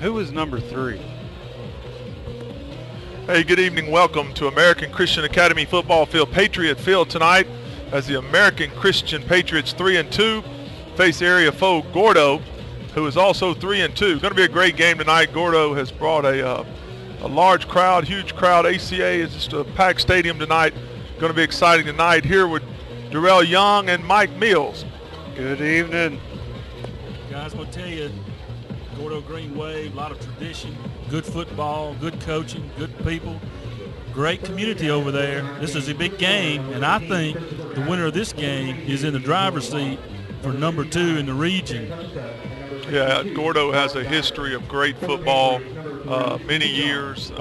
Who is number 3? Hey, good evening. Welcome to American Christian Academy football field, Patriot Field tonight, as the American Christian Patriots 3-2 face area foe Gordo, who is also 3-2. Going to be a great game tonight. Gordo has brought a large crowd, huge crowd. ACA is just a packed stadium tonight. Going to be exciting tonight. Here with Darrell Young and Mike Mills. Good evening. Guys, I'm going to tell you, Gordo Green Wave, a lot of tradition, good football, good coaching, good people, great community over there. This is a big game, and I think the winner of this game is in the driver's seat for number 2 in the region. Yeah, Gordo has a history of great football, many years,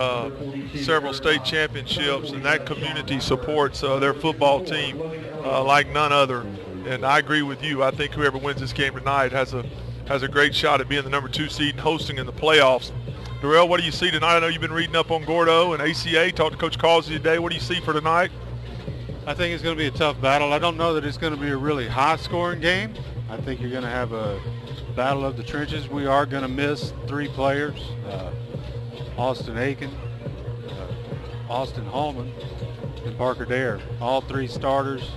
several state championships, and that community supports their football team like none other. And I agree with you. I think whoever wins this game tonight has a great shot at being the number 2 seed and hosting in the playoffs. Darrell, what do you see tonight? I know you've been reading up on Gordo and ACA. Talked to Coach Causey today. What do you see for tonight? I think it's going to be a tough battle. I don't know that it's going to be a really high-scoring game. I think you're going to have a battle of the trenches. We are going to miss 3 players, Austin Aiken, Austin Holman, and Parker Dare. All 3 starters,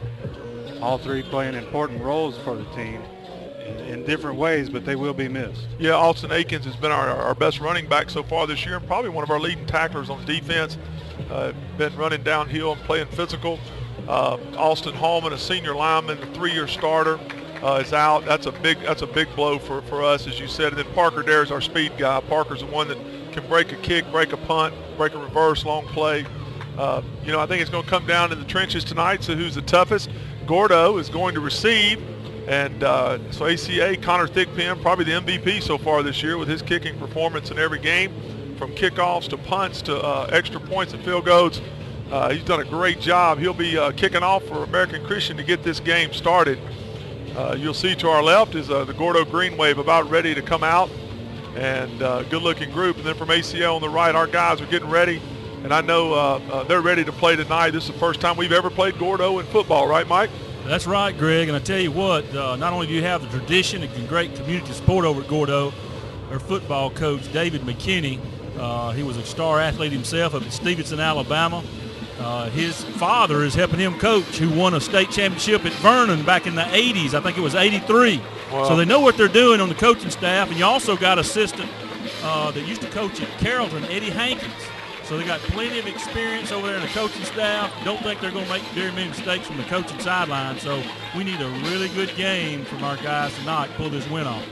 all 3 playing important roles for the team in different ways, but they will be missed. Yeah, Austin Akins has been our best running back so far this year, and probably one of our leading tacklers on defense. Been running downhill and playing physical. Austin Holman, a senior lineman, a 3-year starter, is out. That's a big blow for us, as you said. And then Parker Dare is our speed guy. Parker's the one that can break a kick, break a punt, break a reverse, long play. I think it's going to come down to the trenches tonight. So who's the toughest? Gordo is going to receive. And so ACA, Connor Thigpen, probably the MVP so far this year with his kicking performance in every game, from kickoffs to punts to extra points and field goals. He's done a great job. He'll be kicking off for American Christian to get this game started. You'll see to our left is the Gordo Green Wave about ready to come out, and good-looking group. And then from ACL on the right, our guys are getting ready, and I know they're ready to play tonight. This is the first time we've ever played Gordo in football, right, Mike? That's right, Greg. And I tell you what, not only do you have the tradition and great community support over at Gordo, our football coach, David McKinney, he was a star athlete himself up at Stevenson, Alabama. His father is helping him coach, who won a state championship at Vernon back in the 80s. I think it was 83. Wow. So they know what they're doing on the coaching staff. And you also got assistant that used to coach at Carrollton, Eddie Hankins. So they got plenty of experience over there in the coaching staff. Don't think they're going to make very many mistakes from the coaching sideline. So we need a really good game from our guys tonight to pull this win off.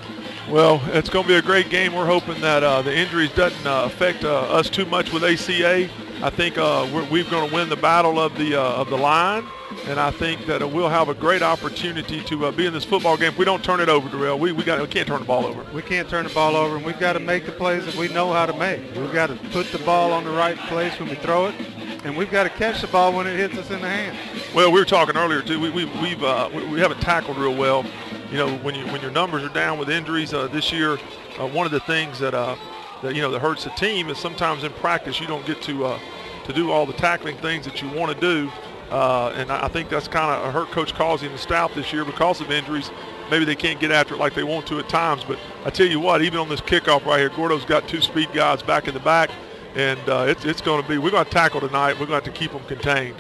Well, it's going to be a great game. We're hoping that the injuries doesn't affect us too much with ACA. I think we're going to win the battle of the line, and I think that we'll have a great opportunity to be in this football game. If we don't turn it over, Darrell, we can't turn the ball over. We can't turn the ball over, and we've got to make the plays that we know how to make. We've got to put the ball on the right place when we throw it, and we've got to catch the ball when it hits us in the hand. Well, we were talking earlier too. We haven't tackled real well. When your numbers are down with injuries this year, one of the things that hurts the team is sometimes in practice you don't get to do all the tackling things that you want to do, and I think that's kind of hurt Coach Causey and the staff this year because of injuries. Maybe they can't get after it like they want to at times, but I tell you what, even on this kickoff right here, Gordo's got 2 speed guys back in the back, and it's going to be, we're going to tackle tonight. We're going to have to keep them contained.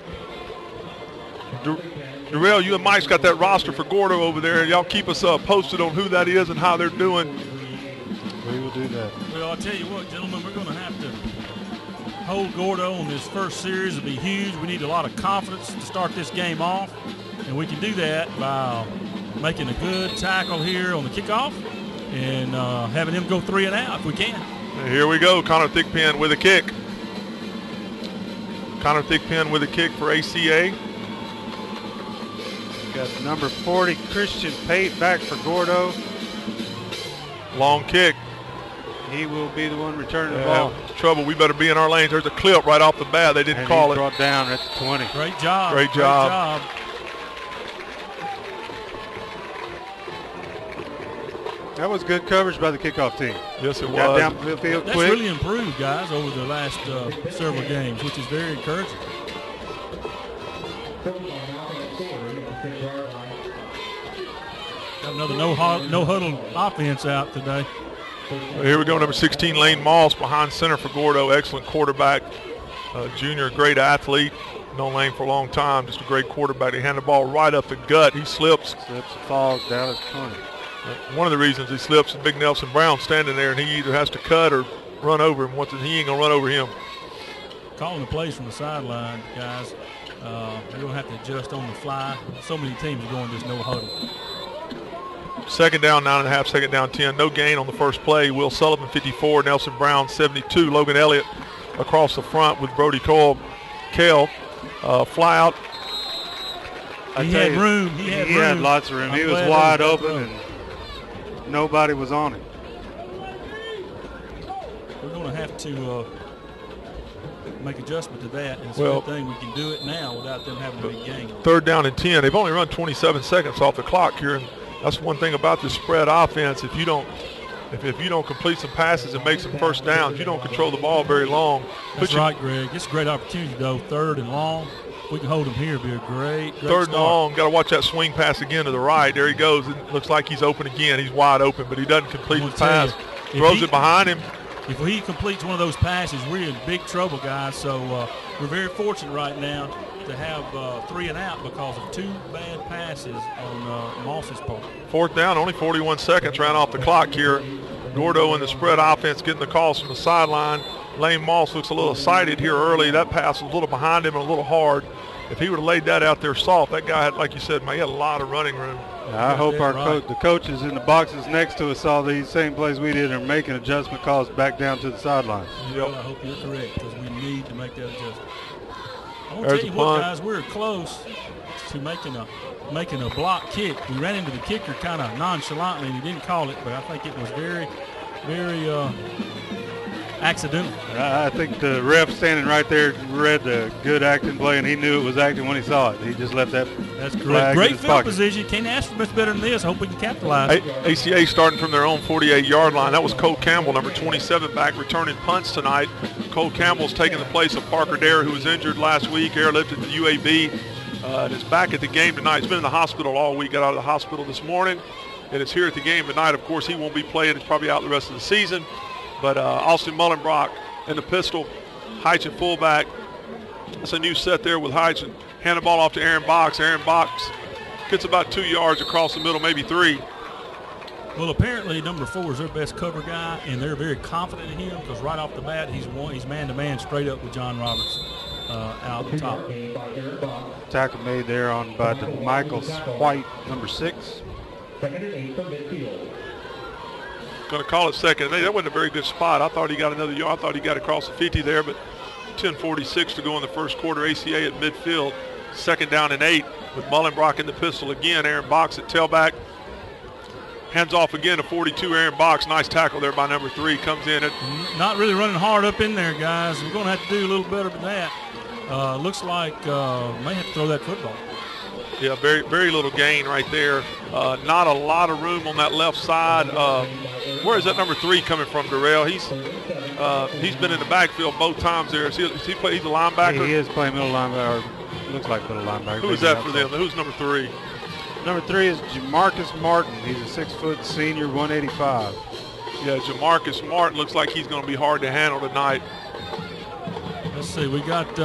Darrell, you and Mike's got that roster for Gordo over there. Y'all keep us posted on who that is and how they're doing. We will do that. Well, I'll tell you what, gentlemen, we're going to have to hold Gordo on this first series. It'll be huge. We need a lot of confidence to start this game off, and we can do that by making a good tackle here on the kickoff and having him go 3 and out if we can. And here we go, Connor Thigpen with a kick. Connor Thigpen with a kick for ACA. Got number 40, Christian Pate, back for Gordo. Long kick. He will be the one returning the ball. Trouble, we better be in our lanes. There's a clip right off the bat. They didn't call it. Brought down at the 20. Great job. Great job. That was good coverage by the kickoff team. Yes, it was. Got down the field That's quick. really improved, guys, over the last several games, which is very encouraging. Got another no huddle offense out today. Here we go, number 16, Lane Moss behind center for Gordo. Excellent quarterback, junior, great athlete. Known Lane for a long time, just a great quarterback. He handed the ball right up the gut. He slips. Slips and falls down his corner. One of the reasons he slips is Big Nelson Brown standing there, and he either has to cut or run over him. He ain't going to run over him. Calling the plays from the sideline, guys. You're going to have to adjust on the fly. So many teams are going just no huddle. Second down, 9.5, second down, 10. No gain on the first play. Will Sullivan, 54. Nelson Brown, 72. Logan Elliott across the front with Brody Kale. Fly out. He had room. He had lots of room. He was wide open, and nobody was on him. We're going to have to make adjustment to that, and it's a good thing we can do it now without them having a big game. Third down and 10. They've only run 27 seconds off the clock here, and that's one thing about this spread offense. If you don't complete some passes and make some first downs, you don't control the ball very long. That's right, Greg. It's a great opportunity, though. Third and long. If we can hold him here, it'll be a great third start. and long. Got to watch that swing pass again to the right. There he goes. It looks like he's open again. He's wide open, but he doesn't complete the pass. Throws it behind him. If he completes one of those passes, we're in big trouble, guys. So we're very fortunate right now to have 3 and out because of 2 bad passes on Moss's part. Fourth down, only 41 seconds ran off the clock here. Gordo in the spread offense getting the calls from the sideline. Lane Moss looks a little excited here early. That pass was a little behind him and a little hard. If he would have laid that out there soft, that guy had, like you said, man, he had a lot of running room. I hope the coaches in the boxes next to us saw these same plays we did and are making adjustment calls back down to the sidelines. Well, I hope you're correct because we need to make that adjustment. I want to tell you what, guys, we're close to making a block kick. We ran into the kicker kind of nonchalantly, and he didn't call it, but I think it was very, very accidental. I think the ref standing right there read the good acting play, and he knew it was acting when he saw it. He just left that. That's correct. Great field position. Can't ask for much better than this. I hope we can capitalize. ACA starting from their own 48-yard line. That was Cole Campbell, number 27 back, returning punts tonight. Cole Campbell's taking the place of Parker Dare, who was injured last week, airlifted to UAB. And is back at the game tonight. He's been in the hospital all week, got out of the hospital this morning, and is here at the game tonight. Of course, he won't be playing. He's probably out the rest of the season. But Austin Mullenbrock in the pistol, Heitz at fullback. That's a new set there with Heitz. Hand the ball off to Aaron Box. Aaron Box gets about 2 yards across the middle, maybe 3. Well, apparently number 4 is their best cover guy, and they're very confident in him because right off the bat he's man-to-man straight up with John Roberts out the top. Tackle made there by Michael White, number 6. Second and 8 from midfield. Going to call it second. That wasn't a very good spot. I thought he got another yard. I thought he got across the 50 there, but 10:46 to go in the first quarter. ACA at midfield. Second down and 8 with Mullenbrock in the pistol again. Aaron Box at tailback. Hands off again to 42, Aaron Box. Nice tackle there by number 3. Comes in. Not really running hard up in there, guys. We're going to have to do a little better than that. Looks like may have to throw that football. Yeah, very, very little gain right there. Not a lot of room on that left side. Where is that number 3 coming from, Darrell? He's been in the backfield both times there. He's a linebacker? He is playing middle linebacker. Looks like middle linebacker. Who is that for them? Who's number 3? Number 3 is Jamarcus Martin. He's a 6-foot senior, 185. Yeah, Jamarcus Martin looks like he's going to be hard to handle tonight. Let's see. We got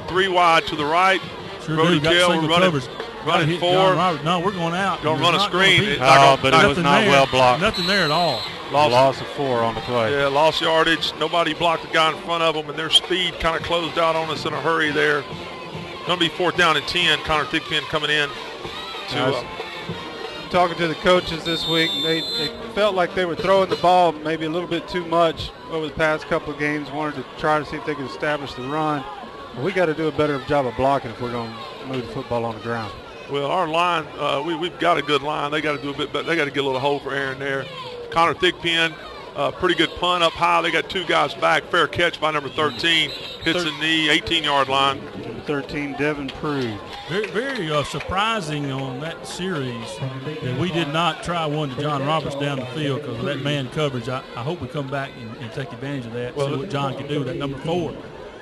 3 wide to the right. Sure Brody do. Got Kell, single covers. Running 4. No, we're going out. Going to run a screen. But it was not well blocked. Nothing there at all. Loss of 4 on the play. Yeah, lost yardage. Nobody blocked the guy in front of them, and their speed kind of closed out on us in a hurry there. Going to be 4th down and 10. Connor Thigpen coming in. Talking to the coaches this week, they felt like they were throwing the ball maybe a little bit too much over the past couple of games. Wanted to try to see if they could establish the run. But we got to do a better job of blocking if we're going to move the football on the ground. Well, our line, we've got a good line. They got to do a bit better. They got to get a little hole for Aaron there. Connor Thigpen, pretty good punt up high. They got 2 guys back. Fair catch by number 13. Hits the knee, 18-yard line. Number 13, Devin Prude. Very, very surprising on that series that we did not try one to John Roberts down the field because of that man coverage. I hope we come back and take advantage of that, see what John can do with that number 4.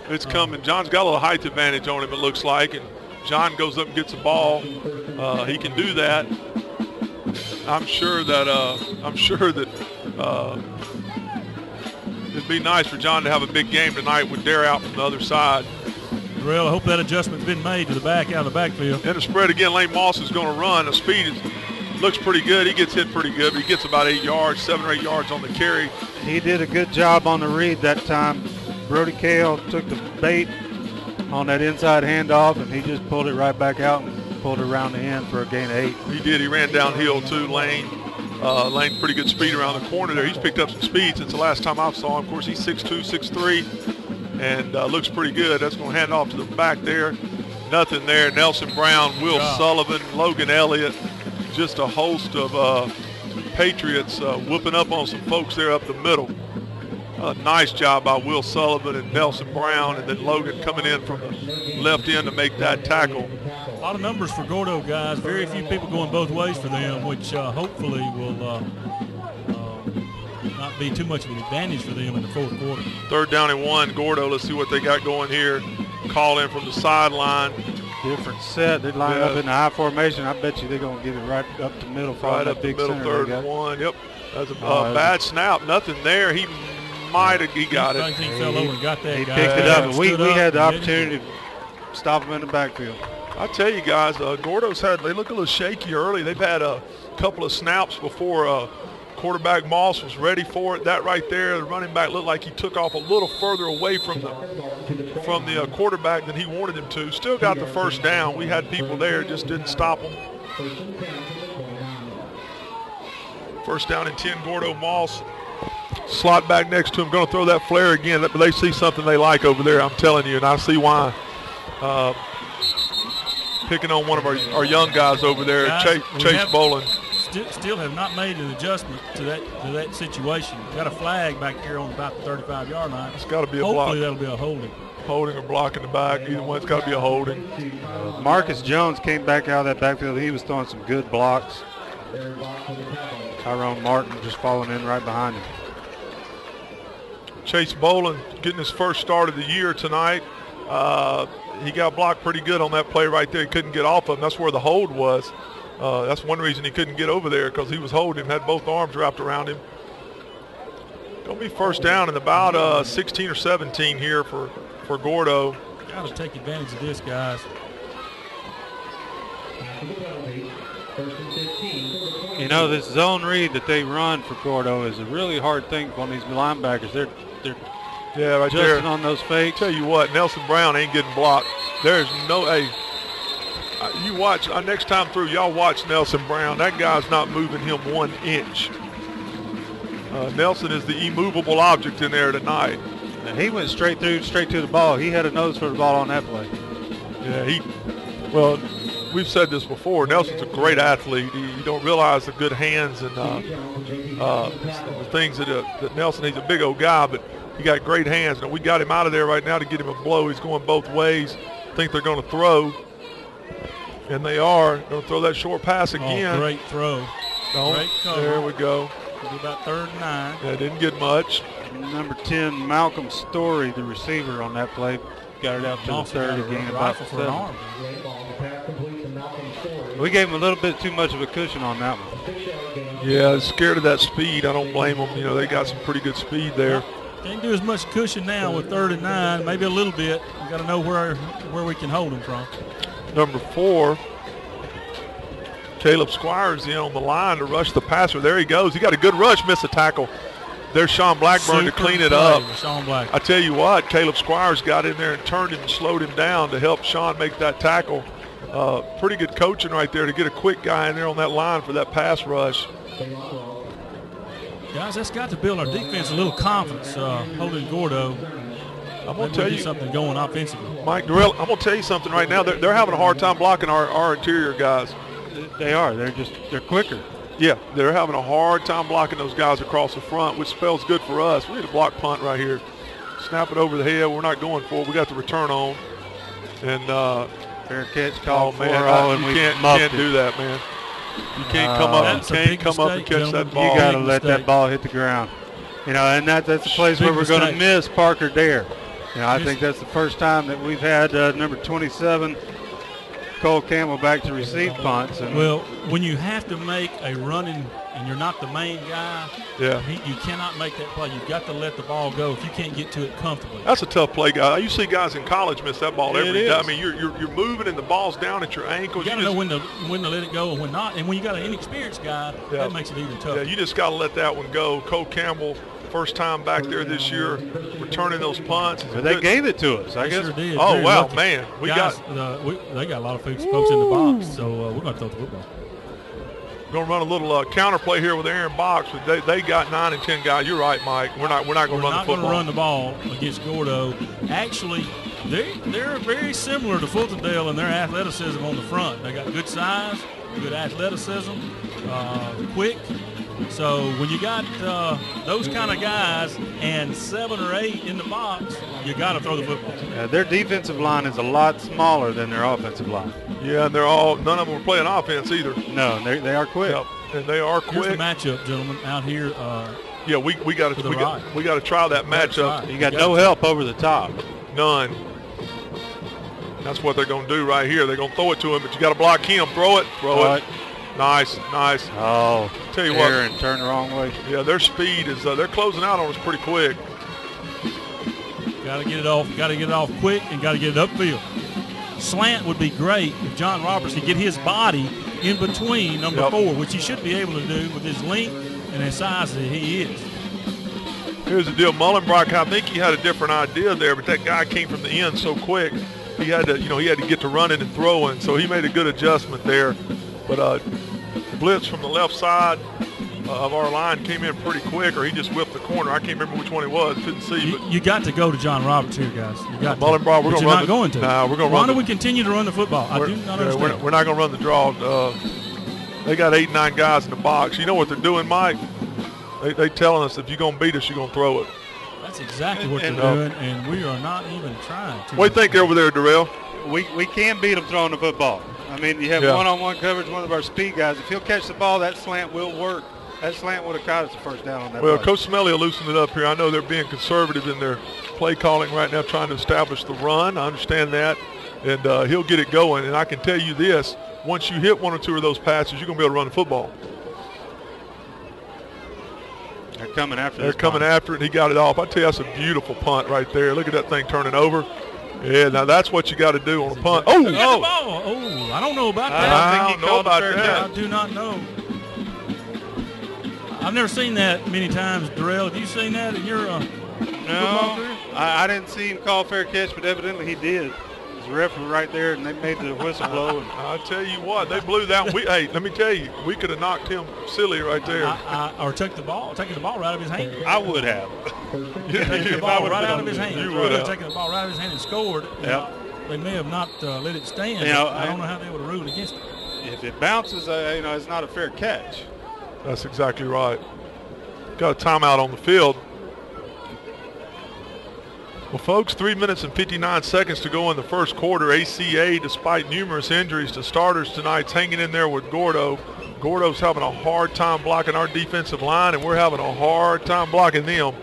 It's coming. John's got a little height advantage on him, it looks like, and John goes up and gets the ball. He can do that. I'm sure that it'd be nice for John to have a big game tonight with Dare out from the other side. Well, I hope that adjustment's been made to the back out of the backfield. And the spread again, Lane Moss is going to run. The speed looks pretty good. He gets hit pretty good, but he gets about 8 yards, 7 or 8 yards on the carry. He did a good job on the read that time. Brody Kale took the bait on that inside handoff, and he just pulled it right back out and pulled it around the end for a gain of 8. He did. He ran downhill too, Lane. Lane, pretty good speed around the corner there. He's picked up some speed since the last time I saw him. Of course, he's 6'2", 6'3", and looks pretty good. That's going to hand off to the back there. Nothing there. Nelson Brown, Will Sullivan, Logan Elliott, just a host of Patriots whooping up on some folks there up the middle. Nice job by Will Sullivan and Nelson Brown, and then Logan coming in from the left end to make that tackle. A lot of numbers for Gordo, guys. Very few people going both ways for them, which hopefully will not be too much of an advantage for them in the fourth quarter. 3rd down and 1, Gordo. Let's see what they got going here. Call in from the sideline. Different set. They line up in the high formation. I bet you they're going to get it right up the middle. Right up the middle, 3rd and 1. Yep. That's a bad snap. Nothing there. He got it. He fell over and got that. He picked it up, and we had the opportunity to stop him in the backfield. I tell you guys, Gordo's they look a little shaky early. They've had a couple of snaps before quarterback Moss was ready for it. That right there, the running back looked like he took off a little further away from the quarterback than he wanted him to. Still got the 1st down. We had people there, just didn't stop them. 1st down and 10, Gordo. Moss. Slot back next to him, going to throw that flare again. But they see something they like over there, I'm telling you, and I see why. Picking on one of our young guys over there, Chase Boland. Still have not made an adjustment to that situation. We've got a flag back here on about the 35-yard line. It's got to be a block. block. Hopefully that'll be a holding. Holding or block in the back. Either one, it's got to be a holding. Marcus Jones came back out of that backfield. He was throwing some good blocks. Tyrone Martin just falling in right behind him. Chase Boland getting his 1st start of the year tonight. He got blocked pretty good on that play right there. He couldn't get off of him. That's where the hold was. That's one reason he couldn't get over there, because he was holding him, had both arms wrapped around him. Going to be 1st down and about 16 or 17 here for Gordo. Got to take advantage of this, guys. You know, this zone read that they run for Gordo is a really hard thing on these linebackers. They're right adjusting there on those fakes. Tell you what, Nelson Brown ain't getting blocked. There's no you watch next time through. Y'all watch Nelson Brown. That guy's not moving him 1 inch. Nelson is the immovable object in there tonight. And he went straight to the ball. He had a nose for the ball on that play. Yeah, we've said this before. Nelson's a great athlete. You don't realize the good hands and the things that Nelson. He's a big old guy, but he got great hands. And we got him out of there right now to get him a blow. He's going both ways. I think they're going to throw, and they are going to throw that short pass again. Oh, great throw. Great cover. There we go. It'll be about 3rd and 9. Yeah, didn't get much. Number 10, Malcolm Story, the receiver on that play, got it out to the 3rd again. About for an arm. We gave him a little bit too much of a cushion on that one. Yeah, scared of that speed. I don't blame them. You know, they got some pretty good speed there. Can't do as much cushion now with 3rd and 9. Maybe a little bit. We got to know where we can hold him from. Number 4, Caleb Squires in on the line to rush the passer. There he goes. He got a good rush, missed a tackle. There's Sean Blackburn to clean it up. Sean Blackburn. I tell you what, Caleb Squires got in there and turned him and slowed him down to help Sean make that tackle. Pretty good coaching right there to get a quick guy in there on that line for that pass rush. Guys, that's got to build our defense a little confidence, holding Gordo. I'm going to tell you something going offensively. Mike Durrell, I'm going to tell you something right now. They're having a hard time blocking our interior guys. They are. They're quicker. Yeah, they're having a hard time blocking those guys across the front, which spells good for us. We need a block punt right here. Snap it over the head. We're not going for it. We got the return on. And fair catch call, man. You can't do that, man. You can't come up. You can't come up and catch that ball. You got to let that ball hit the ground. You know, and that's a place where we're going to miss Parker Dare. You know, I think that's the first time that we've had number 27 Cole Campbell back to receive punts. And well, when you have to make a running and you're not the main guy, you cannot make that play. You've got to let the ball go if you can't get to it comfortably. That's a tough play, guy. You see guys in college miss that ball every day. I mean, you're moving and the ball's down at your ankles. You got to know when to let it go and when not. And when you got an inexperienced guy, that makes it even tougher. Yeah, you just got to let that one go. Cole Campbell, first time back there this year, returning those punts. They gave it to us, I guess. Sure did. Oh, Very wow, lucky. man. They got a lot of folks in the box, so we're going to throw the football. Going to run a little counter play here with Aaron Box. But they got 9 and 10 guys. You're right, Mike. We're not going to run the football. We're not going to run the ball against Gordo. Actually, they're very similar to Fultondale in their athleticism on the front. They got good size, good athleticism, quick. So when you got those kind of guys and 7 or 8 in the box, you got to throw the football. Their defensive line is a lot smaller than their offensive line. Yeah, and none of them are playing offense either. No, they are quick. Yep, and they are quick. Here's the matchup, gentlemen, out here. Yeah, we got to try that matchup. You got no help over the top. None. That's what they're going to do right here. They're going to throw it to him, but you got to block him. Throw it. Nice. Oh, tell you Aaron, turn the wrong way. Yeah, their speed is they're closing out on us pretty quick. Got to get it off. Got to get it off quick and got to get it upfield. Slant would be great if John Roberts could get his body in between number 4, which he should be able to do with his length and his size that he is. Here's the deal, Mullenbrock. I think he had a different idea there, but that guy came from the end so quick. He had to get to running and throwing, so he made a good adjustment there. But blitz from the left side of our line came in pretty quick, or he just whipped the corner. I can't remember which one it was. Couldn't see. You got to go to John Roberts here, guys. You got to. Mullenbrock, we're going to run. Nah, we're going to Why run. do we continue to run the football? I do not understand. We're not going to run the draw. They got 8, 9 guys in the box. You know what they're doing, Mike? They telling us if you're going to beat us, you're going to throw it. That's exactly what they're doing, and we are not even trying to. What do you think over there, Darrell? We can beat them throwing the football. I mean, you have one-on-one coverage, one of our speed guys. If he'll catch the ball, that slant will work. That slant would have caught us the first down on that play. Coach Smelly will loosen it up here. I know they're being conservative in their play calling right now, trying to establish the run. I understand that, and he'll get it going. And I can tell you this, once you hit 1 or 2 of those passes, you're going to be able to run the football. They're coming after They're coming after it, and he got it off. I tell you, that's a beautiful punt right there. Look at that thing turning over. Yeah, now that's what you got to do on a punt. I don't know about that. I don't know about that. I do not know. I've never seen that many times, Darrell. Have you seen that in your football career? I didn't see him call fair catch, but evidently he did. There's a referee right there, and they made the whistle blow. And I'll tell you what, they blew that. Hey, let me tell you, we could have knocked him silly right there. Or taking the ball right out of his hand. I would have. Taking the ball right out of his hand. You would have taken the ball right out of his hand and scored. Yep. They may have not let it stand. I don't know how they would have ruled against it. If it bounces, it's not a fair catch. That's exactly right. Got a timeout on the field. Well, folks, 3 minutes and 59 seconds to go in the first quarter. ACA, despite numerous injuries to starters tonight, is hanging in there with Gordo. Gordo's having a hard time blocking our defensive line, and we're having a hard time blocking them.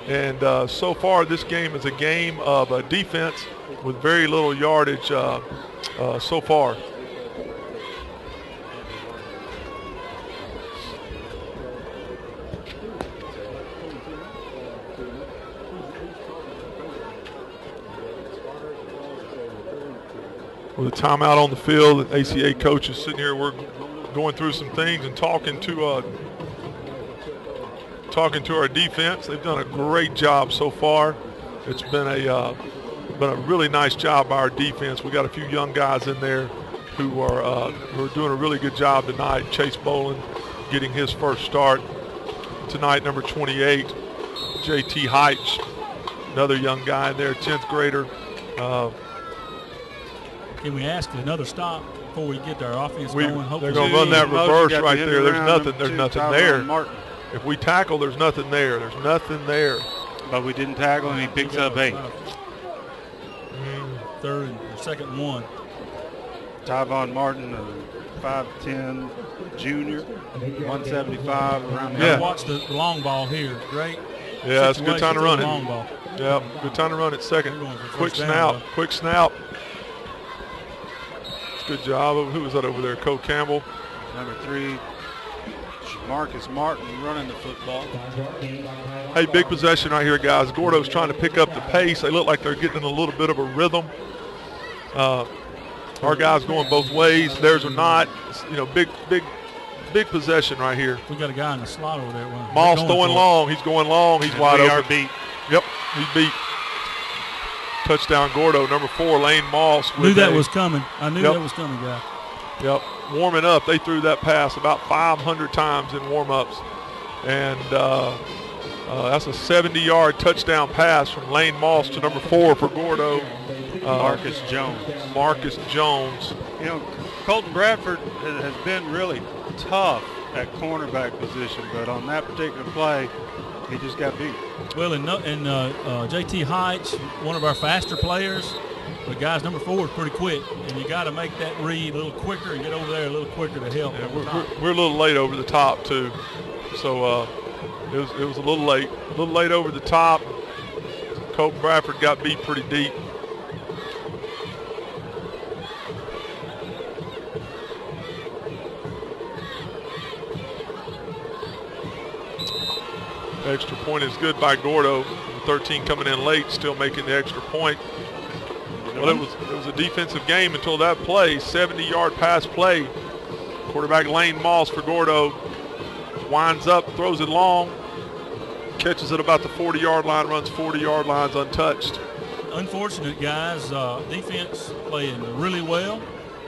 And so far, this game is a game of defense with very little yardage so far. With a timeout on the field, the ACA coach is sitting here. We're going through some things and talking to our defense. They've done a great job so far. It's been a really nice job by our defense. We got a few young guys in there who are doing a really good job tonight. Chase Boland getting his first start tonight, number 28. JT Heitch, another young guy in there, 10th grader. Can we ask for another stop before we get our offense going? They're going to run that reverse right there. There's nothing there. If we tackle, there's nothing there. There's nothing there. But we didn't tackle, and he picks up 8. Third and second and 1. Tyvon Martin, a 5'10", junior, 175 around the Watch the long ball here. Great. Yeah, it's a good time to run it. Long ball. Yeah, good time to run it second. Quick snap. Good job. Who was that over there? Cole Campbell. Number 3, Marcus Martin running the football. Hey, big possession right here, guys. Gordo's trying to pick up the pace. They look like they're getting in a little bit of a rhythm. Our guys going both ways. Theirs are not. You know, big possession right here. We got a guy in the slot over there. Moss throwing long. He's going long. He's wide open. Beat. Yep, he's beat. Touchdown, Gordo. Number 4, Lane Moss. Knew that was coming. I knew that was coming, guy. Yep, warming up. They threw that pass about 500 times in warm-ups. And that's a 70-yard touchdown pass from Lane Moss to number 4 for Gordo. Marcus Jones. Marcus Jones. You know, Colton Bradford has been really tough at cornerback position, but on that particular play, he just got beat. Well, and J.T. Heights, one of our faster players, the guy's number 4 is pretty quick, and you got to make that read a little quicker and get over there a little quicker to help. Yeah, we're a little late over the top too, so it was a little late over the top. Colton Bradford got beat pretty deep. Extra point is good by Gordo. 13 coming in late, still making the extra point. Well, it was a defensive game until that play, 70-yard pass play. Quarterback Lane Moss for Gordo winds up, throws it long, catches it about the 40-yard line, runs 40-yard lines untouched. Unfortunate, guys. Defense playing really well,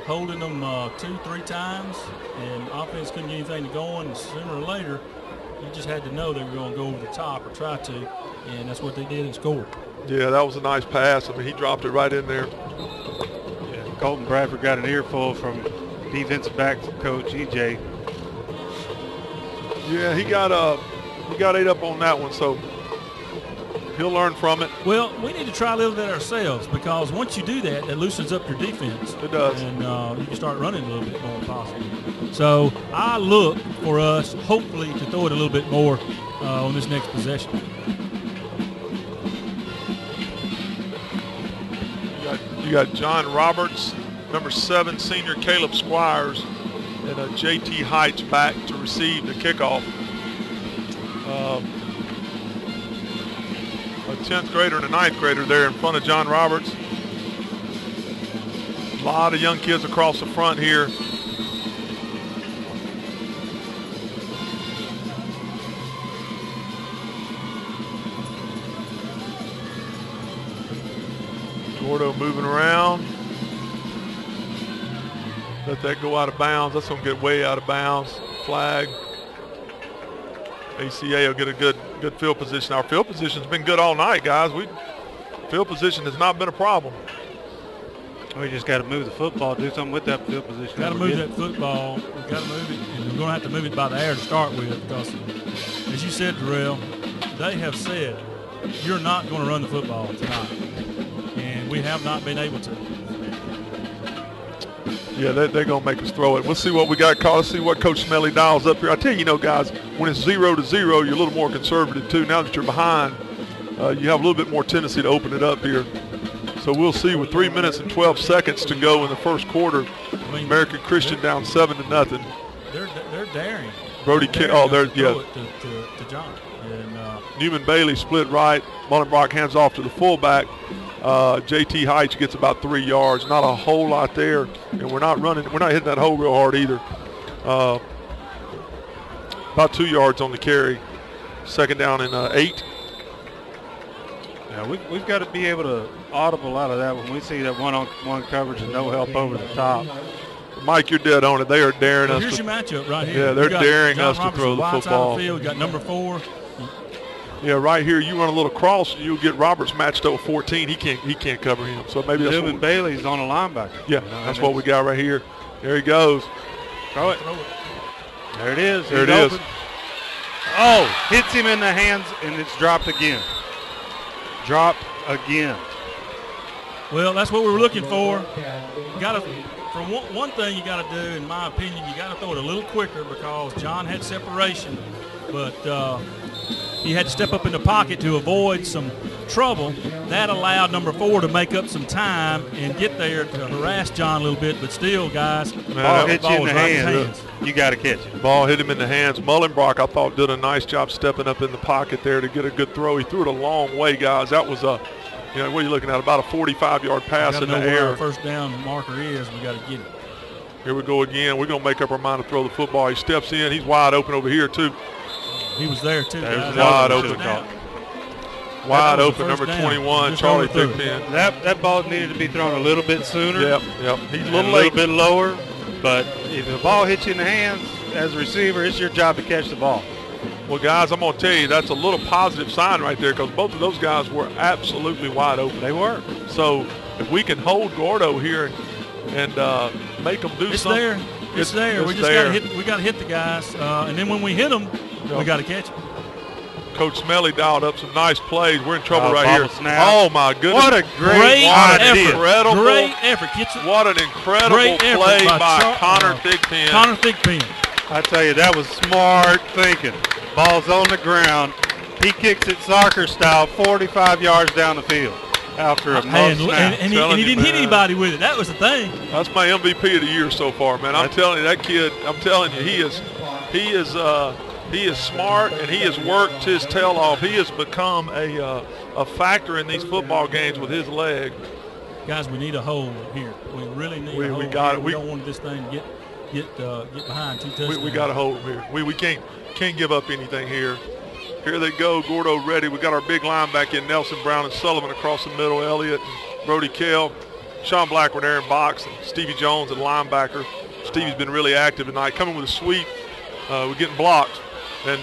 holding them 2-3 times, and offense couldn't get anything to go, and sooner or later, you just had to know they were going to go over the top or try to, and that's what they did and scored. Yeah, that was a nice pass. I mean, he dropped it right in there. Yeah, Colton Bradford got an earful from defensive back coach EJ. Yeah, he got ate up on that one, so he'll learn from it. Well, we need to try a little bit ourselves, because once you do that, it loosens up your defense. It does. And you can start running a little bit more possibly. So I look for us, hopefully, to throw it a little bit more on this next possession. You got John Roberts, number 7, senior Caleb Squires, and J.T. Heights back to receive the kickoff. A 10th grader and a 9th grader there in front of John Roberts. A lot of young kids across the front here. Gordo moving around. Let that go out of bounds. That's going to get way out of bounds. Flag. ACA will get a good field position. Our field position's been good all night, guys. Field position has not been a problem. We just got to move the football, do something with that field position. Got to move that football. We've got to move it, and we're going to have to move it by the air to start with, because, as you said, Darrell, they have said you're not going to run the football tonight, and we have not been able to. Yeah, they're going to make us throw it. We'll see what we got called. Let's see what Coach Smelly dials up here. I tell you, guys, when it's 0-0, you're a little more conservative, too. Now that you're behind, you have a little bit more tendency to open it up here. So we'll see with 3 minutes and 12 seconds to go in the first quarter. American Christian down 7-0. They're daring. Brody King. Oh, there's to John. And Newman Bailey split right. Mullenbrock hands off to the fullback. J.T. Heights gets about 3 yards. Not a whole lot there, and we're not hitting that hole real hard either. About 2 yards on the carry. Second down and 8. Yeah, we've got to be able to audible out of that when we see that one-on-one coverage and no help over the top. Mike, you're dead on it. They are daring us. Here's your matchup right here. Yeah, they're daring us to throw the football. We got number 4. Yeah, right here you run a little cross, and you'll get Roberts matched up with 14. He can't cover him. So maybe that's Newman Bailey's on a linebacker. Yeah, that's what we got right here. There he goes. Throw it. There it is. There it is. Oh, hits him in the hands, and it's dropped again. Dropped again. Well, that's what we were looking for. One thing you got to do, in my opinion, you got to throw it a little quicker, because John had separation but he had to step up in the pocket to avoid some trouble. That allowed number 4 to make up some time and get there to harass John a little bit, but still, guys, ball hits you in the was right in his hands. You got to catch it. Ball hit him in the hands. Mullenbrock, I thought, did a nice job stepping up in the pocket there to get a good throw. He threw it a long way, guys. That was a, what are you looking at? About a 45-yard pass in the air. Where our first down marker is. We got to get it. Here we go again. We're going to make up our mind to throw the football. He steps in. He's wide open over here, too. He was there, too. Wide open. Wide open, number 21, Charlie Thigpen. That ball needed to be thrown a little bit sooner. Yep. He's a little bit lower. But if the ball hits you in the hands as a receiver, it's your job to catch the ball. Well, guys, I'm going to tell you, that's a little positive sign right there because both of those guys were absolutely wide open. They were. So if we can hold Gordo here and make them do something. It's there. We just got to hit the guys. And then when we hit them, we got to catch them. Coach Smelly dialed up some nice plays. We're in trouble right here. Snap. Oh, my goodness. What a great idea. Incredible. Great effort. What an incredible play by Connor Thigpen. Connor Thigpen. I tell you, that was smart thinking. Ball's on the ground. He kicks it soccer style 45 yards down the field after a snap. And he didn't hit anybody with it. That was the thing. That's my MVP of the year so far, man. I'm telling you, that kid, he is smart, and he has worked his tail off. He has become a factor in these football games with his leg. Guys, we need a hold here. We really need a hold. We got it. We don't want this thing to get behind 2 touchdowns. We got to hold him here. We can't give up anything here. Here they go. Gordo ready. We got our big line back in. Nelson Brown and Sullivan across the middle. Elliott and Brody Kell. Sean Blackwood, Aaron Box, and Stevie Jones at linebacker. Stevie's been really active tonight. Coming with a sweep. We're getting blocked. And,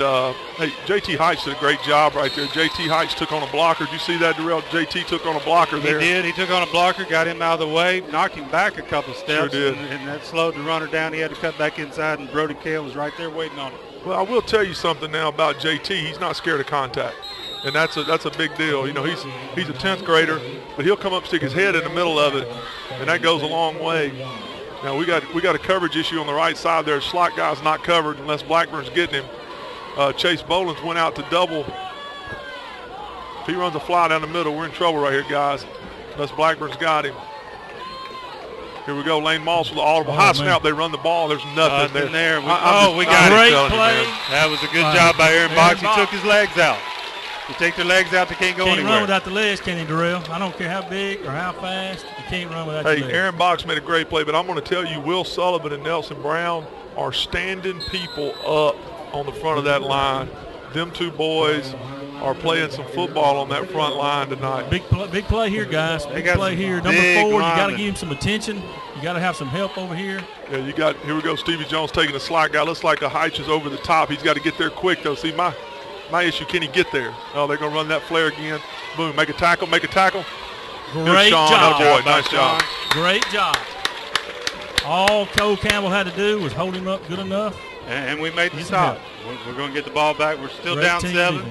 hey, J.T. Heights did a great job right there. J.T. Heights took on a blocker. Did you see that, Darrell? J.T. took on a blocker there. He did. He took on a blocker, got him out of the way, knocked him back a couple steps. Sure did. And that slowed the runner down. He had to cut back inside, and Brody Kell was right there waiting on him. Well, I will tell you something now about J.T. He's not scared of contact. And that's a big deal. He's a 10th grader, but he'll come up, stick his head in the middle of it, and that goes a long way. Now, we got a coverage issue on the right side there. Slot guy's not covered unless Blackburn's getting him. Chase Bolins went out to double. If he runs a fly down the middle, we're in trouble right here, guys. Unless Blackburn's got him. Here we go. Lane Moss with the audible high snap. They run the ball. There's nothing there. We got great it. Play. That was a good job by Aaron Box. He took his legs out. You take their legs out, they can't go anywhere. Can't run without the legs, can he, Darrell? I don't care how big or how fast. You can't run without the legs. Aaron Box made a great play, but I'm going to tell you, Will Sullivan and Nelson Brown are standing people up on the front of that line. Them two boys are playing some football on that front line tonight. Big play here, guys. Big play here. Number 4, you got to give him some attention. You got to have some help over here. Yeah, here we go. Stevie Jones taking a slot guy. Looks like a Heights is over the top. He's got to get there quick, though. See, my issue, can he get there? Oh, they're going to run that flare again. Boom, make a tackle. Great job. Good Boy, nice job. Great job. All Cole Campbell had to do was hold him up good enough. And we made the stop. We're going to get the ball back. We're still down 7,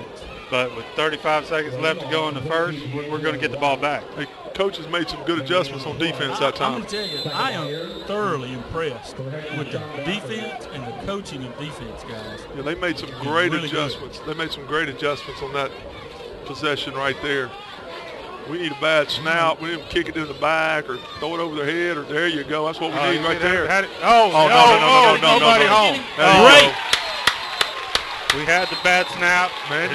but with 35 seconds left to go in the first, we're going to get the ball back. Hey, coach has made some good adjustments on defense that time. I'm going to tell you, I am thoroughly impressed with the defense and the coaching of defense, guys. Yeah, they made some great adjustments. They made some great adjustments on that possession right there. We need a bad snap. We need to kick it in the back or throw it over their head, or there you go. That's what we need right there. No, nobody home. Great. We had the bad snap. Man,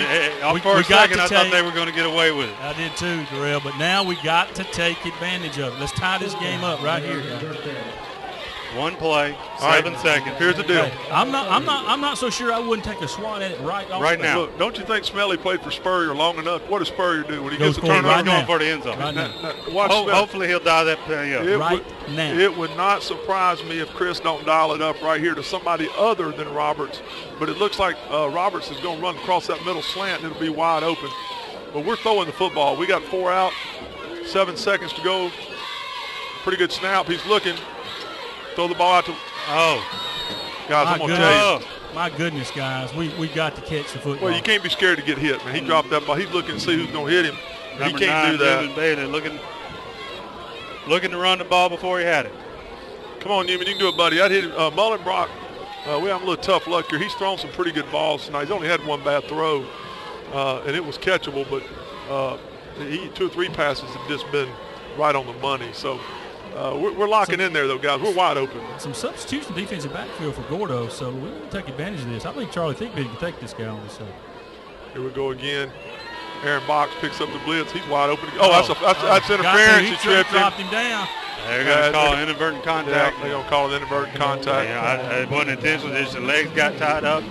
for a second, I thought they were going to get away with it. I did too, Darrell, but now we got to take advantage of it. Let's tie this game up right here, guys. One play, 7 seconds. Here's the deal. Hey, I'm not so sure I wouldn't take a swat at it right now. Look, don't you think Smelly played for Spurrier long enough? What does Spurrier do when he gets a turnover? turnover? He's going for the end zone. Hopefully he'll dial that play up. now. It would not surprise me if Chris don't dial it up right here to somebody other than Roberts. But it looks like Roberts is going to run across that middle slant, and it'll be wide open. But we're throwing the football. We got 4 out, 7 seconds to go. Pretty good snap. He's looking. Throw the ball out to guys, I'm going to tell you. My goodness, guys, we got to catch the football. Well, you can't be scared to get hit, man. He dropped that ball. He's looking to see who's going to hit him. Number he can't 9, do that. David Bailey, looking to run the ball before he had it. Come on, Newman, you can do it, buddy. I'd hit Mullenbrock we have a little tough luck here. He's thrown some pretty good balls tonight. He's only had one bad throw, and it was catchable, but 2 or 3 passes have just been right on the money. So we're locking in there, though, guys. We're wide open. Some substitution defensive backfield for Gordo, so we want to take advantage of this. I think Charlie Thigpen can take this guy on the side. Here we go again. Aaron Box picks up the blitz. He's wide open. That's interference. He tripped him. Dropped him down. They're going to call inadvertent contact. They're going to call it inadvertent contact. Yeah, it wasn't intentional. Just the legs got tied up.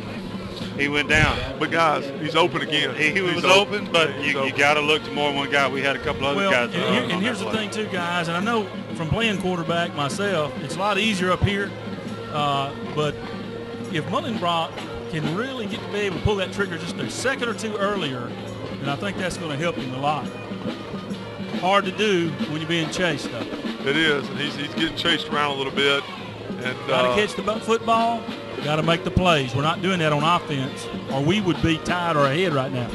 He went down. But, guys, he's open again. He was open, but you got to look to more than one guy. We had a couple other guys. And here's the thing, too, guys, and I know from playing quarterback myself, it's a lot easier up here. But if Mullenbrock can really get to be able to pull that trigger just a second or two earlier, and I think that's going to help him a lot. Hard to do when you're being chased, though. It is, and he's getting chased around a little bit. And got to catch the football, got to make the plays. We're not doing that on offense, or we would be tied or ahead right now.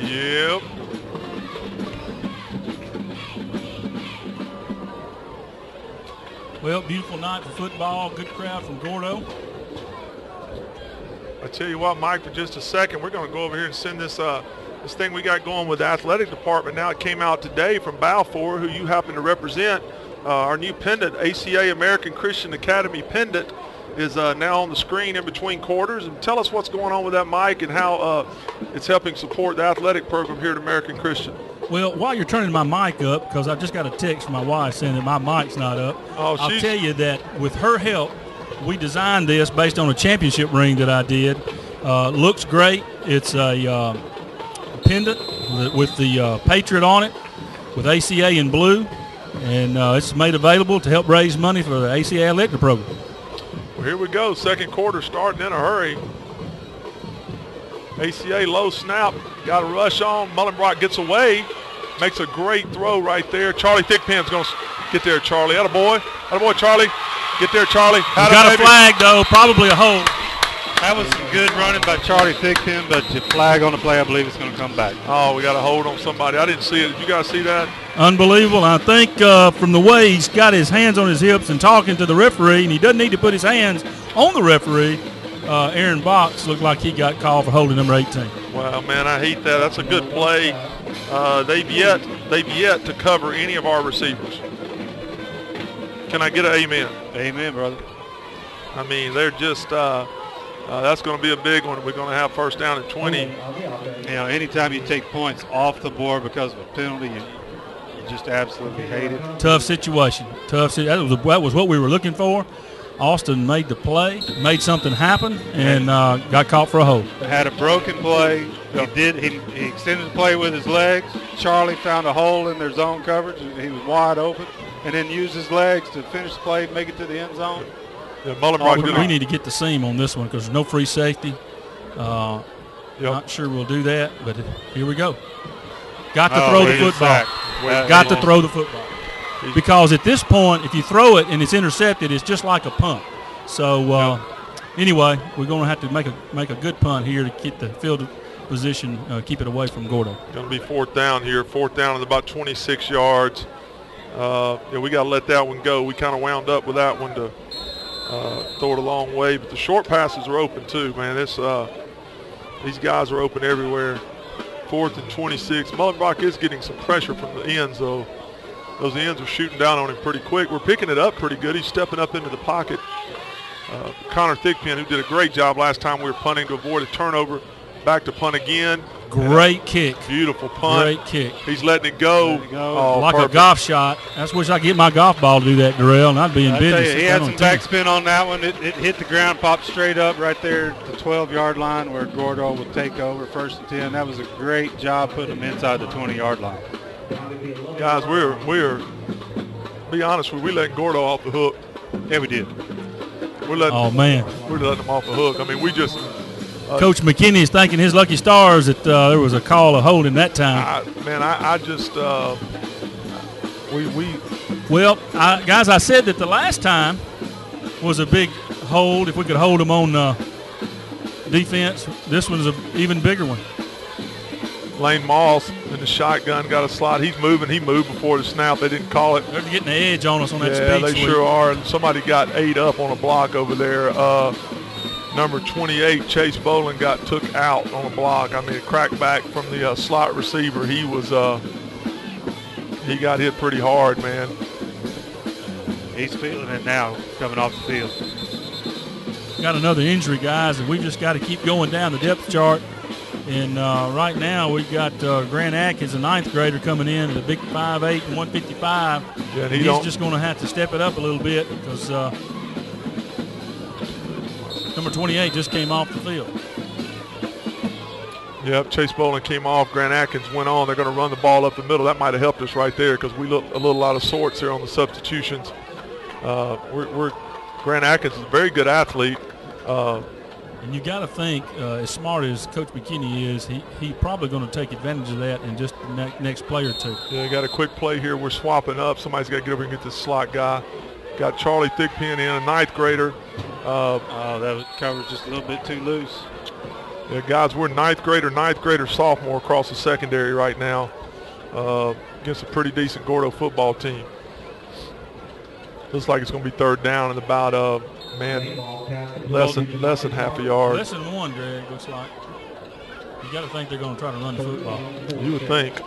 Yep. Well, beautiful night for football. Good crowd from Gordo. I tell you what, Mike, for just a second, we're going to go over here and send this this thing we got going with the athletic department. Now it came out today from Balfour, who you happen to represent. Our new pendant, ACA American Christian Academy pendant, is now on the screen in between quarters. And tell us what's going on with that, Mike, and how it's helping support the athletic program here at American Christian. Well, while you're turning my mic up, because I just got a text from my wife saying that my mic's not up, I'll tell you that with her help, we designed this based on a championship ring that I did. Looks great. It's a pendant with the Patriot on it, with ACA in blue, and it's made available to help raise money for the ACA Athletic Program. Well, here we go. Second quarter starting in a hurry. ACA low snap. Got a rush on. Mullenbrock gets away. Makes a great throw right there. Charlie Thigpen's going to get there, Charlie. Attaboy. Attaboy, Charlie. Get there, Charlie. Got a flag, though. Probably a hold. That was some good running by Charlie Thigpen, but the flag on the play, I believe it's going to come back. Oh, we got a hold on somebody. I didn't see it. Did you guys see that? Unbelievable. I think from the way he's got his hands on his hips and talking to the referee, and he doesn't need to put his hands on the referee, Aaron Box looked like he got called for holding number 18. Well, man, I hate that. That's a good play. They've yet to cover any of our receivers. Can I get an amen? Amen, brother. I mean, they're just that's going to be a big one. We're going to have first down at 20. You know, anytime you take points off the board because of a penalty, you just absolutely hate it. Tough situation. That was what we were looking for. Austin made the play, made something happen, and got caught for a hold. Had a broken play. He extended the play with his legs. Charlie found a hole in their zone coverage, and he was wide open, and then used his legs to finish the play, make it to the end zone. Yeah, we need to get the seam on this one because there's no free safety. Not sure we'll do that, but here we go. Got to throw the football. Got to throw the football. Because at this point, if you throw it and it's intercepted, it's just like a punt. So anyway, we're going to have to make a good punt here to get the field position, keep it away from Gordo. Going to be fourth down here. Fourth down at about 26 yards. We got to let that one go. We kind of wound up with that one to throw it a long way. But the short passes are open too, man. These guys are open everywhere. Fourth and 26. Mullenbrock is getting some pressure from the ends, though. Those ends are shooting down on him pretty quick. We're picking it up pretty good. He's stepping up into the pocket. Connor Thigpen, who did a great job last time we were punting to avoid a turnover, back to punt again. Great kick. Beautiful punt. Great kick. He's letting it go. Oh, like perfect. A golf shot. I just wish I could get my golf ball to do that, Darrell, and I'd be in business. He had some backspin on that one. It hit the ground, popped straight up right there at the 12-yard line where Gordo would take over, first and 10. That was a great job putting him inside the 20-yard line. Guys, we're be honest with you, we letting Gordo off the hook. Yeah, we did. We're letting him off the hook. I mean, we just Coach McKinney is thanking his lucky stars that there was a call of holding that time. Well, guys, I said that the last time was a big hold. If we could hold them on defense, this one's an even bigger one. Lane Moss in the shotgun got a slot. He's moving. He moved before the snap. They didn't call it. They're getting the edge on us on that speed Yeah, they sweep. sure are. And somebody got 8 up on a block over there. Number 28, Chase Boland, took out on a block. I mean, a crackback from the slot receiver. He was he got hit pretty hard, man. He's feeling it now coming off the field. Got another injury, guys, and we've just got to keep going down the depth chart. And right now we've got Grant Atkins, a 9th grader, coming in at a big 5'8" and 155. Yeah, and he's just going to have to step it up a little bit because number 28 just came off the field. Yep, Chase Boland came off. Grant Atkins went on. They're going to run the ball up the middle. That might have helped us right there because we look a little out of sorts there on the substitutions. Grant Atkins is a very good athlete. And you got to think, as smart as Coach McKinney is, he probably going to take advantage of that in just the next play or two. Yeah, got a quick play here. We're swapping up. Somebody's got to get over and get this slot guy. Got Charlie Thigpen in, a 9th grader. That was covered just a little bit too loose. Yeah, guys, we're 9th grader, sophomore across the secondary right now against a pretty decent Gordo football team. Looks like it's going to be 3rd down and about less than half a yard. Less than 1, Greg, looks like. You got to think they're going to try to run the football. You would think.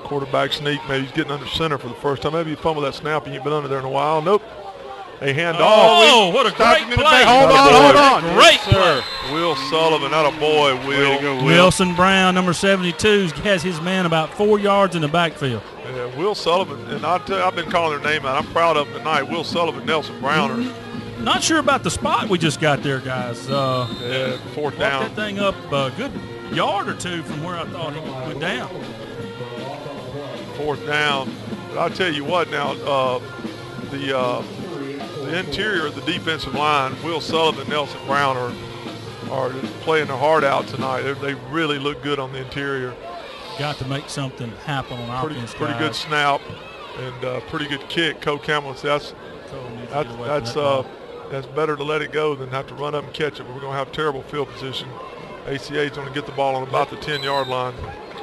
Quarterback sneak, maybe he's getting under center for the first time. Maybe you fumble that snap and you've been under there in a while. Nope. They hand off. Oh, what a great play. Hold on. Great play. Will Sullivan, not a boy, Will. Will. Wilson Brown, number 72, has his man about 4 yards in the backfield. Yeah, Will Sullivan, and I'll tell you, I've been calling their name out. I'm proud of them tonight. Will Sullivan, Nelson Browner. Not sure about the spot we just got there, guys. Yeah, 4th down. That thing up a good yard or two from where I thought he went down. 4th down. But I'll tell you what now, the interior of the defensive line, Will Sullivan, Nelson Brown are playing their heart out tonight. They really look good on the interior. Got to make something happen on offense, Pretty good snap and pretty good kick. Cole Campbell says that's better to let it go than have to run up and catch it. But we're going to have terrible field position. ACA is going to get the ball on about the 10-yard line.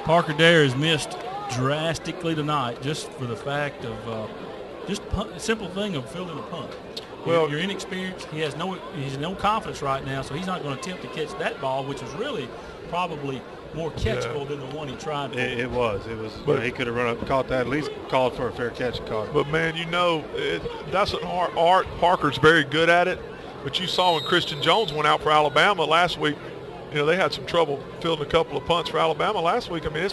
Parker Dare has missed drastically tonight just for the fact of just a simple thing of fielding a punt. Well, you're inexperienced. He's no confidence right now, so he's not going to attempt to catch that ball, which is really probably more catchable than the one he tried to. It was. But he could have run up and caught that, at least called for a fair catch and caught it. But, man, that's an art. Parker's very good at it. But you saw when Christian Jones went out for Alabama last week, they had some trouble fielding a couple of punts for Alabama last week. I mean,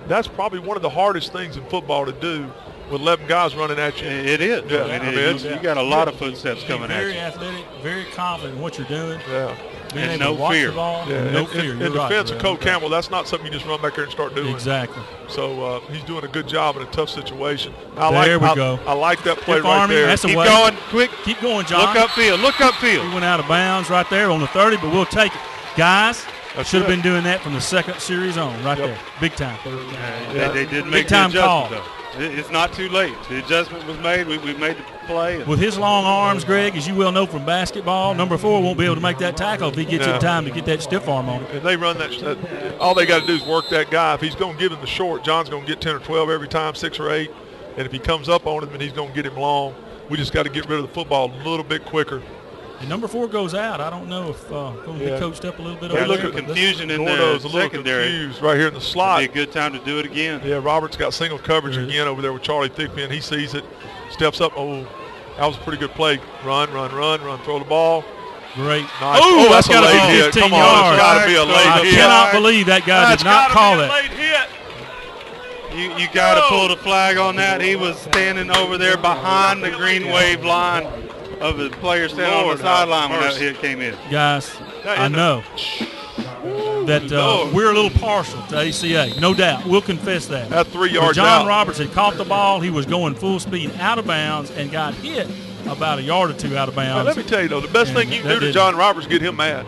that's probably one of the hardest things in football to do with 11 guys running at you. It is. Yeah. You got a lot of footsteps coming at you. Very athletic, very confident in what you're doing. Yeah. Being And able no to watch fear. the ball. Yeah. No fear. In defense of Cole Campbell, that's not something you just run back there and start doing. Exactly. So he's doing a good job in a tough situation. There we go. I like that play Stiff right arming, there. that's the Keep way. going, quick. Keep going, John. Look upfield. He went out of bounds right there on the 30, but we'll take it. Guys, That's should have it. been doing that from the second series on right there. Big time. They did make Big time the call. adjustment, though. It's not too late. The adjustment was made. We made the play. With his long arms, Greg, as you well know from basketball, number 4 won't be able to make that tackle if he gets in time to get that stiff arm on it. And they run that. All they got to do is work that guy. If he's going to give him the short, John's going to get 10 or 12 every time, 6 or 8. And if he comes up on him, then he's going to get him long. We just got to get rid of the football a little bit quicker. And number 4 goes out. I don't know if going to be coached up a little bit. They over look there, at but confusion in Gordo's the a little secondary. confused right here in the slot. It'd be a good time to do it again. Yeah, Roberts got single coverage again over there with Charlie Thigpen. He sees it, steps up. Oh, that was a pretty good play. Run, throw the ball. Great. Nice. Oh, that's a gotta late be hit. 15 Come on, yards. it's got to be a late I hit. cannot believe that guy did not call that. Late hit. You got to pull the flag on that. He was standing over there behind the green wave line of the player standing on the sideline when that hit came in. Guys, I know that we're a little partial to ACA, no doubt. We'll confess that. That's 3 But yards John out. Roberts had caught the ball. He was going full speed out of bounds and got hit about a yard or two out of bounds. Let me tell you, though, the best thing you can do to John Roberts is get him mad.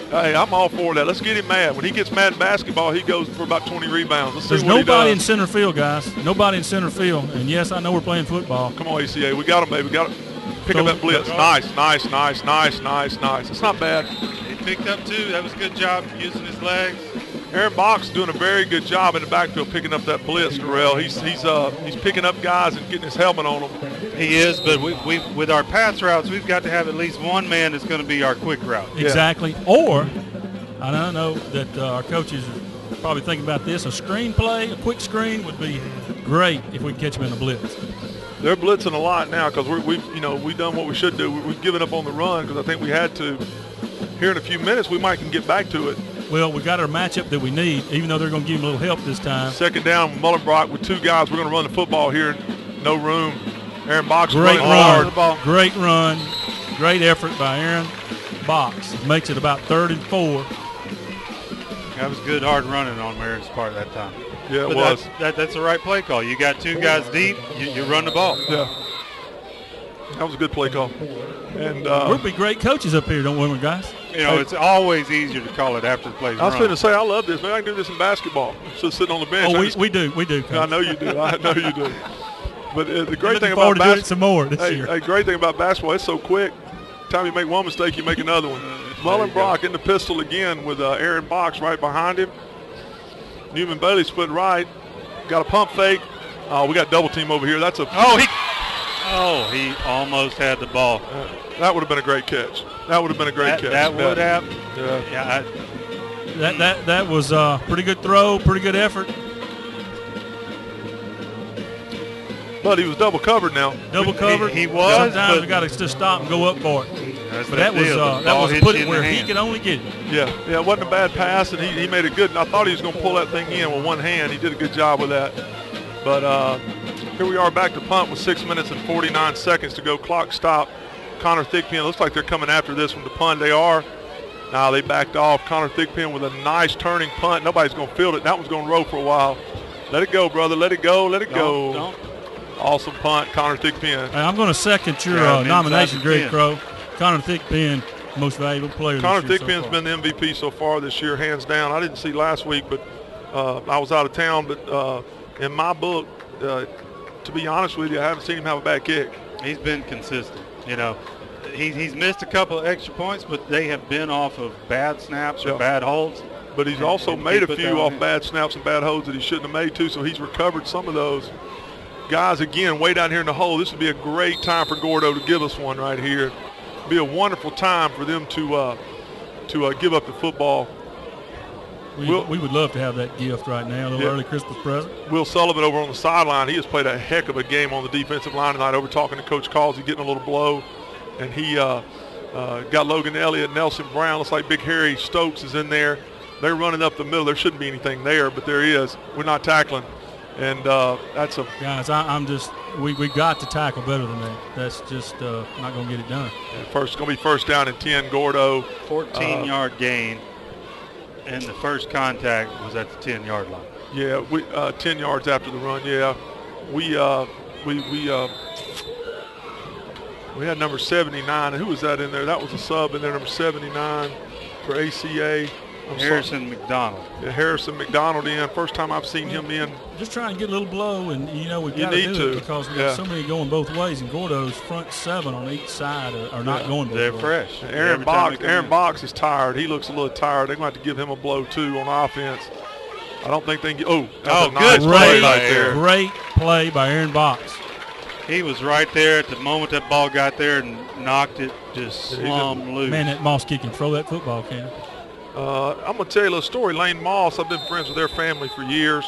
Hey, I'm all for that. Let's get him mad. When he gets mad in basketball, he goes for about 20 rebounds. Let's There's see what nobody he in does. center field, guys. Nobody in center field. And, yes, I know we're playing football. Come on, ACA. We got him, baby. We got him. Pick up that blitz. Nice. It's not bad. He picked up 2. That was a good job using his legs. Aaron Box doing a very good job in the backfield picking up that blitz, Darrell. He's picking up guys and getting his helmet on them. He is, but we with our pass routes, we've got to have at least one man that's going to be our quick route. Exactly. Or, I don't know that our coaches are probably thinking about this, a screen play, a quick screen would be great if we catch them in a blitz. They're blitzing a lot now because we've done what we should do. We've given up on the run because I think we had to. Here in a few minutes, we might can get back to it. Well, we got our matchup that we need, even though they're going to give him a little help this time. Second down, Mullenbrock with 2 guys. We're going to run the football here. No room. Aaron Box Great running hard. run. Great run. Great effort by Aaron Box. Makes it about 3rd and 4. That was good hard running on Aaron's part that time. Yeah, it but was. That's the right play call. You got 2 guys deep, you run the ball. Yeah. That was a good play call. And we'll be great coaches up here, don't we, guys? You know, it's always easier to call it after the play's I was run. going to say, I love this. Man, I can do this in basketball. Just sitting on the bench. Oh, we do. Coach. I know you do. I know you do. But the great thing about basketball, some more this year. Hey, great thing about basketball, it's so quick. Time you make one mistake, you make another one. Mullenbrock in the pistol again with Aaron Box right behind him. Newman Bailey split right. Got a pump fake. We got double team over here. That's a. He almost had the ball. That would have been a great catch. That would have been a great catch. That would have. Yeah. That was a pretty good throw, pretty good effort. But he was double covered now. Double covered. He was. Sometimes we got to just stop and go up for it. But that was put it where he could only get it. Yeah, it wasn't a bad pass, and he made it good. And I thought he was going to pull that thing in with one hand. He did a good job with that. But here we are back to punt with 6 minutes and 49 seconds to go. Clock stop. Connor Thigpen, looks like they're coming after this one to punt. They are. Now they backed off. Connor Thigpen with a nice turning punt. Nobody's going to field it. That one's going to roll for a while. Let it go, brother. Let it go. Let it go. Don't. Awesome punt, Connor Thigpen. I'm going to second your nomination, Greg Crow. Connor Thigpen, most valuable player Connor this year. Thigpen's been the MVP so far this year, hands down. I didn't see last week, but I was out of town. But in my book, to be honest with you, I haven't seen him have a bad kick. He's been consistent. You know, he's missed a couple of extra points, but they have been off of bad snaps or bad holds. But he's also made a few off bad snaps and bad holds that he shouldn't have made too, so he's recovered some of those. Guys, again, way down here in the hole, this would be a great time for Gordo to give us one right here. It'd be a wonderful time for them to give up the football. We would love to have that gift right now, a little early Christmas present. Will Sullivan over on the sideline, he has played a heck of a game on the defensive line tonight. Over talking to Coach Causey, getting a little blow. And he got Logan Elliott, Nelson Brown. Looks like Big Harry Stokes is in there. They're running up the middle. There shouldn't be anything there, but there is. We're not tackling. And that's a guys. We got to tackle better than that. That's just not going to get it done. It's going to be first down and 10. Gordo, 14-yard gain, and the first contact was at the 10-yard line. Yeah, 10 yards after the run. Yeah, we had number 79. And who was that in there? That was a sub in there, number 79 for ACA. Harrison McDonald. Yeah, Harrison McDonald in. First time I've seen him in. Just trying to get a little blow, and we've got to do it because we got so many going both ways. And Gordo's front 7 on each side are not going both ways. They're fresh. Aaron Box is tired. He looks a little tired. They're going to have to give him a blow too on offense. I don't think they can get. That's a nice play right there. Great play by Aaron Box. He was right there at the moment that ball got there and knocked it just slum loose. Man, that Moss kid can throw that football, can. I'm going to tell you a little story. Lane Moss, I've been friends with their family for years.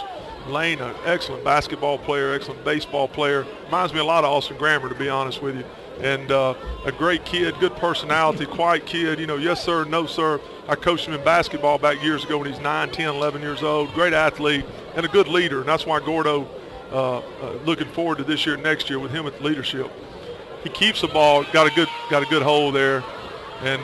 Lane, an excellent basketball player, excellent baseball player. Reminds me a lot of Austin Grammer, to be honest with you. And a great kid, good personality, quiet kid. Yes, sir, no, sir. I coached him in basketball back years ago when he's 9, 10, 11 years old. Great athlete and a good leader. And that's why Gordo looking forward to this year and next year with him at the leadership. He keeps the ball, got a good hold there, and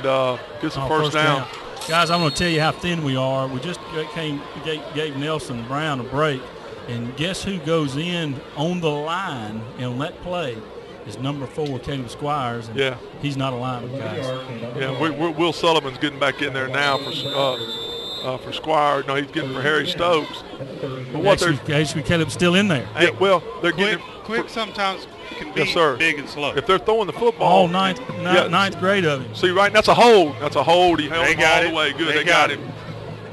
gets the first down. Guys, I'm going to tell you how thin we are. We just gave Nelson Brown a break, and guess who goes in on the line on that play is number 4, Caleb Squires. And he's not a lineman, guys. Yeah, Will Sullivan's getting back in there now for Squire. No, he's getting for Harry Stokes. But actually, Caleb's still in there. Yeah, well, they're getting quick sometimes can be big and slow. If they're throwing the football. All ninth grade of him. See, right, that's a hold. That's a hold. He held him all the way. Good, they got him.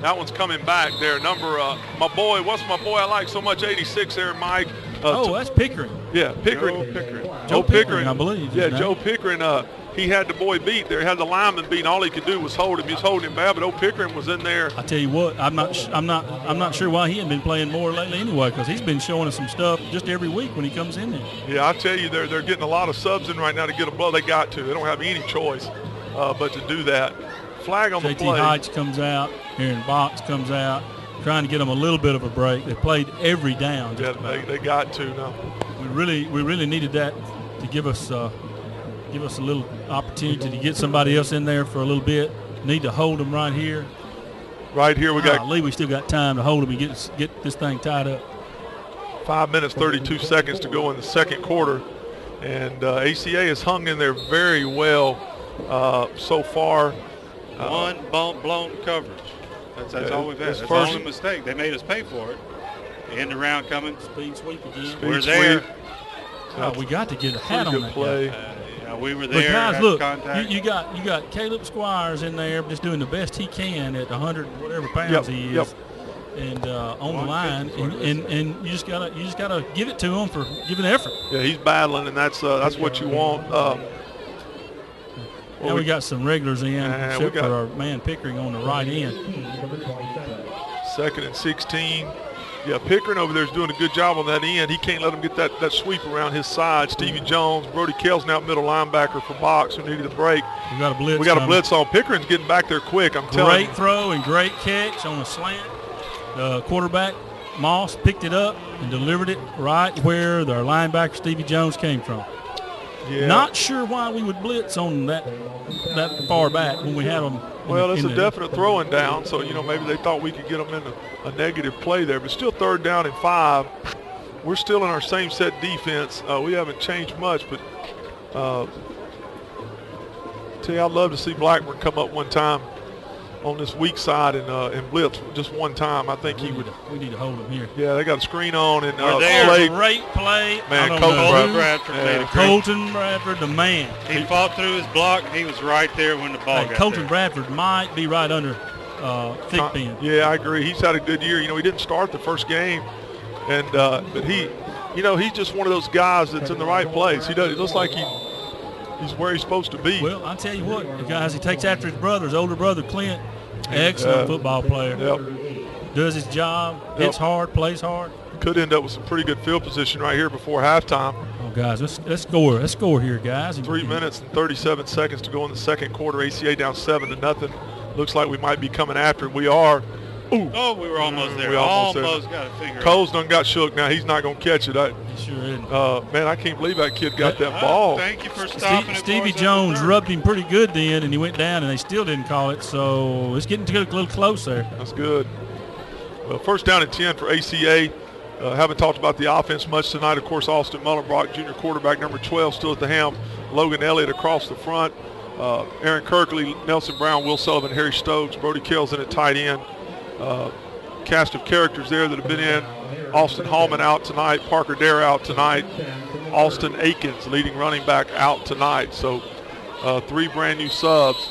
That one's coming back there. My boy, what's my boy I like so much, 86 there, Mike. That's Pickering. Yeah, Pickering. Joe Pickering, I believe. Yeah, Joe Pickering. He had the boy beat there. He had the lineman beat. And all he could do was hold him. He was holding him bad, but old Pickering was in there. I tell you what, I'm not sure why he hadn't been playing more lately anyway, because he's been showing us some stuff just every week when he comes in there. Yeah, I tell you, they're getting a lot of subs in right now to get a blow. They got to. They don't have any choice but to do that. Flag on the play. JT Heights comes out. Aaron Box comes out, trying to get them a little bit of a break. They played every down. Yeah, they got to now. We really needed that to give us a little opportunity to get somebody else in there for a little bit. Need to hold them right here. Right here we got. We still got time to hold them and get this thing tied up. 5 minutes, 32 seconds to go in the second quarter. And ACA has hung in there very well so far. One blown coverage. That's all we've had. That's the only mistake. They made us pay for it. End around coming. Speed sweep again. We're there. We got to get a hat on that play. We were there. But guys, look, contact. you got Caleb Squires in there just doing the best he can at 100 whatever pounds he is. Yep. And on the line, and you just gotta give it to him for giving effort. Yeah, he's battling, and that's what you want. Now we got some regulars in, except for our man Pickering on the right end. 2nd and 16. Yeah, Pickering over there is doing a good job on that end. He can't let him get that sweep around his side. Stevie Jones, Brody Kells now middle linebacker for Box, who needed a break. We got a blitz. We got a blitz on. Pickering's getting back there quick. I'm telling you. Great throw and great catch on a slant. The quarterback Moss picked it up and delivered it right where their linebacker Stevie Jones came from. Yeah. Not sure why we would blitz on that far back when we had them. Well, it's a definite throwing down, so maybe they thought we could get them in a negative play there. But still 3rd down and 5. We're still in our same set defense. We haven't changed much, but tell you, I'd love to see Blackburn come up one time on this weak side and blitz just one time. I think he would. We need to hold him here. Yeah, they got a screen on and great play. Man, Colton Bradford, the man. He fought through his block, and he was right there when the ball got Colton there. Bradford might be right under thick bin. Yeah, I agree. He's had a good year. He didn't start the first game, and but he's just one of those guys that's in the right place. It looks like he's where he's supposed to be. Well, I'll tell you what, guys, he takes after his brother, his older brother, Clint. Excellent football player. Yep. Does his job, hits hard, plays hard. Could end up with some pretty good field position right here before halftime. Oh, guys, let's score. Let's score here, guys. 3 minutes and 37 seconds to go in the second quarter. ACA down 7-0. Looks like we might be coming after it. We are. Ooh. Oh, we were almost there. We almost got a finger. Cole's done got shook. Now he's not going to catch it. He sure isn't. Man, I can't believe that kid got that ball. Thank you for stopping it. Stevie Jones rubbed him pretty good then, and he went down, and they still didn't call it. So it's getting a little close there. That's good. Well, 1st down and 10 for ACA. Haven't talked about the offense much tonight. Of course, Austin Mullenbrock, junior quarterback, number 12, still at the helm. Logan Elliott across the front. Aaron Kirkley, Nelson Brown, Will Sullivan, Harry Stokes, Brody Kells in at tight end. Cast of characters there that have been in. Austin Hallman out tonight. Parker Dare out tonight. Austin Akins, leading running back, out tonight. So 3 brand new subs.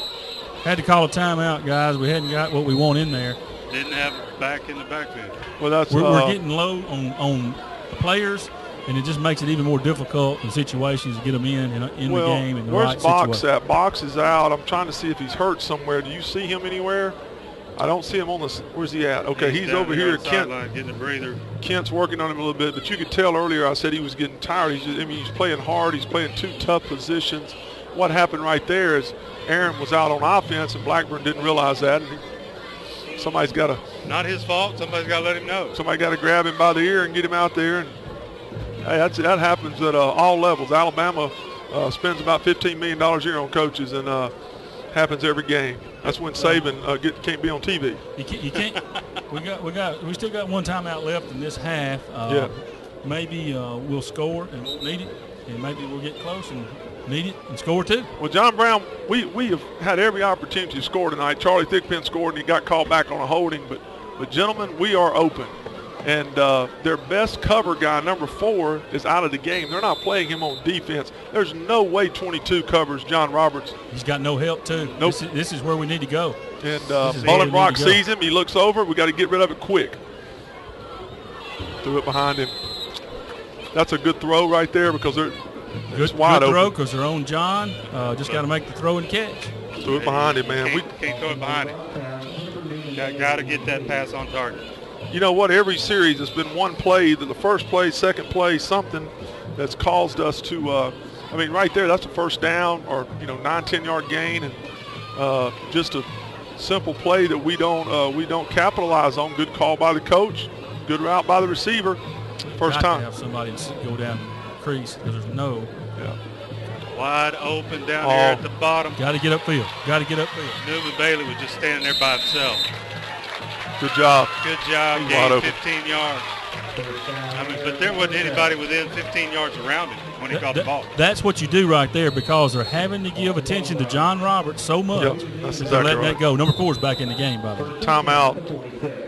Had to call a timeout, guys. We hadn't got what we want in there. Didn't have it back in the backfield. Well, that's we're getting low on the players, and it just makes it even more difficult in situations to get them in the game in the right situation. Where's Box at? Box is out. I'm trying to see if he's hurt somewhere. Do you see him anywhere? I don't see him on the. Where's he at? Okay, he's over here. Kent, getting a breather. Kent's working on him a little bit, but you could tell earlier I said he was getting tired. He's playing hard. He's playing 2 tough positions. What happened right there is Aaron was out on offense, and Blackburn didn't realize that. And somebody's got to. Not his fault. Somebody's got to let him know. Somebody got to grab him by the ear and get him out there. And hey, that happens at all levels. Alabama spends about $15 million a year on coaches, and happens every game. That's when Saban can't be on TV. You can't. We still got one timeout left in this half. Maybe we'll score and won't need it, and maybe we'll get close and need it and score too. Well, John Brown, we have had every opportunity to score tonight. Charlie Thigpen scored and he got called back on a holding, but gentlemen, we are open. and their best cover guy, number 4, is out of the game. They're not playing him on defense. There's no way 22 covers John Roberts. He's got no help, too. Nope. This is where we need to go. And Mullenbrock sees him. He looks over. We got to get rid of it quick. Threw it behind him. That's a good throw right there because they're good throw because their own John just got to make the throw and catch. Threw it behind him, man. Can't throw it behind him. Got to get that pass on target. You know what? Every series has been one play, the first play, second play, something that's caused us to. I mean, right there, that's a first down or 9-10 yard gain, and just a simple play that we don't capitalize on. Good call by the coach. Good route by the receiver. First time. To have somebody go down the crease because there's no. Yeah. Wide open down here at the bottom. Got to get upfield. Got to get upfield. Newman Bailey was just standing there by himself. Good job. Good job. Gained 15 yards. I mean, but there wasn't anybody within 15 yards around him when he caught the ball. That's what you do right there because they're having to give attention to John Roberts so much. Yep, that's exactly they're letting right. that go. Number 4 is back in the game, by the way. Timeout.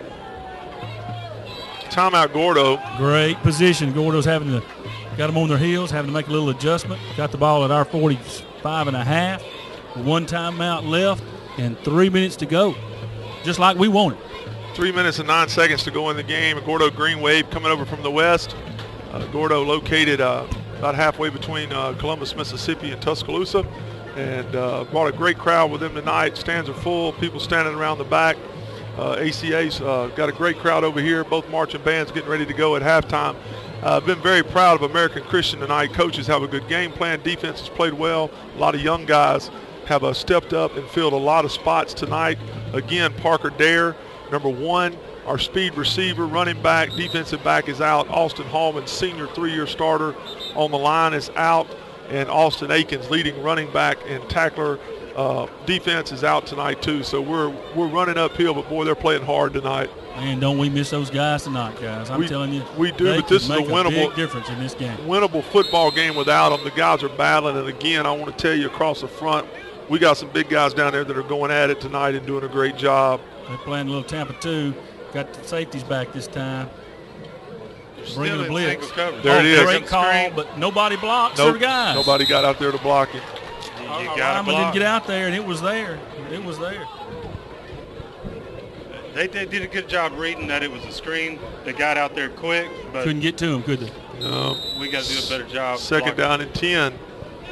Timeout, Gordo. Great position. Gordo's got them on their heels, having to make a little adjustment. Got the ball at our 45.5. 1 timeout left and 3 minutes to go, just like we wanted. 3 minutes and 9 seconds to go in the game. Gordo Green Wave coming over from the west. Gordo located about halfway between Columbus, Mississippi and Tuscaloosa, and brought a great crowd with them tonight. Stands are full, people standing around the back. ACA's got a great crowd over here. Both marching bands getting ready to go at halftime. Been very proud of American Christian tonight. Coaches have a good game plan. Defense has played well. A lot of young guys have stepped up and filled a lot of spots tonight. Again, Parker Dare, number 1, our speed receiver, running back, defensive back is out. Austin Hallman, senior 3-year starter on the line, is out. And Austin Akins, leading running back and tackler, defense is out tonight too. So we're running uphill, but boy, they're playing hard tonight. Man, don't we miss those guys tonight, guys? I'm telling you, we do. But this is a big difference in this game. Winnable football game without them. The guys are battling, and again, I want to tell you across the front, we got some big guys down there that are going at it tonight and doing a great job. They're playing a little Tampa 2. Got the safeties back this time. Bringing the blitz. There it is. Great call, but nobody blocks their guys. Nobody got out there to block it. You got to block. Didn't get out there, and it was there. It was there. They did a good job reading that it was a screen. They got out there quick, but couldn't get to him, could they? No. We got to do a better job. Second down and 10.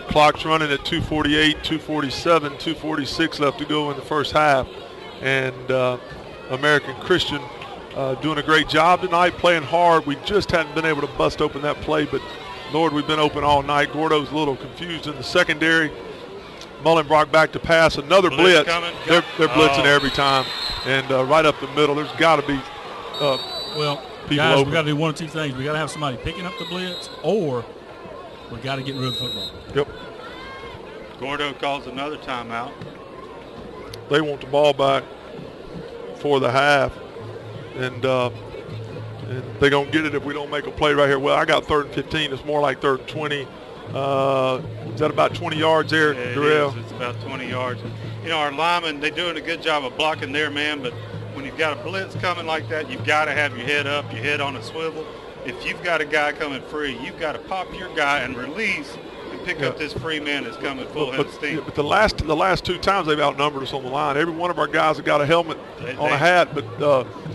Clock's running at 2:48, 2:47, 2:46 left to go in the first half. And American Christian doing a great job tonight, playing hard. We just hadn't been able to bust open that play, but Lord, we've been open all night. Gordo's a little confused in the secondary. Mullenbrock back to pass. Another blitz. They're blitzing every time. And right up the middle, there's got to be guys, open. we got to do one of 2 things. We got to have somebody picking up the blitz, or we got to get rid of the football. Yep. Gordo calls another timeout. They want the ball back for the half. And they're going to get it if we don't make a play right here. Well, I got 3rd and 15. It's more like 3rd and 20. Is that about 20 yards there, Yeah, Darrell? it's about 20 yards. Our linemen, they're doing a good job of blocking their man, but when you've got a blitz coming like that, you've got to have your head up, your head on a swivel. If you've got a guy coming free, you've got to pop your guy and release and pick up this free man that's coming full head of steam. But the last 2 times they've outnumbered us on the line. Every one of our guys have got a helmet on a hat, but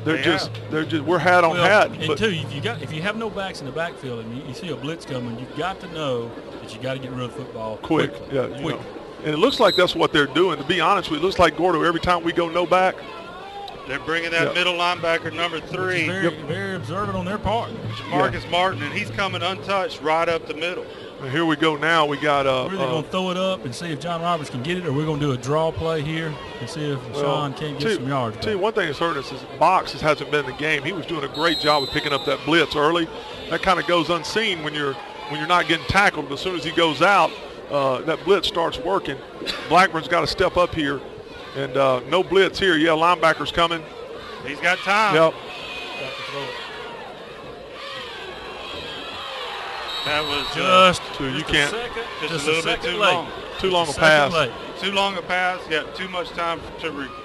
we're hat on hat. And two, if you have no backs in the backfield and you see a blitz coming, you've got to know that you got to get rid of the football quick. Quick. And it looks like that's what they're doing. To be honest with you, it looks like Gordo, every time we go no back, they're bringing that middle linebacker, number 3. Very observant on their part. Marcus Martin, and he's coming untouched right up the middle. And here we go now. We got we're either going to throw it up and see if John Roberts can get it, or we're going to do a draw play here and see if Sean can't get some yards. Tell you one thing that's hurt us is Box hasn't been in the game. He was doing a great job of picking up that blitz early. That kind of goes unseen when you're not getting tackled. But as soon as he goes out, that blitz starts working. Blackburn's got to step up here, and no blitz here. Yeah, linebacker's coming. He's got time. Yep. That was just you can't. Just a little bit too long. Too long a pass. Late. too long a pass. You got too much time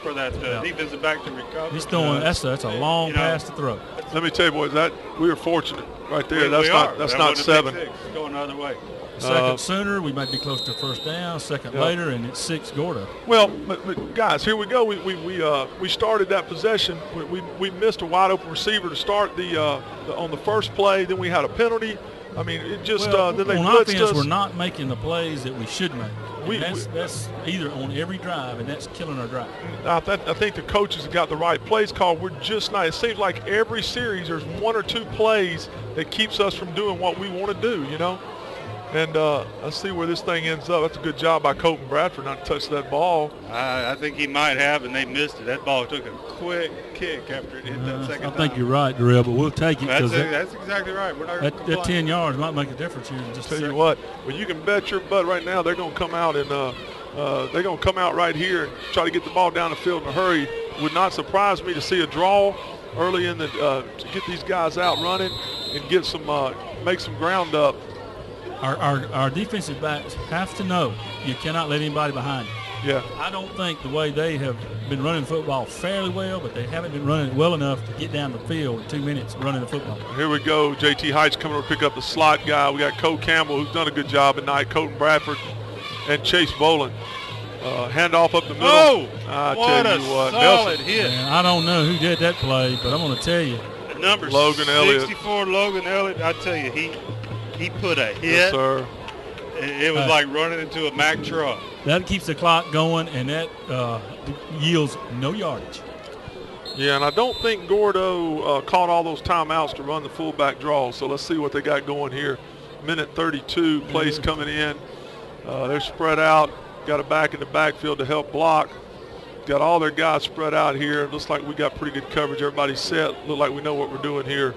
for that defensive back to recover. He's throwing. That's a long pass to throw. Let me tell you, boys, that we were fortunate right there. That's that not 7. It's going the other way. Second sooner, we might be close to first down. Second later, and it's 6 Gordo. Well, but guys, here we go. We started that possession. We missed a wide open receiver to start on the first play. Then we had a penalty. I mean, it just then they on blitzed offense, us. we're not making the plays that we should make. That's either on every drive, and that's killing our drive. I think the coaches have got the right plays called. We're just not. It seems like every series there's 1 or 2 plays that keeps us from doing what we want to do. And let's see where this thing ends up. That's a good job by Colton Bradford not to touch that ball. I think he might have, and they missed it. That ball took a quick kick after it hit that second I think you're right, Darrell, but we'll take it. That's exactly right. We're not that 10 yards might make a difference here in just a second. Tell you what, well, you can bet your butt right now they're going to come out and they're going to come out right here and try to get the ball down the field in a hurry. Would not surprise me to see a draw early in the to get these guys out running and get some make some ground up. Our defensive backs have to know you cannot let anybody behind you. Yeah. I don't think the way they have been running football fairly well, but they haven't been running it well enough to get down the field in 2 minutes running the football. Here we go. JT Heights coming over to pick up the slot guy. We got Cole Campbell, who's done a good job tonight, Colton Bradford, and Chase Boland. Handoff up the middle. Oh, what a solid hit. Man, I don't know who did that play, but I'm going to tell you. Number Logan Elliott. 64, Logan Elliott. I tell you, he put a hit. Yes, sir. It was like running into a Mack truck. That keeps the clock going, and that yields no yardage. Yeah, and I don't think Gordo caught all those timeouts to run the fullback draw. So let's see what they got going here. Minute 32, plays coming in. They're spread out. Got a back in the backfield to help block. Got all their guys spread out here. Looks like we got pretty good coverage. Everybody's set. Look like we know what we're doing here.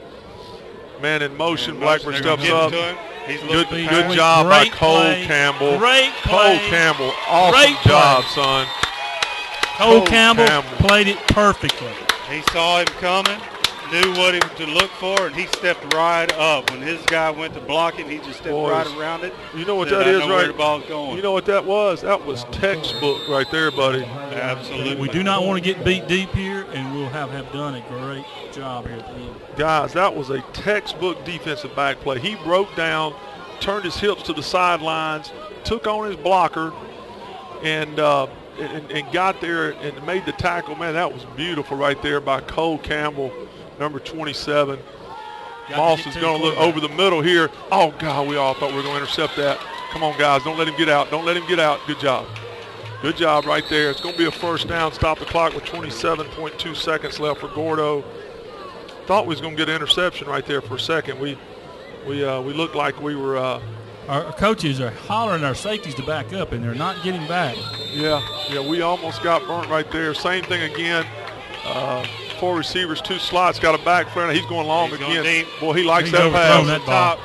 Man in motion. Blackburn steps up. Good job by Cole Campbell. Great Cole Campbell. Awesome job, son. Cole Campbell played it perfectly. He saw him coming, knew what to look for, and he stepped right up. When his guy went to block him, he just stepped right around it. You know what that is, right? Where the ball's going. You know what that was? That was textbook right there, buddy. Absolutely. We do not want to get beat deep here, and we'll have done a great job here at the end. Guys, that was a textbook defensive back play. He broke down, turned his hips to the sidelines, took on his blocker, and got there and made the tackle. Man, that was beautiful right there by Cole Campbell, number 27. Moss is going to look over the middle here. Oh, God, we all thought we were going to intercept that. Come on, guys, don't let him get out. Don't let him get out. Good job. Good job right there. It's going to be a first down. Stop the clock with 27.2 seconds left for Gordo. Thought we was going to get an interception right there for a second. We looked like we were our coaches are hollering our safeties to back up, and they're not getting back. Yeah, we almost got burnt right there. Same thing again. 4 receivers, 2 slots, got a back flare. He's going long again. Deep. Boy, he likes He's that pass. that ball.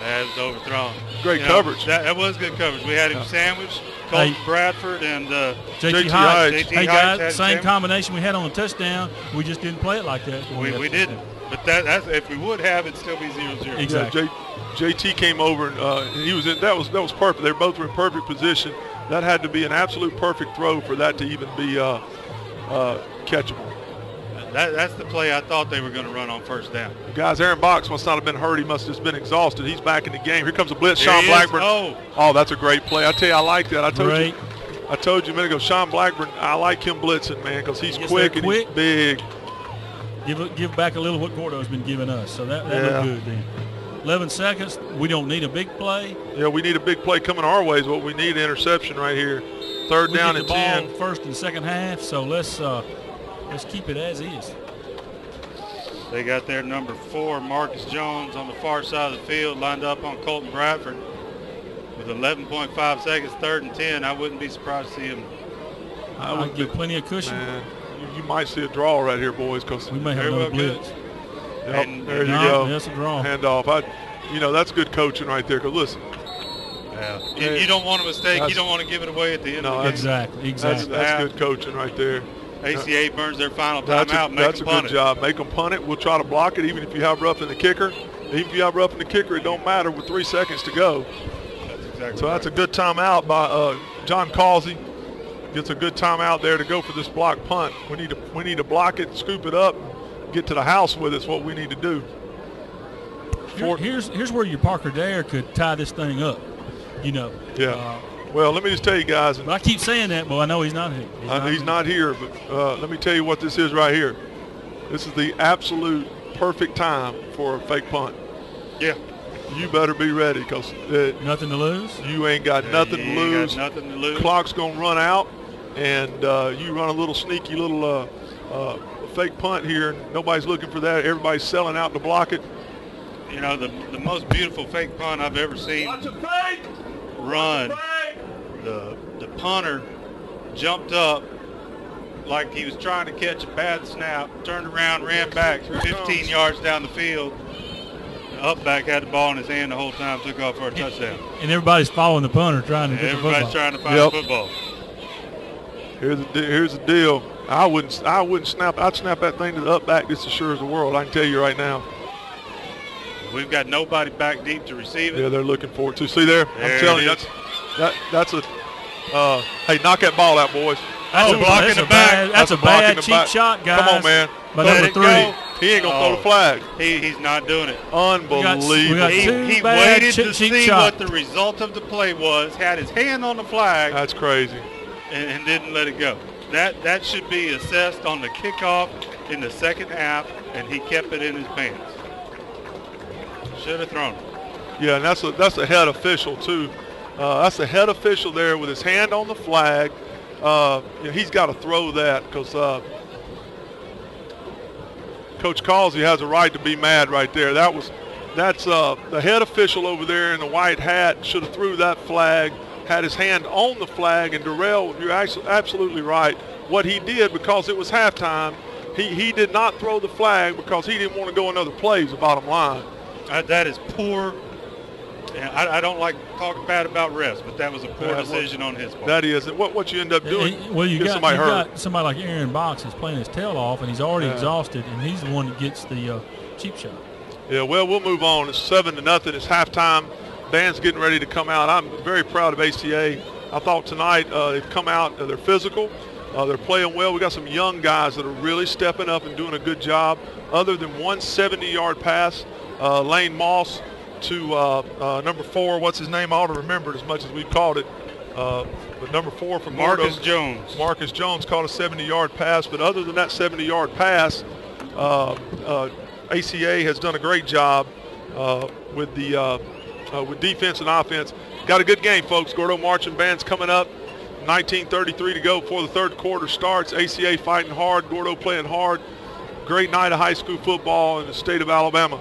That was overthrown. Great coverage. That was good coverage. We had him sandwiched. Colton Bradford and JT Heights. Hey, guys, Heights same combination we had on the touchdown. We just didn't play it like that. We didn't. But that's if we would have, it'd still be 0-0. Exactly. Yeah, JT came over and he was in. That was perfect. They both were in perfect position. That had to be an absolute perfect throw for that to even be catchable. That's the play I thought they were going to run on first down. Guys, Aaron Box must not have been hurt. He must have just been exhausted. He's back in the game. Here comes a blitz. There Sean he Blackburn. is. Oh, that's a great play. I tell you, I like that. I told you a minute ago, Sean Blackburn, I like him blitzing, man, because he's quick and he's big. Give back a little what Gordo has been giving us. So that looked good then. 11 seconds. We don't need a big play. Yeah, we need a big play coming our way is what we need, an interception right here. Third down and 10. First and second half, so let's keep it as is. They got their number 4, Marcus Jones, on the far side of the field, lined up on Colton Bradford. With 11.5 seconds, 3rd and 10, I wouldn't be surprised to see him. I'd give plenty of cushion. Man, you might see a draw right here, boys, because we may have another blitz. Yep, there you go. That's a draw. Handoff. That's good coaching right there. Because listen, you don't want a mistake. You don't want to give it away at the end of the game. Exactly. That's good coaching right there. ACA burns their final timeout. That's a good job. Make them punt it. We'll try to block it, even if you have roughing the kicker. Even if you have roughing the kicker, it don't matter with 3 seconds to go. That's exactly so that's a good timeout by John Causey gets a good timeout there to go for this block punt. We need to block it, scoop it up, get to the house with it. Is what we need to do. Here's where your Parker Dare could tie this thing up. Yeah. Well, let me just tell you guys. But I keep saying that, but I know he's not here. He's not here, but let me tell you what this is right here. This is the absolute perfect time for a fake punt. Yeah. You better be ready because nothing to lose. You ain't got nothing to lose. Got nothing to lose. Clock's gonna run out, and you run a little sneaky little fake punt here. And nobody's looking for that. Everybody's selling out to block it. You know, the most beautiful fake punt I've ever seen run. The punter jumped up like he was trying to catch a bad snap, turned around, ran back 15 yards down the field. The up back had the ball in his hand the whole time, took off for a touchdown. And everybody's following the punter trying to get the football. Everybody's trying to find the football. Here's the deal. I wouldn't snap. I'd snap that thing to the up back just as sure as the world. I can tell you right now. We've got nobody back deep to receive it. Yeah, they're looking for it too. See there? I'm telling you, that's a. Hey, knock that ball out, boys. Blocking the back. That's a bad cheap shot, guys. Come on, man. But number 3. He ain't gonna throw the flag. He's not doing it. Unbelievable. We got he waited to see what the result of the play was. Had his hand on the flag. That's crazy. And didn't let it go. That should be assessed on the kickoff in the second half, and he kept it in his pants. Should have thrown it. Yeah, and that's a head official too. That's the head official there with his hand on the flag. He's got to throw that because Coach Causey has a right to be mad right there. That's the head official over there in the white hat should have threw that flag, had his hand on the flag, and Darrell, you're absolutely right. What he did, because it was halftime, he did not throw the flag because he didn't want to go another play is the bottom line. That is poor. I don't like talking bad about refs, but that was a poor decision on his part. That is. What you end up doing, you got somebody hurt. Got somebody like Aaron Box is playing his tail off, and he's already exhausted, and he's the one that gets the cheap shot. Yeah, well, we'll move on. It's 7-0. It's halftime. Band's getting ready to come out. I'm very proud of ACA. I thought tonight they've come out. They're physical. They're playing well. We got some young guys that are really stepping up and doing a good job. Other than one 70-yard pass, Lane Moss to number 4. What's his name? I ought to remember it as much as we called it. But number 4 from Gordo. Marcus Jones. Marcus Jones caught a 70-yard pass. But other than that 70-yard pass, ACA has done a great job with defense and offense. Got a good game, folks. Gordo Marching Band's coming up. 19:33 to go before the third quarter starts. ACA fighting hard. Gordo playing hard. Great night of high school football in the state of Alabama.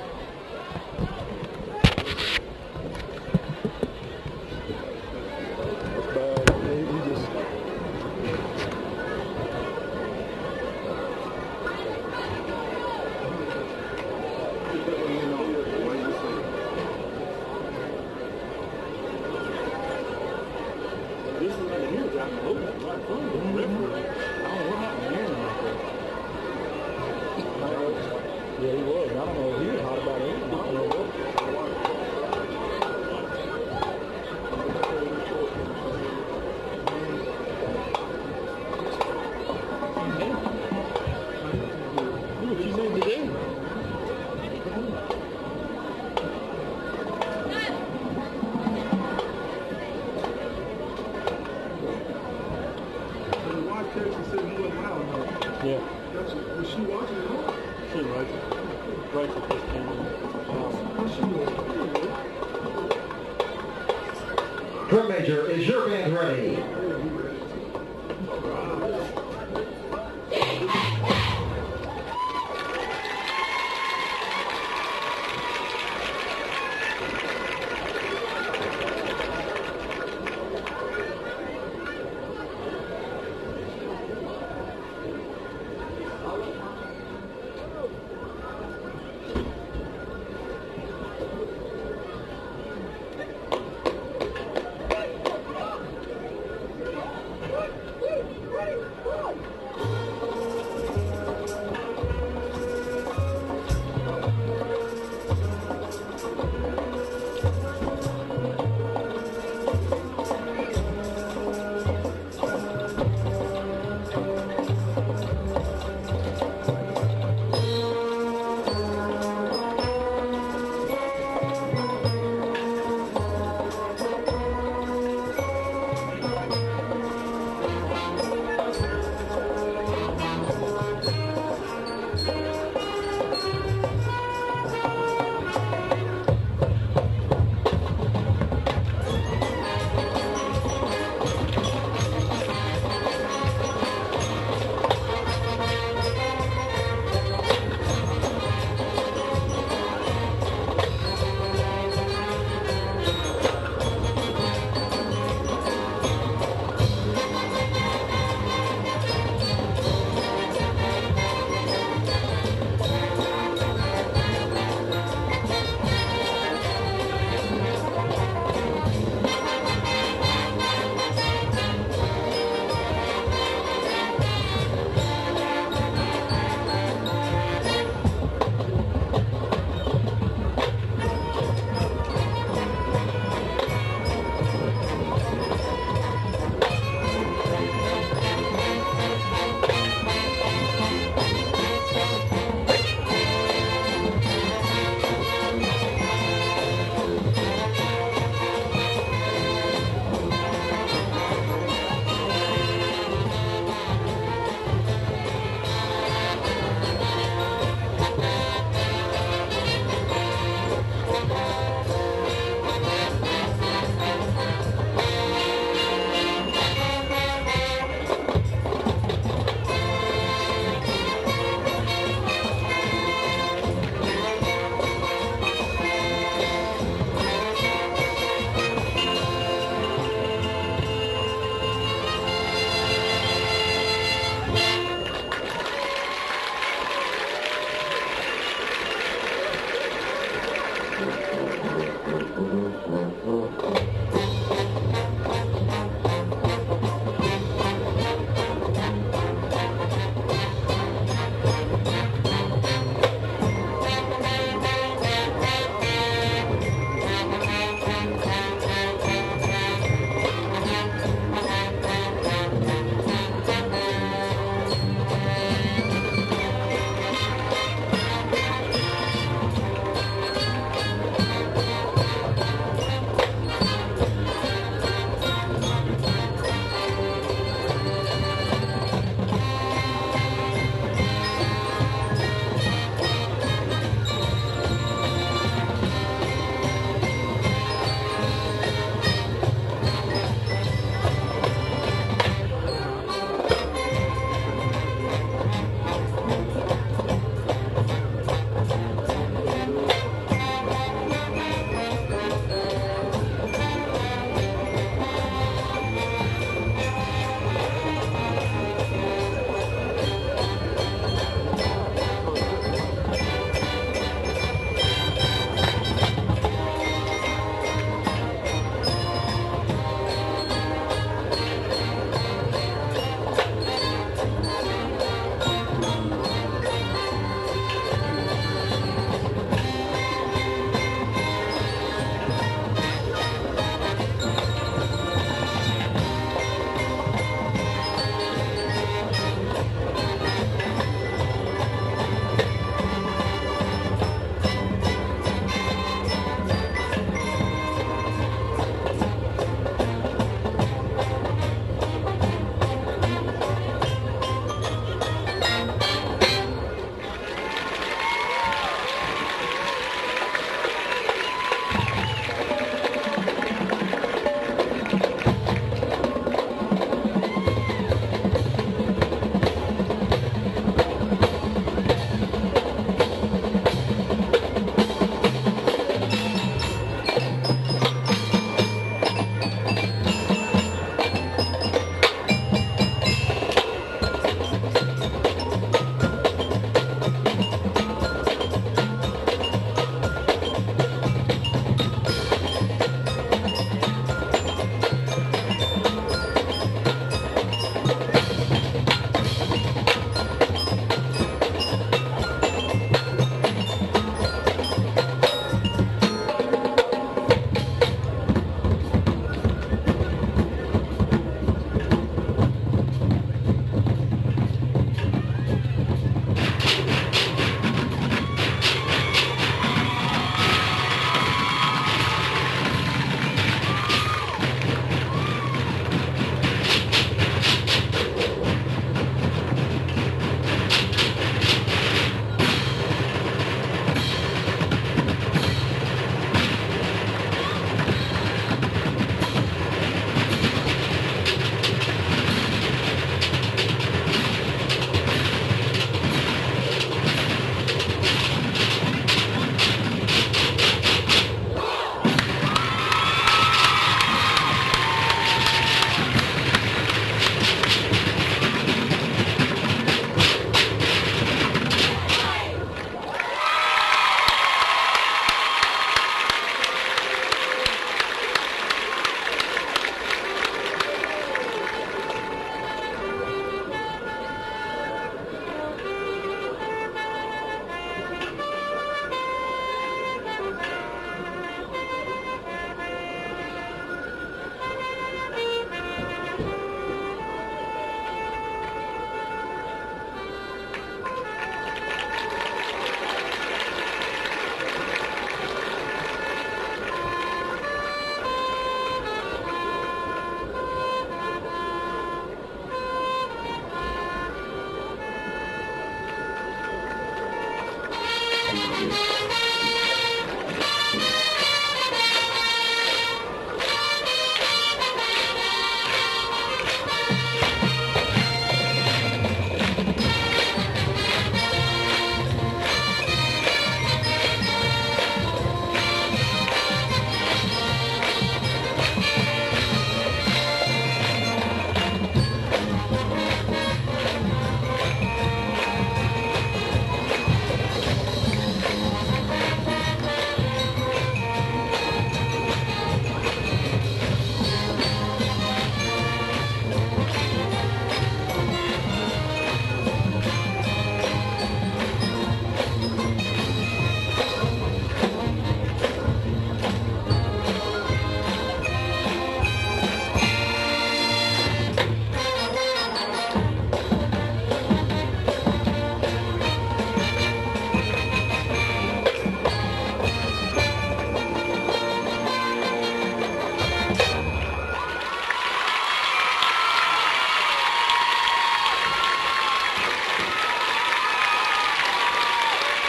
Drum major, is your band ready?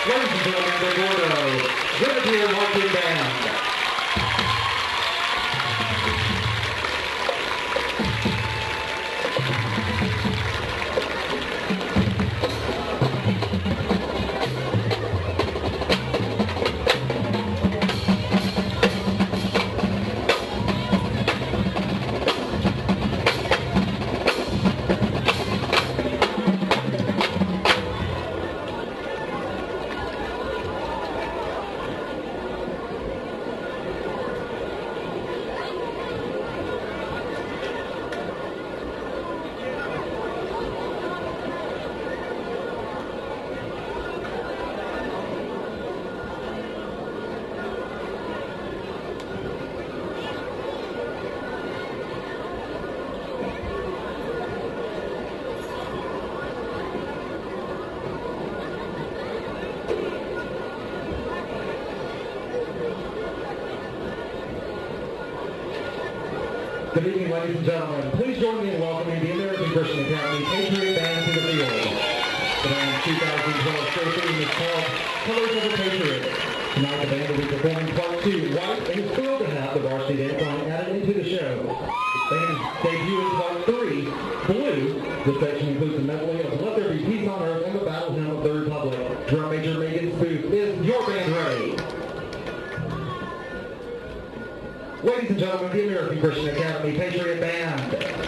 Ladies and gentlemen, the Gordo Grenadier Marching Band. Good evening, ladies and gentlemen. Please join me in welcoming the American Christian Academy Patriot Band to the field. The band's 2012 show theme is called Colors of the Patriot. Tonight, the band will be performing part 2, White, and is thrilled to have the varsity dance line added into the show. The band's debut is part 3, Blue. This section includes a medley of Let There Be Peace on Earth and the Battle Hymn of the Republic. Drum Major Megan Booth, is your band ready? Ladies and gentlemen, the American Christian Academy Patriot Band.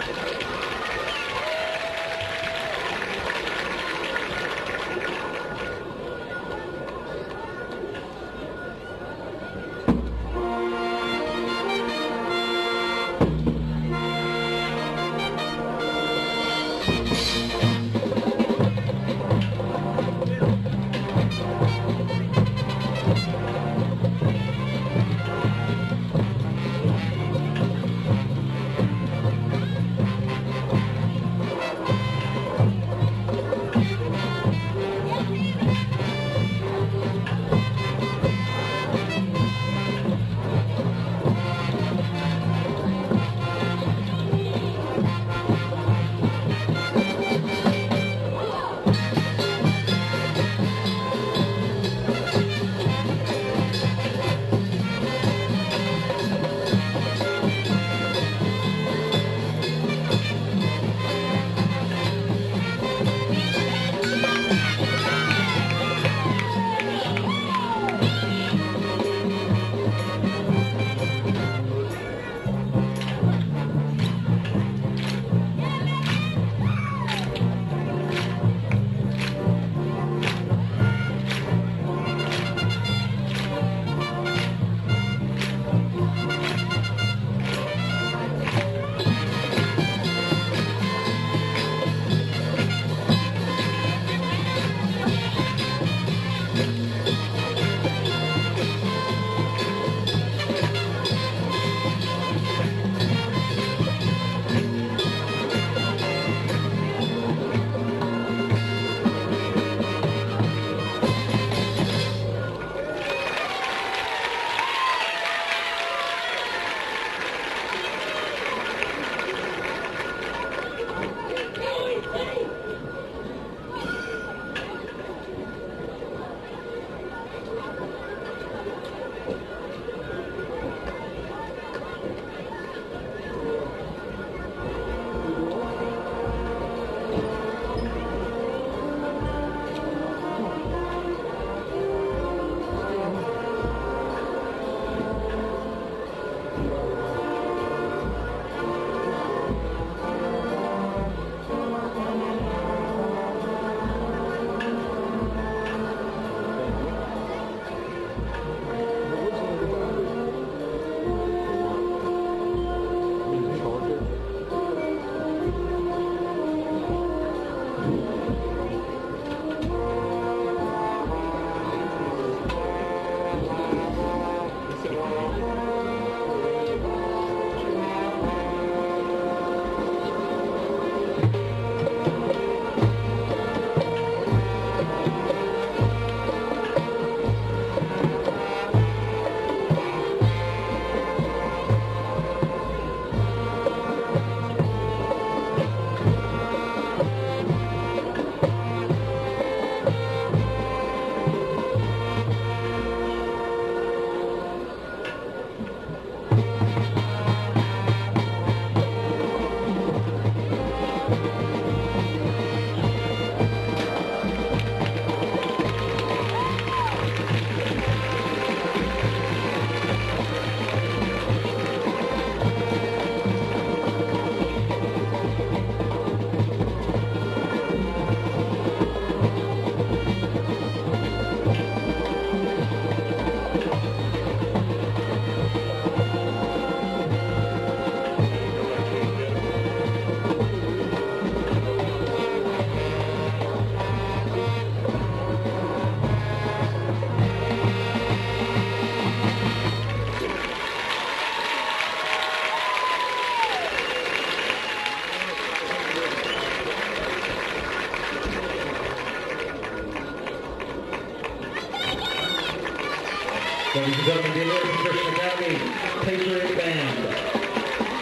Ladies and gentlemen, the American Christian Academy Patriot Band.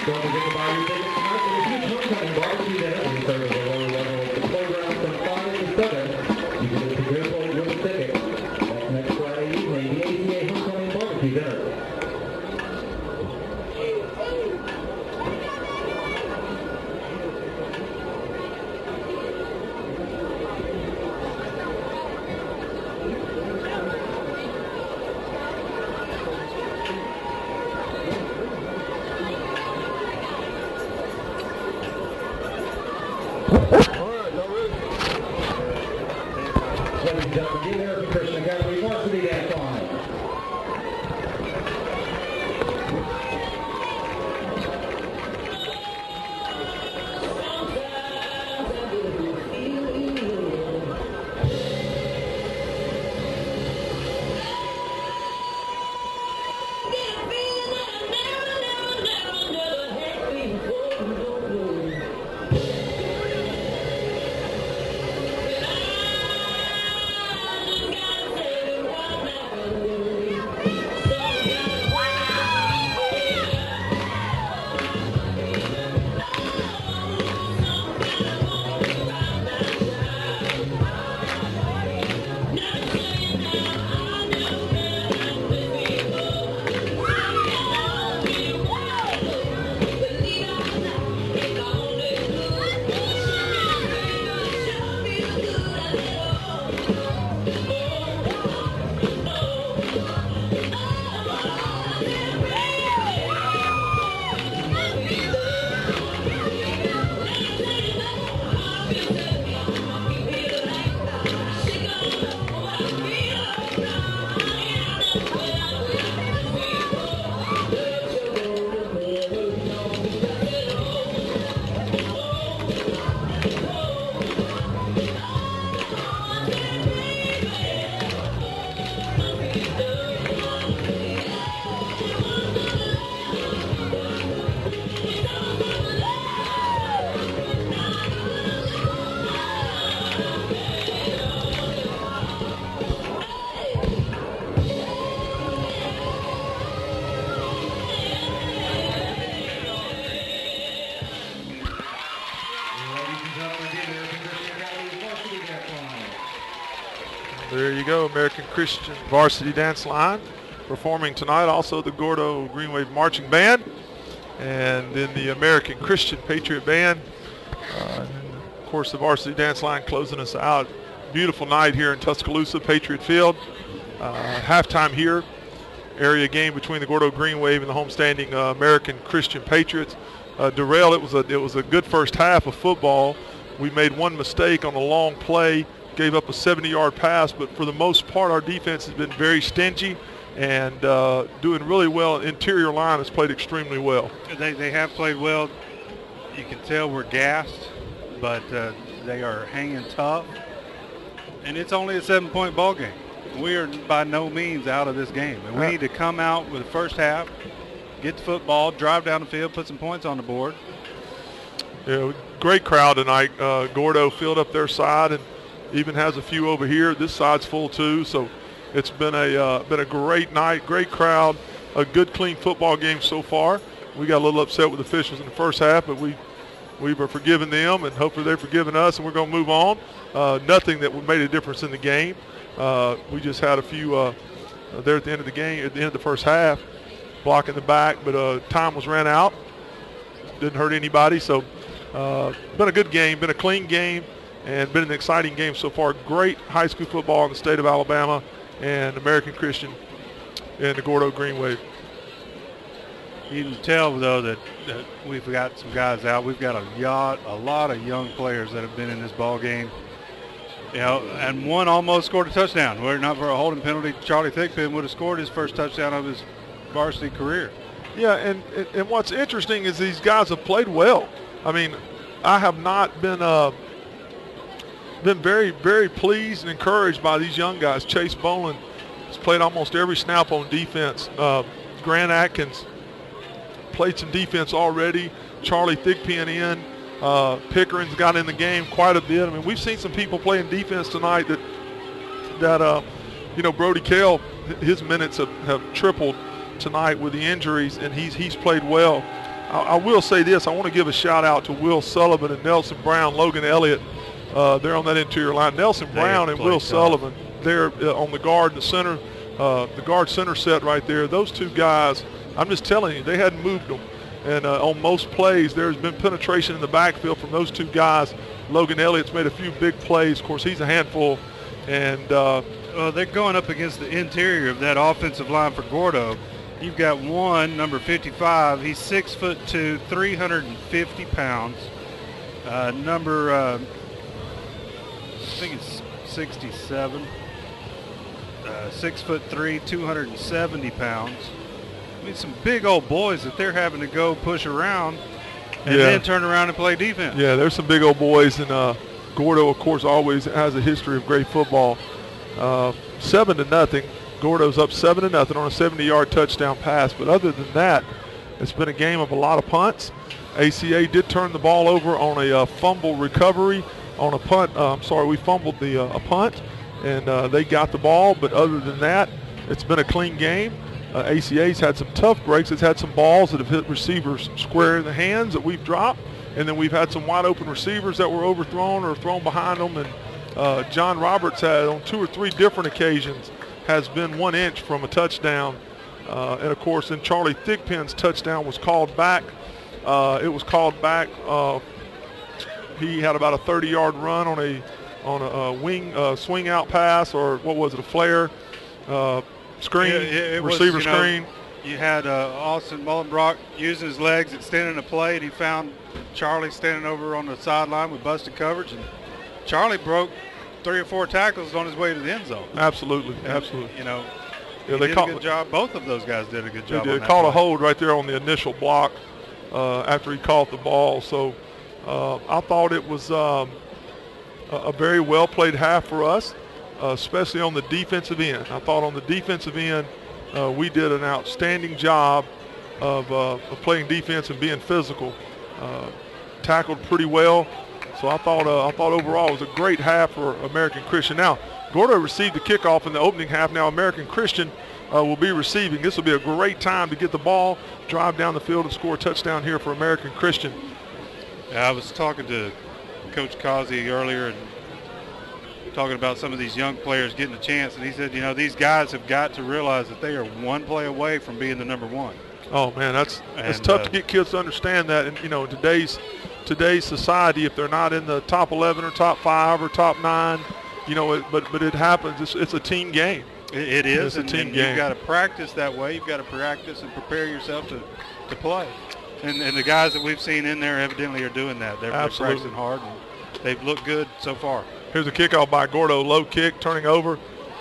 Don't forget to buy your tickets tonight for the huge homecoming barbecue dinner. We serve at the lower level of the playground from 5 to 7. You can get the grateful with a ticket. That's next Friday evening, the ATA homecoming barbecue dinner. Ladies and gentlemen, the American Christian Academy varsity dance line. There you go, American Christian Varsity Dance Line. Performing tonight also the Gordo Green Wave Marching Band, and then the American Christian Patriot Band. And then, of course, the Varsity Dance Line closing us out. Beautiful night here in Tuscaloosa, Patriot Field. Halftime here. Area game between the Gordo Green Wave and the homestanding American Christian Patriots. Darrell, it was a good first half of football. We made one mistake on a long play, gave up a 70-yard pass, but for the most part, our defense has been very stingy and doing really well. Interior line has played extremely well. They have played well. You can tell we're gassed, but they are hanging tough. And it's only a 7-point ball game. We are by no means out of this game. And we need to come out with the first half, get the football, drive down the field, put some points on the board. Yeah, great crowd tonight. Gordo filled up their side and even has a few over here. This side's full too, so it's been a great night, great crowd, a good clean football game so far. We got a little upset with officials in the first half, but we were forgiving them, and hopefully they're forgiving us, and we're going to move on. Nothing that made a difference in the game. We just had a few there at the end of the game, at the end of the first half, blocking the back, but time was ran out. Didn't hurt anybody, so been a good game, been a clean game, and been an exciting game so far. Great high school football in the state of Alabama, and American Christian and the Gordo Green Wave. You can tell, though, that we've got some guys out. We've got a lot of young players that have been in this ball game. You know, and one almost scored a touchdown. Were it not for a holding penalty, Charlie Thigpen would have scored his first touchdown of his varsity career. Yeah, and what's interesting is these guys have played well. I mean, I have not been very, very pleased and encouraged by these young guys. Chase Boland has played almost every snap on defense. Grant Atkins played some defense already. Charlie Thigpen in. Pickering's got in the game quite a bit. I mean, we've seen some people playing defense tonight that you know, Brody Kell his minutes have tripled tonight with the injuries, and he's played well. I will say this. I want to give a shout-out to Will Sullivan and Nelson Brown, Logan Elliott. They're on that interior line. Nelson Brown and Will Sullivan, they're on the guard, the center, the guard center set right there. Those two guys, I'm just telling you, they hadn't moved them. And on most plays, there's been penetration in the backfield from those two guys. Logan Elliott's made a few big plays. Of course, he's a handful. And they're going up against the interior of that offensive line for Gordo. You've got one, number 55. He's 6'2", 350 pounds. Number, I think it's 67. 6'3", 270 pounds. I mean, some big old boys that they're having to go push around and then turn around and play defense. Yeah, there's some big old boys, and Gordo, of course, always has a history of great football. 7-0. Gordo's up 7-0 on a 70-yard touchdown pass. But other than that, it's been a game of a lot of punts. ACA did turn the ball over on a fumble recovery on a punt. We fumbled a punt, and they got the ball. But other than that, it's been a clean game. ACA's had some tough breaks. It's had some balls that have hit receivers square in the hands that we've dropped. And then we've had some wide open receivers that were overthrown or thrown behind them. And John Roberts had on 2 or 3 different occasions has been 1 inch from a touchdown. And of course, then Charlie Thigpen's touchdown was called back. It was called back. He had about a 30-yard run on a wing swing out pass, or what was it, a flare screen, receiver screen. You had Austin Mullenbrock using his legs, extending the play, and he found Charlie standing over on the sideline with busted coverage, and Charlie broke 3 or 4 tackles on his way to the end zone. Absolutely. You know, yeah, they did a good job. Both of those guys did a good job. They called a hold right there on the initial block after he caught the ball. So I thought it was a very well played half for us, especially on the defensive end. I thought on the defensive end we did an outstanding job of playing defense and being physical. Tackled pretty well. So I thought overall it was a great half for American Christian. Now, Gordo received the kickoff in the opening half. Now American Christian will be receiving. This will be a great time to get the ball, drive down the field, and score a touchdown here for American Christian. Yeah, I was talking to Coach Causey earlier and talking about some of these young players getting a chance, and he said, you know, these guys have got to realize that they are 1 play away from being the number 1. Oh man, that's tough to get kids to understand that. And you know, in today's society, if they're not in the top 11 or top 5 or top 9, you know, but it happens. It's a team game. It is. It's a team game. You've got to practice that way. You've got to practice and prepare yourself to play. And the guys that we've seen in there evidently are doing that. They're practicing hard, and they've looked good so far. Here's a kickoff by Gordo, low kick, turning over.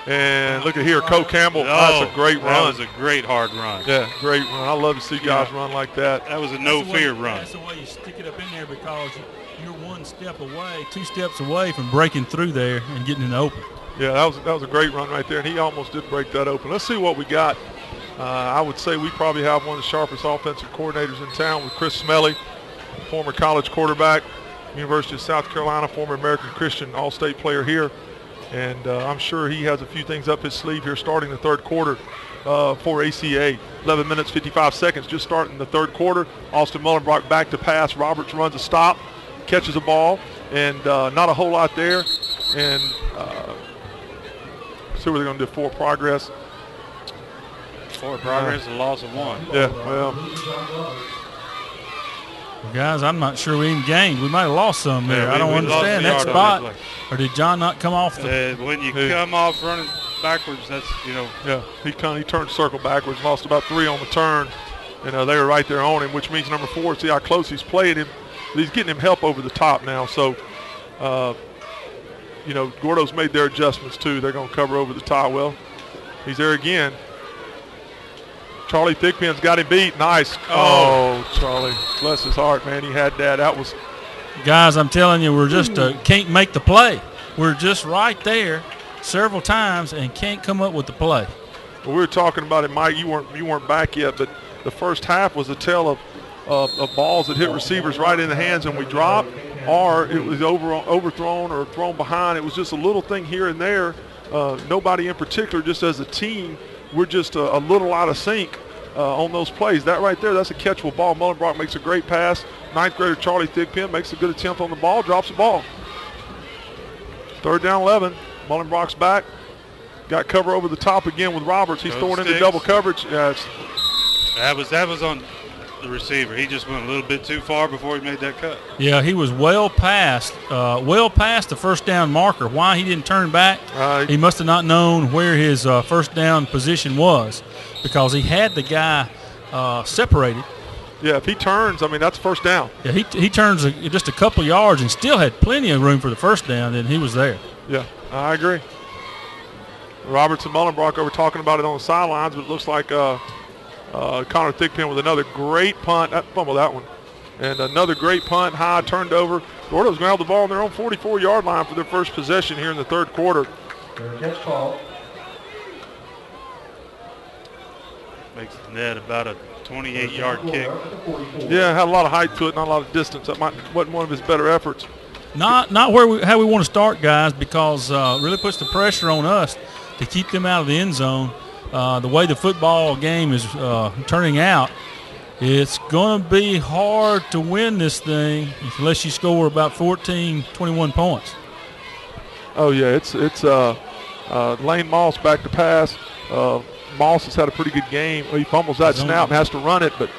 And look at here, Cole Campbell. That's a great run. That was a great hard run. Yeah, great run. I love to see guys run like that. That was a no-fear run. That's the way you stick it up in there, because you're 1 step away, 2 steps away from breaking through there and getting in the open. Yeah, that was a great run right there, and he almost did break that open. Let's see what we got. I would say we probably have one of the sharpest offensive coordinators in town with Chris Smelly, former college quarterback, University of South Carolina, former American Christian All-State player here. And I'm sure he has a few things up his sleeve here starting the 3rd quarter for ACA. 11 minutes, 55 seconds, just starting the 3rd quarter. Austin Mullenbrock back to pass. Roberts runs a stop, catches a ball, and not a whole lot there. And see what they're going to do. Forward progress. Forward progress, a loss of 1. Yeah, well. Guys, I'm not sure we even gained. We might have lost some there. I don't understand that spot. Or did John not come off the? When you come off running backwards, that's, you know. Yeah, he turned circle backwards, lost about 3 on the turn, and they were right there on him, which means number 4, see how close he's playing him. But he's getting him help over the top now. So, you know, Gordo's made their adjustments too. They're going to cover over the top. Well, he's there again. Charlie Thigpen's got him beat. Nice. Oh, Charlie. Bless his heart, man. He had that. That was. Guys, I'm telling you, we're just can't make the play. We're just right there several times and can't come up with the play. Well, we were talking about it, Mike. You weren't back yet, but the first half was a tale of balls that hit receivers right in the hands and we dropped, or it was overthrown or thrown behind. It was just a little thing here and there. Nobody in particular, just as a team, we're just a little out of sync on those plays. That right there, that's a catchable ball. Mullenbrock makes a great pass. Ninth grader Charlie Thigpen makes a good attempt on the ball, drops the ball. 3rd down 11. Mullenbrock's back. Got cover over the top again with Roberts. He's throwing into double coverage. That was on the receiver. He just went a little bit too far before he made that cut. Yeah, he was well past the first down marker. Why he didn't turn back, he must have not known where his first down position was, because he had the guy separated. Yeah, if he turns, I mean, that's first down. Yeah, he turns just a couple yards and still had plenty of room for the first down, and he was there. Yeah, I agree. Roberts and Mullenbrock over talking about it on the sidelines, but it looks like Connor Thigpen with another great punt. Fumbled that one. And another great punt, high, turned over. Gordo's going to have the ball on their own 44-yard line for their first possession here in the 3rd quarter. Catch call. Makes the net about a 28-yard kick. Yeah, had a lot of height to it, not a lot of distance. That wasn't one of his better efforts. Not how we want to start, guys, because really puts the pressure on us to keep them out of the end zone. The way the football game is turning out, it's going to be hard to win this thing unless you score about 14, 21 points. Oh, yeah, it's Lane Moss back to pass. Moss has had a pretty good game. He fumbles that snap and has to run it, but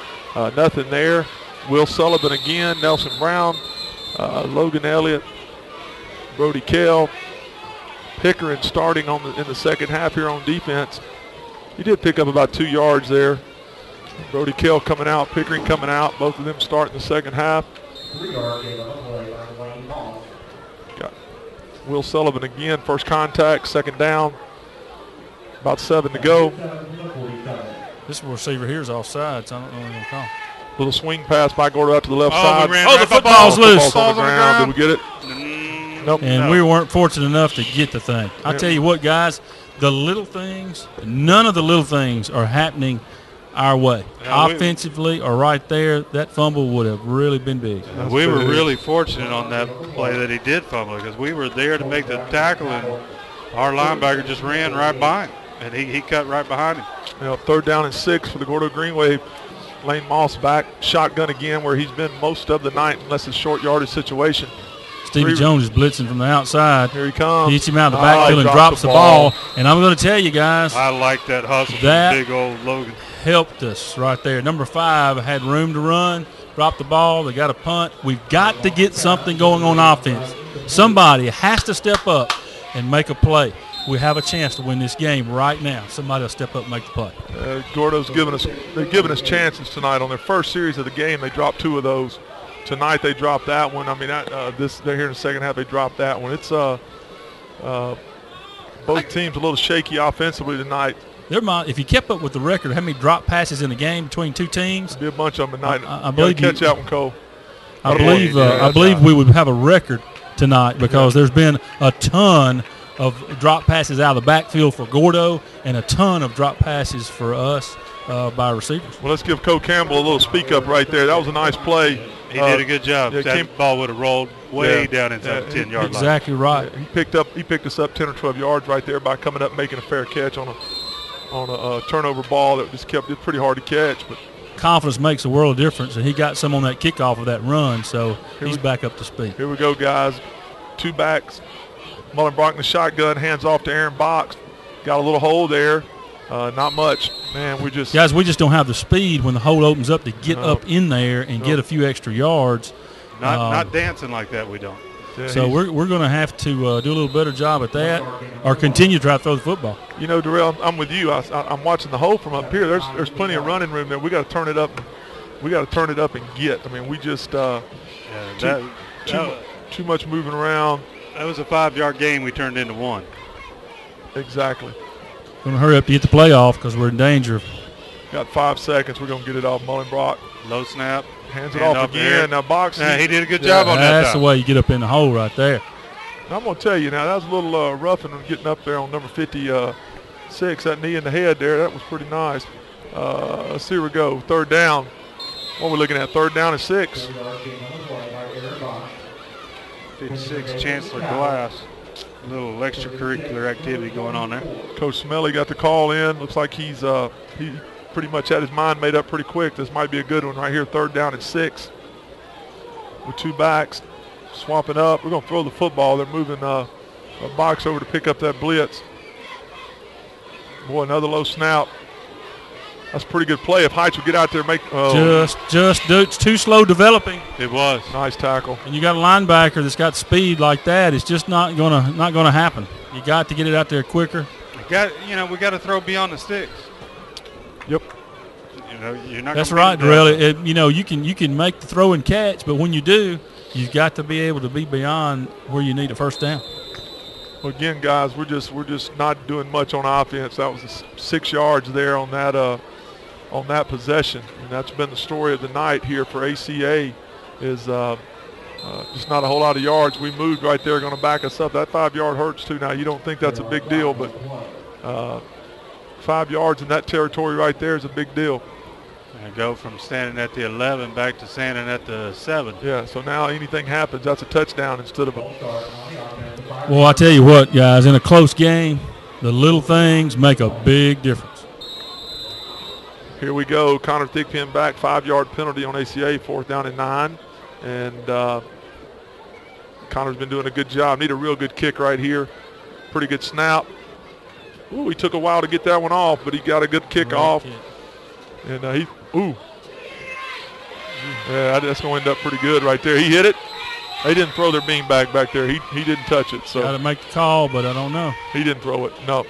nothing there. Will Sullivan again, Nelson Brown, Logan Elliott, Brody Kell, Pickering starting in the second half here on defense. He did pick up about 2 yards there. Brody Kell coming out, Pickering coming out. Both of them start in the second half. 3-yard gain on the play by Lane Moss. Got Will Sullivan again, first contact, second down. About 7 to go. This receiver here is offside, so I don't know what they're going to call. Little swing pass by Gordo out to the left side. The football's loose. On the ground. Did we get it? Nope. And we weren't fortunate enough to get the thing. I tell you what, guys, the little things, none of the little things are happening our way. Offensively or right there, that fumble would have really been big. We were really fortunate on that play that he did fumble, because we were there to make the tackle, and our linebacker just ran right by him, and he cut right behind him. 3rd down and 6 for the Gordo Greenway. Lane Moss back, shotgun again where he's been most of the night, unless it's short yardage situation. Stevie Jones is blitzing from the outside. Here he comes. He hits him out of the backfield and drops the ball. And I'm going to tell you guys, I like that hustle that from big old Logan. Helped us right there. Number 5 had room to run, dropped the ball. They got a punt. We've got to get something going on offense. Somebody has to step up and make a play. We have a chance to win this game right now. Somebody will step up and make the play. Gordo's they're giving us chances tonight. On their first series of the game, they dropped 2 of those. Tonight they dropped that one. I mean, they're here in the second half. They dropped that one. It's both teams a little shaky offensively tonight. If you kept up with the record, how many drop passes in the game between two teams? There'd be a bunch of them tonight. I believe catch that one, Cole. I believe we would have a record tonight, because there's been a ton of drop passes out of the backfield for Gordo and a ton of drop passes for us by receivers. Well, let's give Cole Campbell a little speak up right there. That was a nice play. He did a good job. That ball would have rolled way down inside the 10-yard line. Exactly right. He picked us up 10 or 12 yards right there by coming up making a fair catch on a turnover ball that just kept it pretty hard to catch. But confidence makes a world of difference, and he got some on that kickoff of that run, so he's back up to speed. Here we go, guys. 2 backs. Mullenbrock in the shotgun, hands off to Aaron Box. Got a little hole there. Not much. Man, we just don't have the speed when the hole opens up to get up in there and get a few extra yards. Not dancing like that, we don't. Yeah, so we're going to have to do a little better job at that, or continue to try to throw the football. You know, Darrell, I'm with you. I'm watching the hole from up here. There's plenty of running room there. We got to turn it up. We got to turn it up and get. I mean, we just too much moving around. That was a 5-yard gain we turned into 1. Exactly. Going to hurry up to get the playoff because we're in danger. Got 5 seconds. We're going to get it off Mullenbrock. Low snap. Hands it off again. Now Box. Yeah, he did a good job on that. That's the way you get up in the hole right there. Now, I'm going to tell you now, that was a little rough and getting up there on number 56. That knee in the head there, that was pretty nice. Let's see, here we go. 3rd down. What are we looking at? 3rd down and 6. 56, Chancellor Glass. A little extracurricular activity going on there. Coach Smelly got the call in. Looks like he pretty much had his mind made up pretty quick. This might be a good one right here. 3rd down and 6 with 2 backs. Swapping up. We're going to throw the football. They're moving a box over to pick up that blitz. Boy, another low snap. That's a pretty good play. If Heights would get out there and make it's too slow developing. It was. Nice tackle. And you got a linebacker that's got speed like that. It's just not gonna happen. You got to get it out there quicker. We got to throw beyond the sticks. Yep. You're not. That's right, Darrell. You can make the throw and catch, but when you do, you've got to be able to be beyond where you need a first down. Well, again, guys, we're just not doing much on offense. That was 6 yards there on that possession, and that's been the story of the night here for ACA. Is just not a whole lot of yards. We moved right there, going to back us up. That 5-yard hurts too. Now you don't think that's a big deal, but 5 yards in that territory right there is a big deal. And go from standing at the 11 back to standing at the 7. Yeah, so now anything happens, that's a touchdown instead of a. Well, I tell you what, guys, in a close game, the little things make a big difference. Here we go. Connor Thigpen back, 5-yard penalty on ACA, 4th down and 9. And Connor's been doing a good job. Need a real good kick right here. Pretty good snap. Ooh, he took a while to get that one off, but he got a good kick off. And yeah, that's going to end up pretty good right there. He hit it. They didn't throw their beanbag back there. He didn't touch it. So got to make the call, but I don't know. He didn't throw it. No.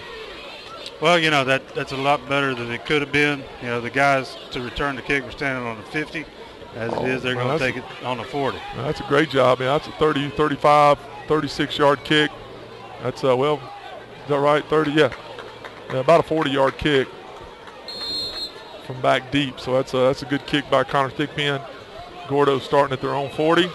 Well, that's a lot better than it could have been. The guys to return the kick were standing on the 50. As it is, they're going to take it on the 40. That's a great job. Man, that's a 30, 35, 36-yard kick. That's, is that right? 30, yeah. About a 40-yard kick from back deep. So that's a good kick by Connor Thigpen. Gordo starting at their own 40.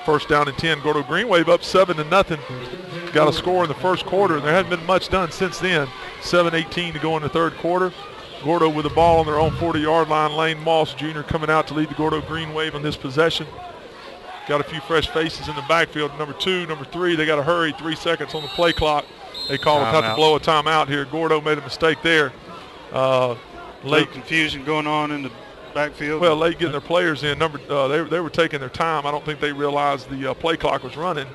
1st down and 10. Gordo Green Wave up 7-0. Got a score in the first quarter. There hasn't been much done since then. 7:18 to go in the 3rd quarter. Gordo with the ball on their own 40-yard line. Lane Moss Jr. coming out to lead the Gordo Green Wave on this possession. Got a few fresh faces in the backfield. Number 2, number 3, they got to hurry. 3 seconds on the play clock. They call it to blow a timeout here. Gordo made a mistake there. Late confusion going on in the backfield. Well, late getting their players in. They were taking their time. I don't think they realized the play clock was running.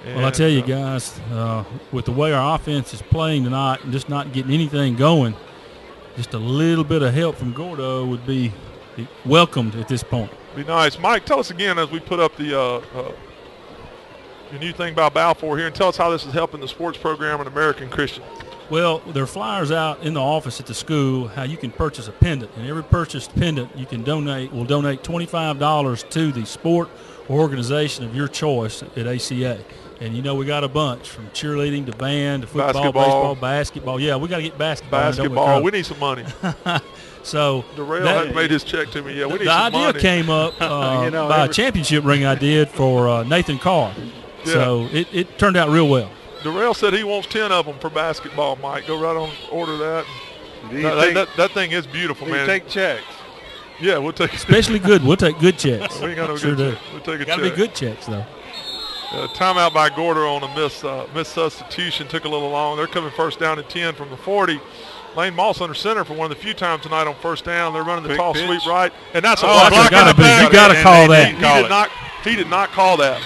And, well, I tell you guys, with the way our offense is playing tonight and just not getting anything going, just a little bit of help from Gordo would be welcomed at this point. Be nice. Mike, tell us again as we put up the your new thing about Balfour here, and tell us how this is helping the sports program at American Christian. Well, there are flyers out in the office at the school how you can purchase a pendant, and every purchased pendant you can donate will donate $25 to the sport or organization of your choice at ACA. And we got a bunch from cheerleading to band to football, baseball, basketball. Yeah, we got to get basketball. Basketball, we need some money. So Darrell hadn't made his check to me yet. We need some money. The idea came up by a championship ring I did for Nathan Carr. Yeah. So it turned out real well. Darrell said he wants 10 of them for basketball, Mike. Go right on, order that. That thing is beautiful, man. Take checks. Yeah, we'll take especially good. We'll take good checks. We ain't got no sure good checks. We'll take a check. Got to be good checks, though. Timeout by Gordo on a missed substitution. Took a little long. They're coming 1st down and 10 from the 40. Lane Moss under center for one of the few times tonight on 1st down. They're running the tall sweep right, and that's a block. You got to call that. He did not call that.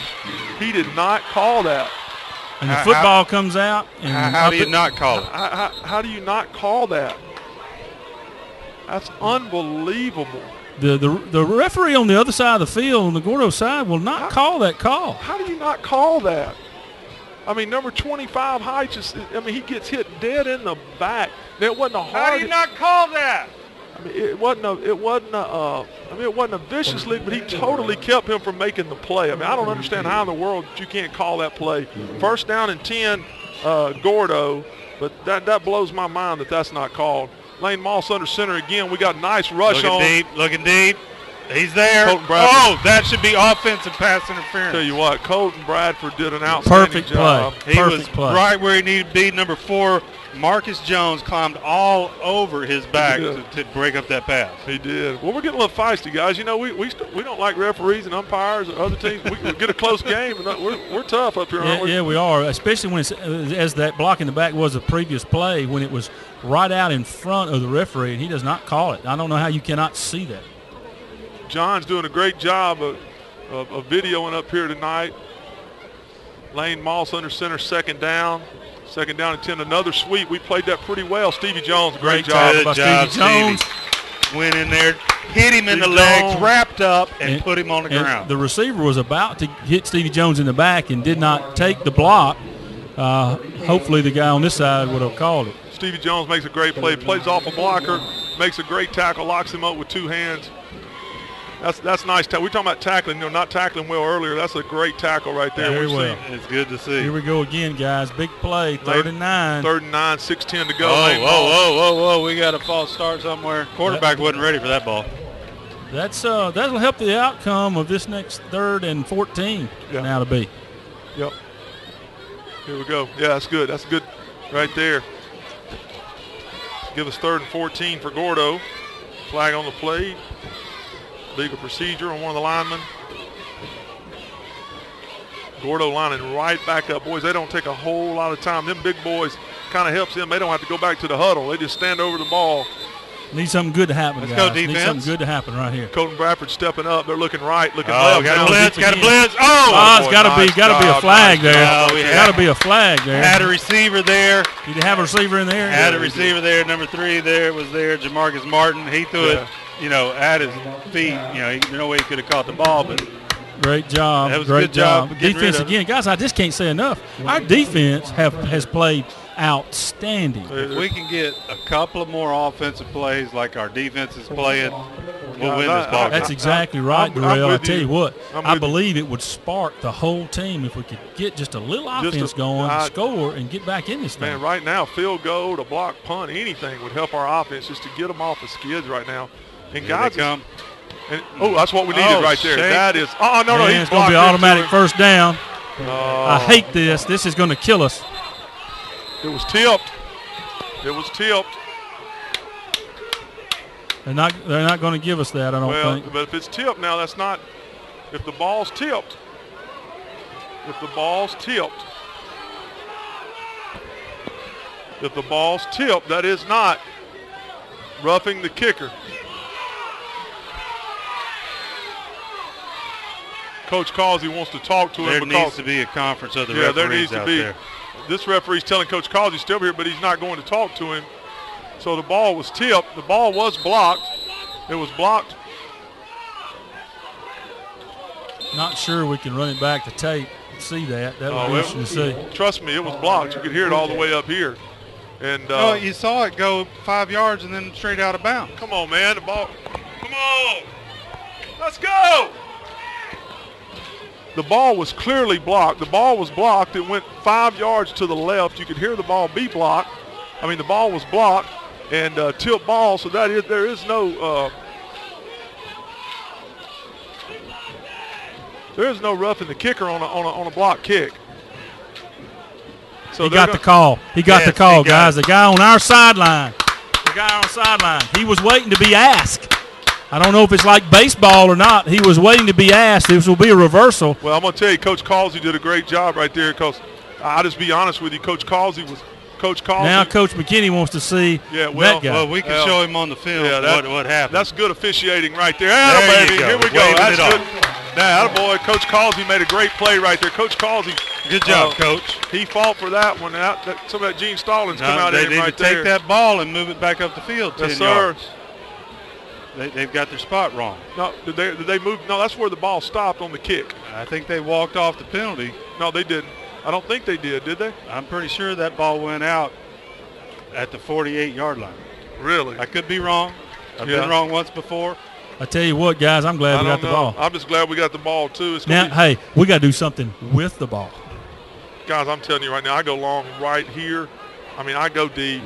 He did not call that. And the football comes out. And how do you not call it? How do you not call that? That's unbelievable. The referee on the other side of the field, on the Gordo side, will not call that call. How do you not call that? I mean, number 25 Heights he gets hit dead in the back. It wasn't a hard. How do you not call that? I mean, it wasn't a vicious lead, but he totally kept him from making the play. I mean, I don't understand how in the world you can't call that play. 1st down and 10, Gordo, but that blows my mind that's not called. Lane Moss under center again. We got nice rush looking deep. He's there. Oh, that should be offensive pass interference. Tell you what, Colton Bradford did an outstanding job. He was right where he needed to be. Number 4, Marcus Jones climbed all over his back to break up that pass. He did. Well, we're getting a little feisty, guys. You know, we don't like referees and umpires and other teams. We get a close game, and we're tough up here, aren't we? Yeah, we are, especially when it's as that block in the back was a previous play when it was right out in front of the referee, and he does not call it. I don't know how you cannot see that. John's doing a great job of videoing up here tonight. Lane Moss under center, second down. Second down and 10, another sweep. We played that pretty well. Stevie Jones, great job. Good job, Stevie Jones. Went in there, hit him in the legs, wrapped up, and put him on the ground. The receiver was about to hit Stevie Jones in the back and did not take the block. Hopefully the guy on this side would have called it. Stevie Jones makes a great play, plays off a blocker, makes a great tackle, locks him up with 2 hands. That's nice. We're talking about tackling, not tackling well earlier. That's a great tackle right there. Very well. It's good to see. Here we go again, guys. Big play, 3rd and 9. 3rd and 9, 6:10 to go. Whoa. We got a false start somewhere. Quarterback wasn't ready for that ball. That'll help the outcome of this next 3rd and 14 now to be. Yep. Here we go. Yeah, that's good. That's good right there. Give us 3rd and 14 for Gordo. Flag on the play. Legal procedure on one of the linemen. Gordo lining right back up. Boys, they don't take a whole lot of time. Them big boys kind of helps them. They don't have to go back to the huddle. They just stand over the ball. Need something good to happen, Let's guys. go defense. Need something good to happen right here. Colton Bradford stepping up. They're looking right, looking left. Got a blitz. It's got to be a flag there. Got to be a flag there. Had a receiver there. Did you have a receiver in there? Had a receiver there. Number 3 there was there. Jamarcus Martin. He threw it, at his feet. There's no way he could have caught the ball, but great job. That was great a good job. Defense again, guys. I just can't say enough. Our defense has played outstanding. If we can get a couple of more offensive plays like our defense is playing, we'll win this ball game. That's exactly right, Darrell. I tell you what, I believe it would spark the whole team if we could get just a little offense going, score, and get back in this thing. Man, right now, field goal, to block, punt, anything would help our offense just to get them off the skids right now. And guys, that's what we needed right there. That is, no, it's going to be automatic first down. I hate this. This is going to kill us. It was tipped. They're not going to give us that, I don't think. But if it's tipped now, that's not. If the ball's tipped, that is not roughing the kicker. Coach Causey wants to talk to him. There needs to be a conference of the referees there needs to out be. there. This referee's telling Coach Causey still here, but he's not going to talk to him. So the ball was tipped. The ball was blocked. It was blocked. Not sure we can run it back to tape and see that. That would be interesting to see. Trust me, it was blocked. You could hear it all the way up here. And you saw it go 5 yards and then straight out of bounds. Come on, man. The ball. Come on. Let's go. The ball was clearly blocked. The ball was blocked. It went 5 yards to the left. You could hear the ball be blocked. The ball was blocked and tilt ball. So there is no roughing the kicker on a block kick. So he got the call. He got the call, guys. The guy on our sideline. He was waiting to be asked. I don't know if it's like baseball or not. He was waiting to be asked. This will be a reversal. Well, I'm going to tell you, Coach Causey did a great job right there because I'll just be honest with you. Coach Causey. Now Coach McKinney wants to see that guy. Well, we can show him on the field what happened. That's good officiating right there. Baby. Here we go. That's good. Now, attaboy. Coach Causey made a great play right there. Coach Causey. Good job, Coach. He fought for that one. Some of that Gene Stallings come out in right there. They take that ball and move it back up the field 10 yards. They've got their spot wrong. No, did they move? No, that's where the ball stopped on the kick. I think they walked off the penalty. No, they didn't. I don't think they did they? I'm pretty sure that ball went out at the 48-yard line. Really? I could be wrong. I've been wrong once before. I tell you what, guys, I'm glad we got the ball. I'm just glad we got the ball, too. Hey, we got to do something with the ball. Guys, I'm telling you right now, I go long right here. I go deep.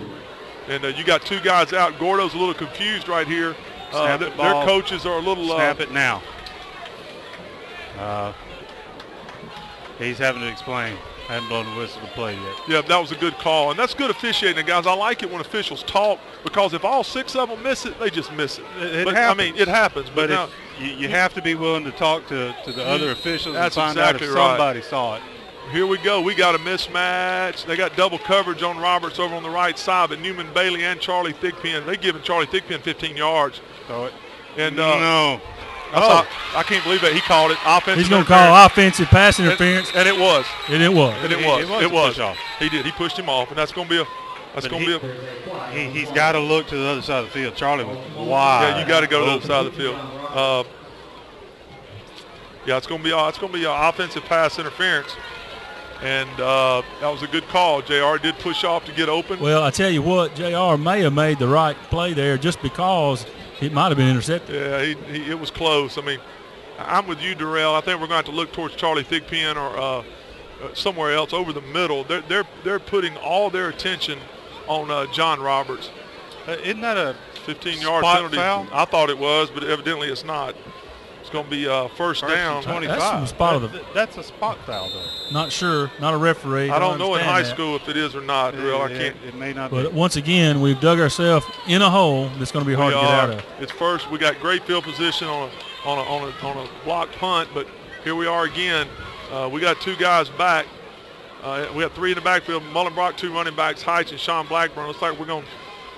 And you got 2 guys out. Gordo's a little confused right here. Snap the their ball. coaches are a little. Snap it now. He's having to explain. I haven't blown the whistle to play yet. Yeah, that was a good call, and that's good officiating, guys. I like it when officials talk because if all 6 of them miss it, they just miss it. It happens. happens. I mean, it happens. But now, you have to be willing to talk to the other officials That's and find exactly out if right. somebody saw it. here we go. We got a mismatch. They got double coverage on Roberts over on the right side, but Newman Bailey and Charlie Thigpen, they giving Charlie Thigpen 15 yards. Throw it. And no. I can't believe that he called it offensive. He's going to call offensive pass interference. And it was. And it was. And it was. It was. Push off. He did. He pushed him off, and that's going to be a. He's got to look to the other side of the field. Charlie was wide. Yeah, you got to go to the other side of the field. It's going to be an offensive pass interference, and that was a good call. JR did push off to get open. Well, I tell you what, JR may have made the right play there just because it might have been intercepted. Yeah, it was close. I mean, I'm with you, Darrell. I think we're going to have to look towards Charlie Thigpen or somewhere else over the middle. They're putting all their attention on John Roberts. Isn't that a 15-yard penalty? Foul? I thought it was, but evidently it's not. It's going to be first down. 25. That's a spot foul, though. Not sure. Not a referee. I don't know in high that. school if it is or not. Darrell, I can't. It may not. But once again, we've dug ourselves in a hole that's going to be hard to get out of. It's first. We got great field position on a blocked punt, but here we are again. We got two guys back. We got three in the backfield. Mullenbrock, two running backs, Heights and Sean Blackburn. Looks like we're going to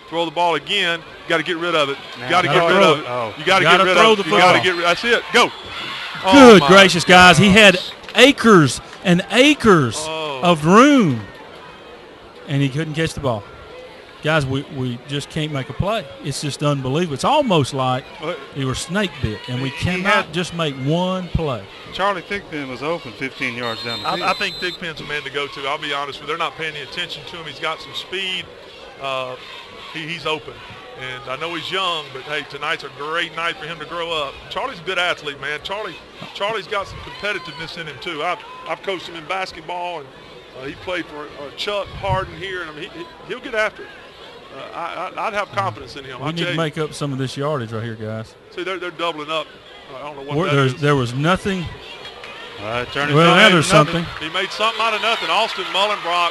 throw the ball again. Got to get rid of it. Got to get rid of it. Oh. You got to get rid of it. You got to get rid. That's it. Go. Good gracious, guys. He had acres and acres of room, and he couldn't catch the ball. Guys, we just can't make a play. It's just unbelievable. It's almost like he was snake bit, and we cannot just make one play. Charlie Thigpen was open 15 yards down the field. I think Thigpen's a man to go to. I'll be honest with you. They're not paying any attention to him. He's got some speed. He's open. And I know he's young, but, hey, tonight's a great night for him to grow up. Charlie's a good athlete, man. Charlie's got some competitiveness in him, too. I've coached him in basketball, and he played for Chuck Harden here. And I mean, he'll get after it. I'd have confidence in him. We need to make up some of this yardage right here, guys. See, they're doubling up. I don't know what that is. There was nothing. Now there's something. He made something out of nothing. Austin Mullenbrock.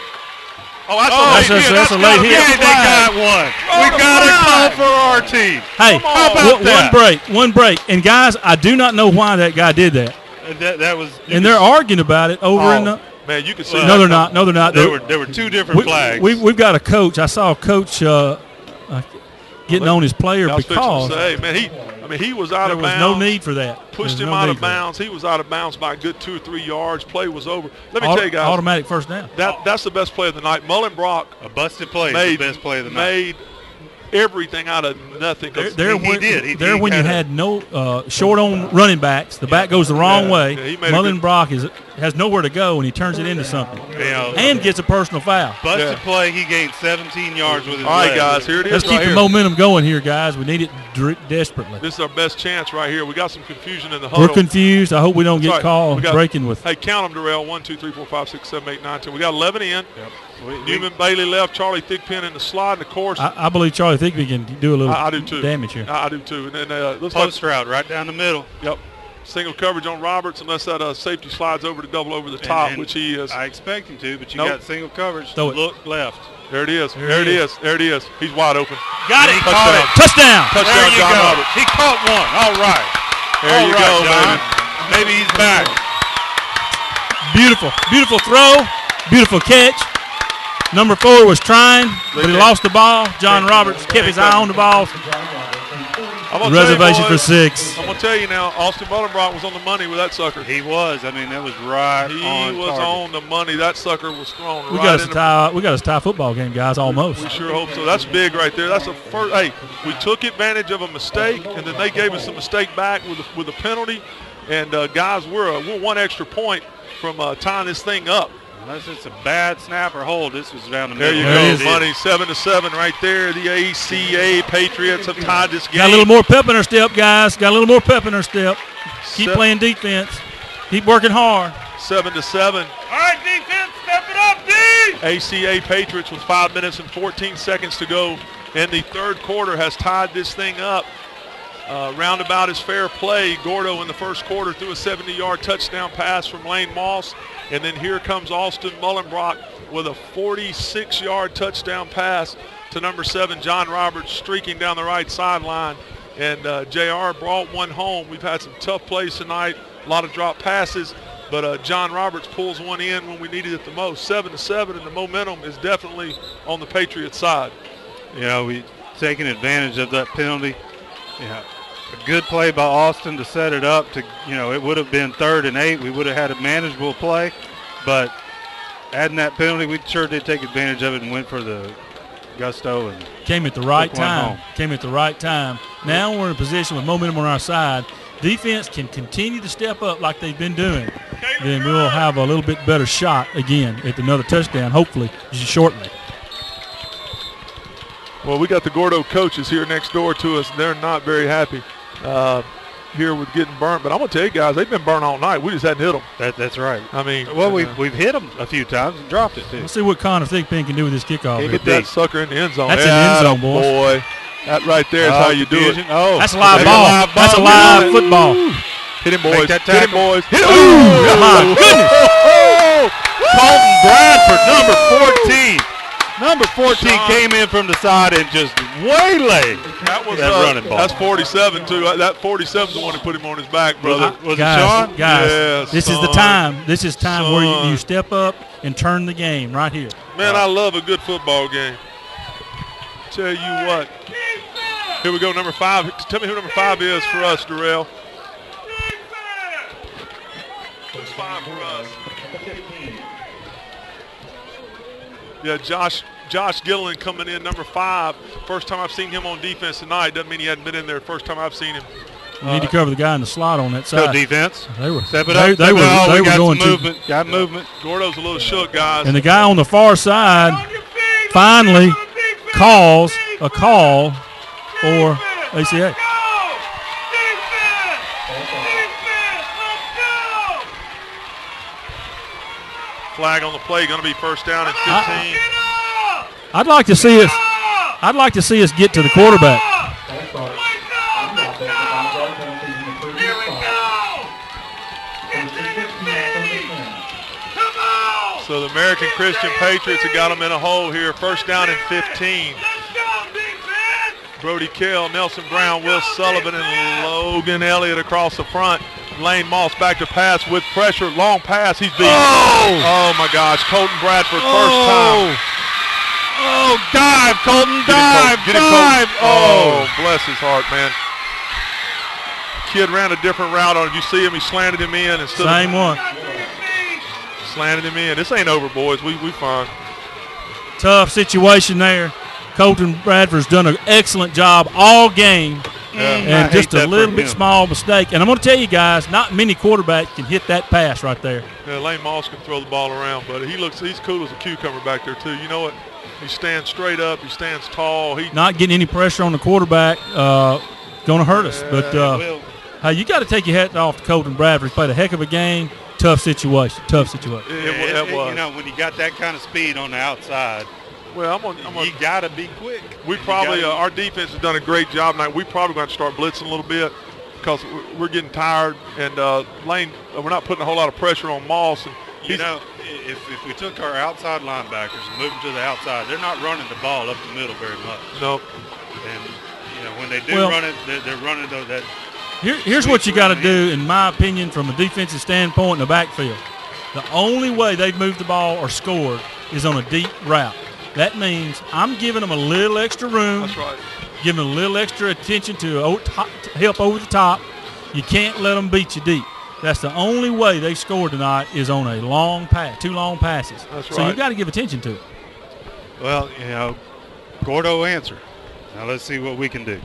That's a late hit. Yeah, they got one. We got a call for our team. Hey, how about that? One break. And, guys, I do not know why that guy did that. That was. And they're arguing about it over in the. Man, you can see. No, they're not. No, they're not. There were two different flags. We've got a coach. I saw a coach getting on his player because he was out of bounds. There was no need for that. Pushed him out of bounds. He was out of bounds by a good 2 or 3 yards. Play was over. Let me tell you guys. Automatic first down. That's the best play of the night. Mullenbrock. A busted play is the best play of the night. Made everything out of nothing. He did. When you had no short on running backs, the back goes the wrong way. Mullenbrock has nowhere to go, and he turns it into something. And gets a personal foul. Busted play. He gained 17 yards with his All right, guys, here it is. Let's keep the momentum going here, guys. We need it desperately. This is our best chance right here. We got some confusion in the huddle. We're confused. I hope we don't get called breaking with. Hey, count them, Darrell. 1, 2, 3, 4, 5, 6, 7, 8, 9, 10. We got 11 in. Yep. Newman Bailey left. Charlie Thigpen in the slot. And, of course, I believe Charlie Thigpen can do a little damage here. I do, too. And then post route right down the middle. Yep. Single coverage on Roberts unless that safety slides over to double over the top, which he is. I expect him to, but you got single coverage. Look left. There it is. There it is. He's wide open. Got it. Touchdown. Touchdown. There you John go. Roberts. He caught one. All right. There you go, John. baby. Maybe he's back. Beautiful throw. Beautiful catch. Number 4 was trying, but he lost the ball. John Roberts kept his eye on the ball. Reservation for 6. I'm going to tell you now, Austin Mullenbrock was on the money with that sucker. He was. I mean, that was right on target. He was on the money. That sucker was thrown We got us a tie football game, guys, almost. We sure hope so. That's big right there. That's the first. Hey, we took advantage of a mistake, and then they gave us a mistake back with a penalty. And, guys, we're 1 extra point from tying this thing up. Unless it's a bad snap or hold, this was down the middle. There you go, money. 7-7 right there. The ACA Patriots have tied this game. Got a little more pep in our step, guys. Got a little more pep in our step. Keep playing defense. Keep working hard. 7-7. All right, defense, step it up, D! ACA Patriots with 5 minutes and 14 seconds to go in the third quarter has tied this thing up. Roundabout is fair play. Gordo in the first quarter threw a 70-yard touchdown pass from Lane Moss. And then here comes Austin Mullenbrock with a 46-yard touchdown pass to number 7, John Roberts, streaking down the right sideline. And JR brought one home. We've had some tough plays tonight, a lot of drop passes. But John Roberts pulls one in when we needed it the most. 7-7, and the momentum is definitely on the Patriots side. We taking advantage of that penalty. A good play by Austin to set it up to, it would have been 3rd and 8. We would have had a manageable play, but adding that penalty, we sure did take advantage of it and went for the gusto. And came at the right time. Came at the right time. Now we're in a position with momentum on our side. Defense can continue to step up like they've been doing. Then we'll have a little bit better shot again at another touchdown, hopefully, shortly. Well, we got the Gordo coaches here next door to us. They're not very happy here with getting burnt. But I'm going to tell you guys, they've been burnt all night. We just hadn't hit them. That's right. I mean, well, we've hit them a few times and dropped it, too. Let's see what Connor Thigpen can do with this kickoff. Get that sucker in the end zone. That's in the end zone, boy. That right there is how you do it. Oh, that's a live ball. That's a live football. Hit him, boys. Hit him, boys. Hit him. Oh, my goodness. Colton Bradford, number 14. Number 14 came in from the side and just waylaid that running ball. That's 47, too. That 47 is the one who put him on his back, brother. Was it Sean? Guys, yes, this is the time. This is time where you step up and turn the game right here. Man, I love a good football game. Tell you what. Here we go, number 5. Tell me who number 5 is for us, Darrell. Who's 5 for us? Yeah, Josh Gilliland coming in, number 5. First time I've seen him on defense tonight. Doesn't mean he hadn't been in there. First time I've seen him. We need to cover the guy in the slot on that side. Go defense. They were step it up. They were going movement. Got movement. Gordo's a little shook, guys. And the guy on the far side finally calls a call for ACA. Flag on the play, going to be first down and 15. I'd like to see us get to the quarterback. So the American Christian Patriots have got them in a hole here. First down and 15. Brody Kell, Nelson Brown, Will Sullivan, and Logan Elliott across the front. Lane Moss back to pass with pressure. Long pass. He's beat. Oh, my gosh. Colton Bradford, first time. Oh, dive, Colton, dive, Get him, dive. Oh, bless his heart, man. Kid ran a different route on it. You see him? He slanted him in. Same one. Slanted him in. This ain't over, boys. We fine. Tough situation there. Colton Bradford's done an excellent job all game. And just a little bit small mistake. And I'm going to tell you guys, not many quarterbacks can hit that pass right there. Yeah, Lane Moss can throw the ball around, but he's cool as a cucumber back there, too. You know what? He stands straight up. He stands tall. Not getting any pressure on the quarterback going to hurt us. But, hey, you got to take your hat off to Colton Bradford. He played a heck of a game. Tough situation. It was. When you got that kind of speed on the outside, well, you got to be quick. We probably our defense has done a great job tonight. We probably going to start blitzing a little bit because we're getting tired. And Lane, we're not putting a whole lot of pressure on Moss. And if we took our outside linebackers and moved them to the outside, they're not running the ball up the middle very much. Nope. And when they do run it, they're running that. Here's what you got to do, in my opinion, from a defensive standpoint in the backfield. The only way they've moved the ball or scored is on a deep route. That means I'm giving them a little extra room. That's right. Giving them a little extra attention to help over the top. You can't let them beat you deep. That's the only way they scored tonight is on a long pass, 2 long passes. That's right. So you've got to give attention to it. Well, Gordo answered. Now let's see what we can do.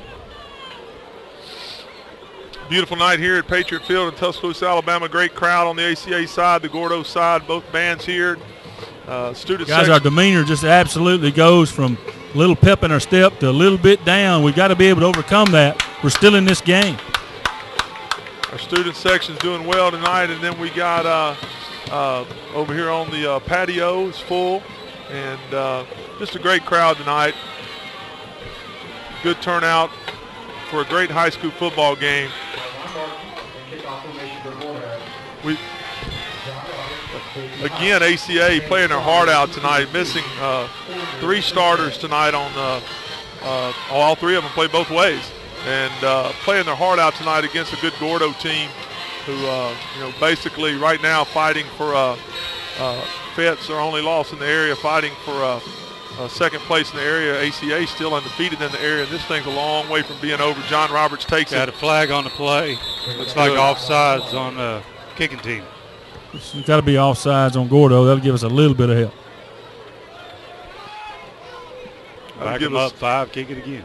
Beautiful night here at Patriot Field in Tuscaloosa, Alabama. Great crowd on the ACA side, the Gordo side, both bands here. Student guys, our demeanor just absolutely goes from a little pep in our step to a little bit down. We've got to be able to overcome that. We're still in this game. Our student section's doing well tonight, and then we got over here on the patio is full, and just a great crowd tonight. Good turnout. for a great high school football game. Again, ACA playing their heart out tonight, missing 3 starters tonight on all 3 of them play both ways, and playing their heart out tonight against a good Gordo team who, basically right now fighting for Feds are only loss in the area, fighting for second place in the area. ACA still undefeated in the area, and this thing's a long way from being over. John Roberts takes it. Got a flag on the play. Looks like offsides on the kicking team. It's got to be offsides on Gordo. That'll give us a little bit of help. Back him up 5, kick it again.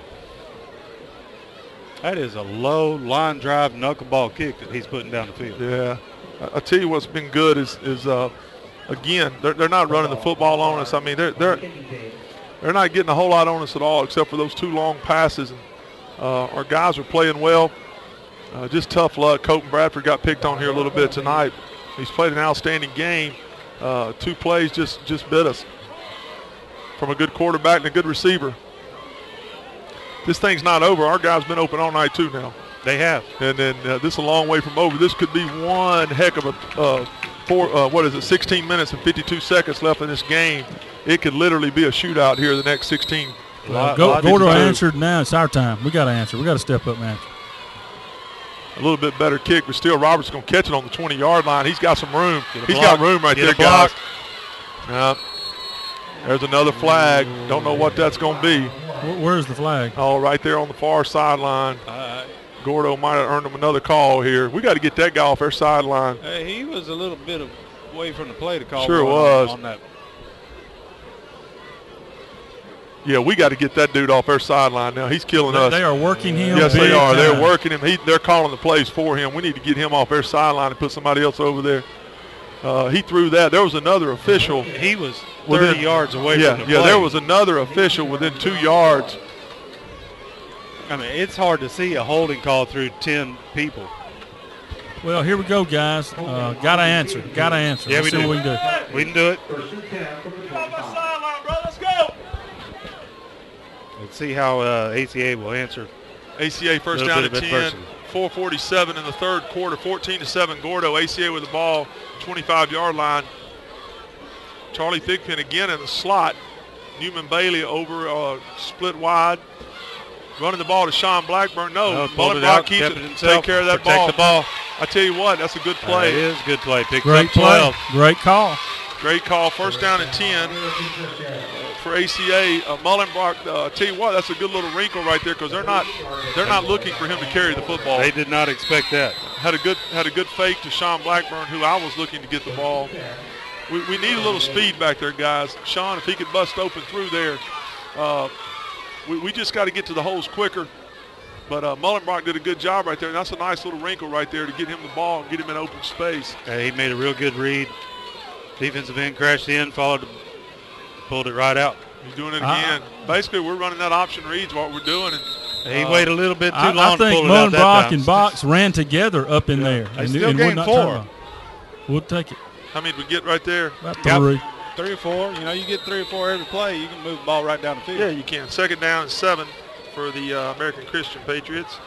That is a low line drive knuckleball kick that he's putting down the field. Yeah. I tell you what's been good is again, they're not running the football on us. I mean, they're not getting a whole lot on us at all except for those 2 long passes. And our guys are playing well. Just tough luck. Colton Bradford got picked on here a little bit tonight. He's played an outstanding game. 2 plays just bit us from a good quarterback and a good receiver. This thing's not over. Our guys been open all night too now. They have. And then this is a long way from over. This could be one heck of a 16 minutes and 52 seconds left in this game. It could literally be a shootout here the next 16. Gordo answered. Now it's our time. We got to answer. We got to step up and answer. A little bit better kick, but still Roberts going to catch it on the 20-yard line. He's got some room. He's got room right there, guys. There's another flag. Don't know what that's going to be. Where's the flag? Oh, right there on the far sideline. Gordo might have earned him another call here. We got to get that guy off our sideline. He was a little bit away from the play to call. Sure was. On that. Yeah, we got to get that dude off our sideline now. He's killing us. They are working him. Yes, they are. Time. They're working him. They're calling the plays for him. We need to get him off our sideline and put somebody else over there. He threw that. There was another official. He was 30 yards away from the play. Yeah, there was another official within 2 yards. I mean, it's hard to see a holding call through 10 people. Well, here we go, guys. Got to answer. Got to answer. Yeah, Let's see what we can do. We can do it. Let's go. Let's see how ACA will answer. ACA first down to 10. 4:47 in the third quarter. 14-7 Gordo. ACA with the ball, 25-yard line. Charlie Thigpen again in the slot. Newman Bailey over split wide. Running the ball to Sean Blackburn. No, Mullenbrock keeps it. Take care of that ball. Protect the ball. I tell you what, that's a good play. It is a good play. Picks Great up 12. play. Great call. Great call. First down and 10 for ACA. Mullenbrock, tell you what, that's a good little wrinkle right there because they're not looking for him to carry the football. They did not expect that. Had a good fake to Sean Blackburn, who I was looking to get the ball. We need a little speed back there, guys. Sean, if he could bust open through there, we just got to get to the holes quicker. But Mullenbrock did a good job right there, and that's a nice little wrinkle right there to get him the ball and get him in open space. He made a real good read. Defensive end crashed in, pulled it right out. He's doing it again. Basically, we're running that option reads what we're doing. And, he waited a little bit too long to pull it out that time. I think Mullenbrock and Box ran together up in there. They still gained 4. We'll take it. How many did we get right there? About 3. 3 or 4. You know, you get 3 or 4 every play, you can move the ball right down the field. Yeah, you can. Second down and 7 for the American Christian Patriots.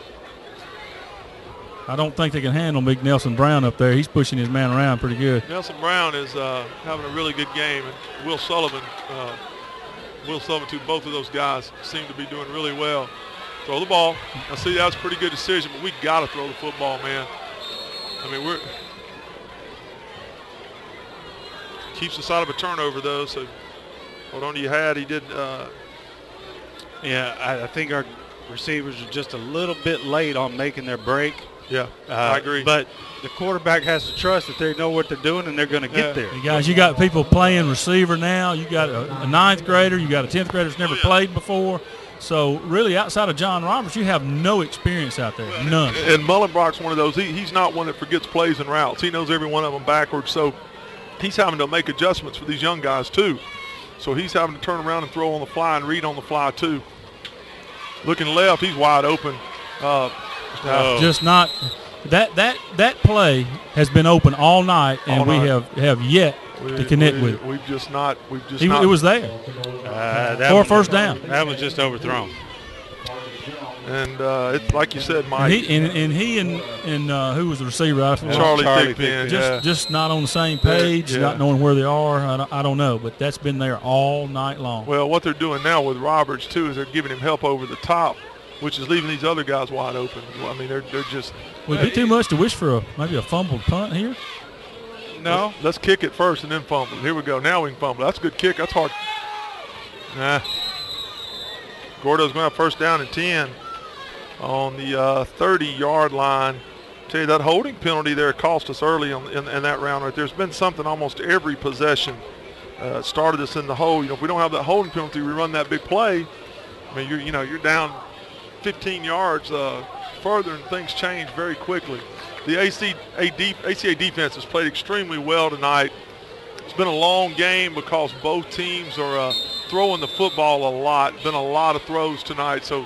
I don't think they can handle Big Nelson Brown up there. He's pushing his man around pretty good. Nelson Brown is having a really good game. And Will Sullivan, too, both of those guys seem to be doing really well. Throw the ball. I see that was a pretty good decision, but we got to throw the football, man. I mean, keeps us out of a turnover, though, so hold on to your hat. He did. Yeah, I think our receivers are just a little bit late on making their break. Yeah, I agree. But the quarterback has to trust that they know what they're doing and they're going to get there. Hey guys, you got people playing receiver now. You got a 9th grader. You got a 10th grader that's never played before. So really, outside of John Roberts, you have no experience out there, none. And Mullenbrock's one of those. He's not one that forgets plays and routes. He knows every one of them backwards. So he's having to make adjustments for these young guys too. So he's having to turn around and throw on the fly and read on the fly too. Looking left, he's wide open. Just not that play has been open all night, and we have yet to connect with it. We've just not. It was there for a first down. That was just overthrown. And it's like you said, Mike. And he and who was the receiver? I forgot. Charlie Charlie Thigpen. Just not on the same page, not knowing where they are. I don't know, but that's been there all night long. Well, what they're doing now with Roberts too is they're giving him help over the top, which is leaving these other guys wide open. I mean, they're just. Would it be too much to wish for maybe a fumbled punt here? No. Let's kick it first and then fumble. Here we go. Now we can fumble. That's a good kick. That's hard. Nah. Gordo's going to have first down and 10 on the 30-yard line. Tell you, that holding penalty there cost us early in that round right there. There's been something almost every possession started us in the hole. You know, if we don't have that holding penalty, we run that big play. I mean, you're down 15 yards further, and things change very quickly. The ACA defense has played extremely well tonight. It's been a long game because both teams are throwing the football a lot. Been a lot of throws tonight, so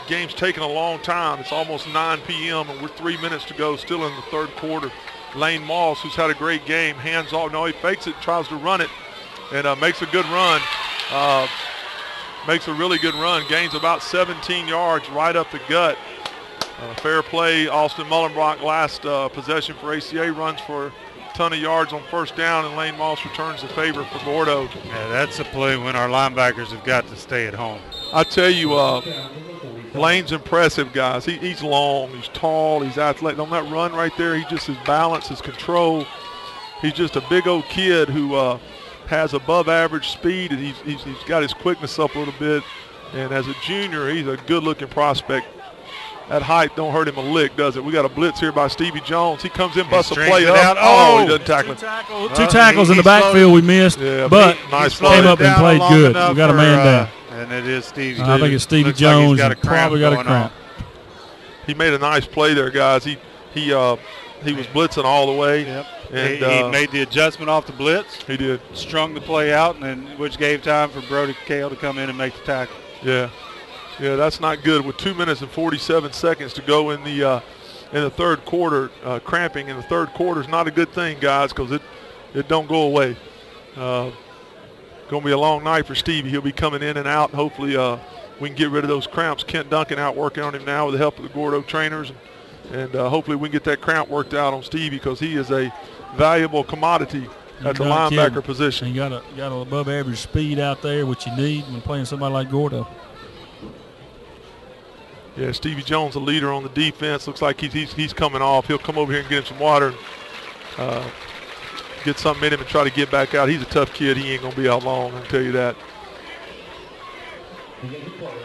game's taking a long time. It's almost 9 p.m. and we're 3 minutes to go, still in the third quarter. Lane Moss, who's had a great game, hands off. No, he fakes it, tries to run it, and makes a good run. Makes a really good run. Gains about 17 yards right up the gut. Fair play. Austin Mullenbrock, last possession for ACA, runs for a ton of yards on first down, and Lane Moss returns the favor for Gordo. Yeah, that's a play when our linebackers have got to stay at home. I tell you, Lane's impressive, guys. He's long, he's tall, he's athletic. On that run right there, he just his balance, his control. He's just a big old kid who has above average speed, and he's got his quickness up a little bit. And as a junior, he's a good-looking prospect. That height don't hurt him a lick, does it? We got a blitz here by Stevie Jones. He comes in, busts a play up. Oh, he doesn't tackle him. Two tackles in the backfield we missed, but nice came up and played good. We got a man down. And it is Stevie. I think it's Stevie Jones. Like probably got a cramp. He made a nice play there, guys. He was blitzing all the way. Yep. And he made the adjustment off the blitz. He did. Strung the play out, and then which gave time for Brody Kale to come in and make the tackle. Yeah. Yeah, that's not good. With 2 minutes and 47 seconds to go in the third quarter, cramping in the third quarter is not a good thing, guys, because it don't go away. Going to be a long night for Stevie. He'll be coming in and out. Hopefully we can get rid of those cramps. Kent Duncan out working on him now with the help of the Gordo trainers. And hopefully we can get that cramp worked out on Stevie, because he is a valuable commodity at the linebacker position. He got a above average speed out there, which you need when playing somebody like Gordo. Yeah, Stevie Jones, the leader on the defense. Looks like he's coming off. He'll come over here and get him some water, get something in him and try to get back out. He's a tough kid. He ain't going to be out long, I can tell you that.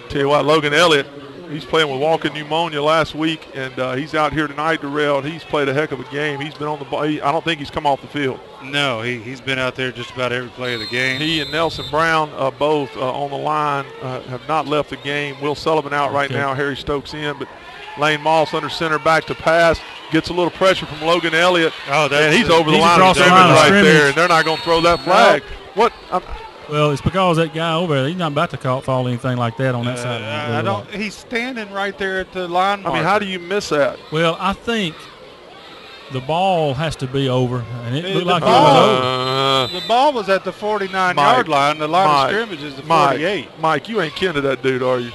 Tell you what, Logan Elliott, he's playing with walking pneumonia last week, and he's out here tonight, Darrell. He's played a heck of a game. He's been on the ball. I don't think he's come off the field. No, he's been out there just about every play of the game. He and Nelson Brown both on the line have not left the game. Will Sullivan out right now. Harry Stokes in, but Lane Moss under center back to pass. Gets a little pressure from Logan Elliott. Oh, and he's over the line of right there, and they're not going to throw that flag. No. What? Well, it's because that guy over there, he's not about to call anything like that on that side. He's standing right there at the line marker. I mean, how do you miss that? Well, I think the ball has to be over, and it looked like it was over. The ball was at the 49-yard line. The line of scrimmage is the 48. Mike, you ain't kin to that dude, are you?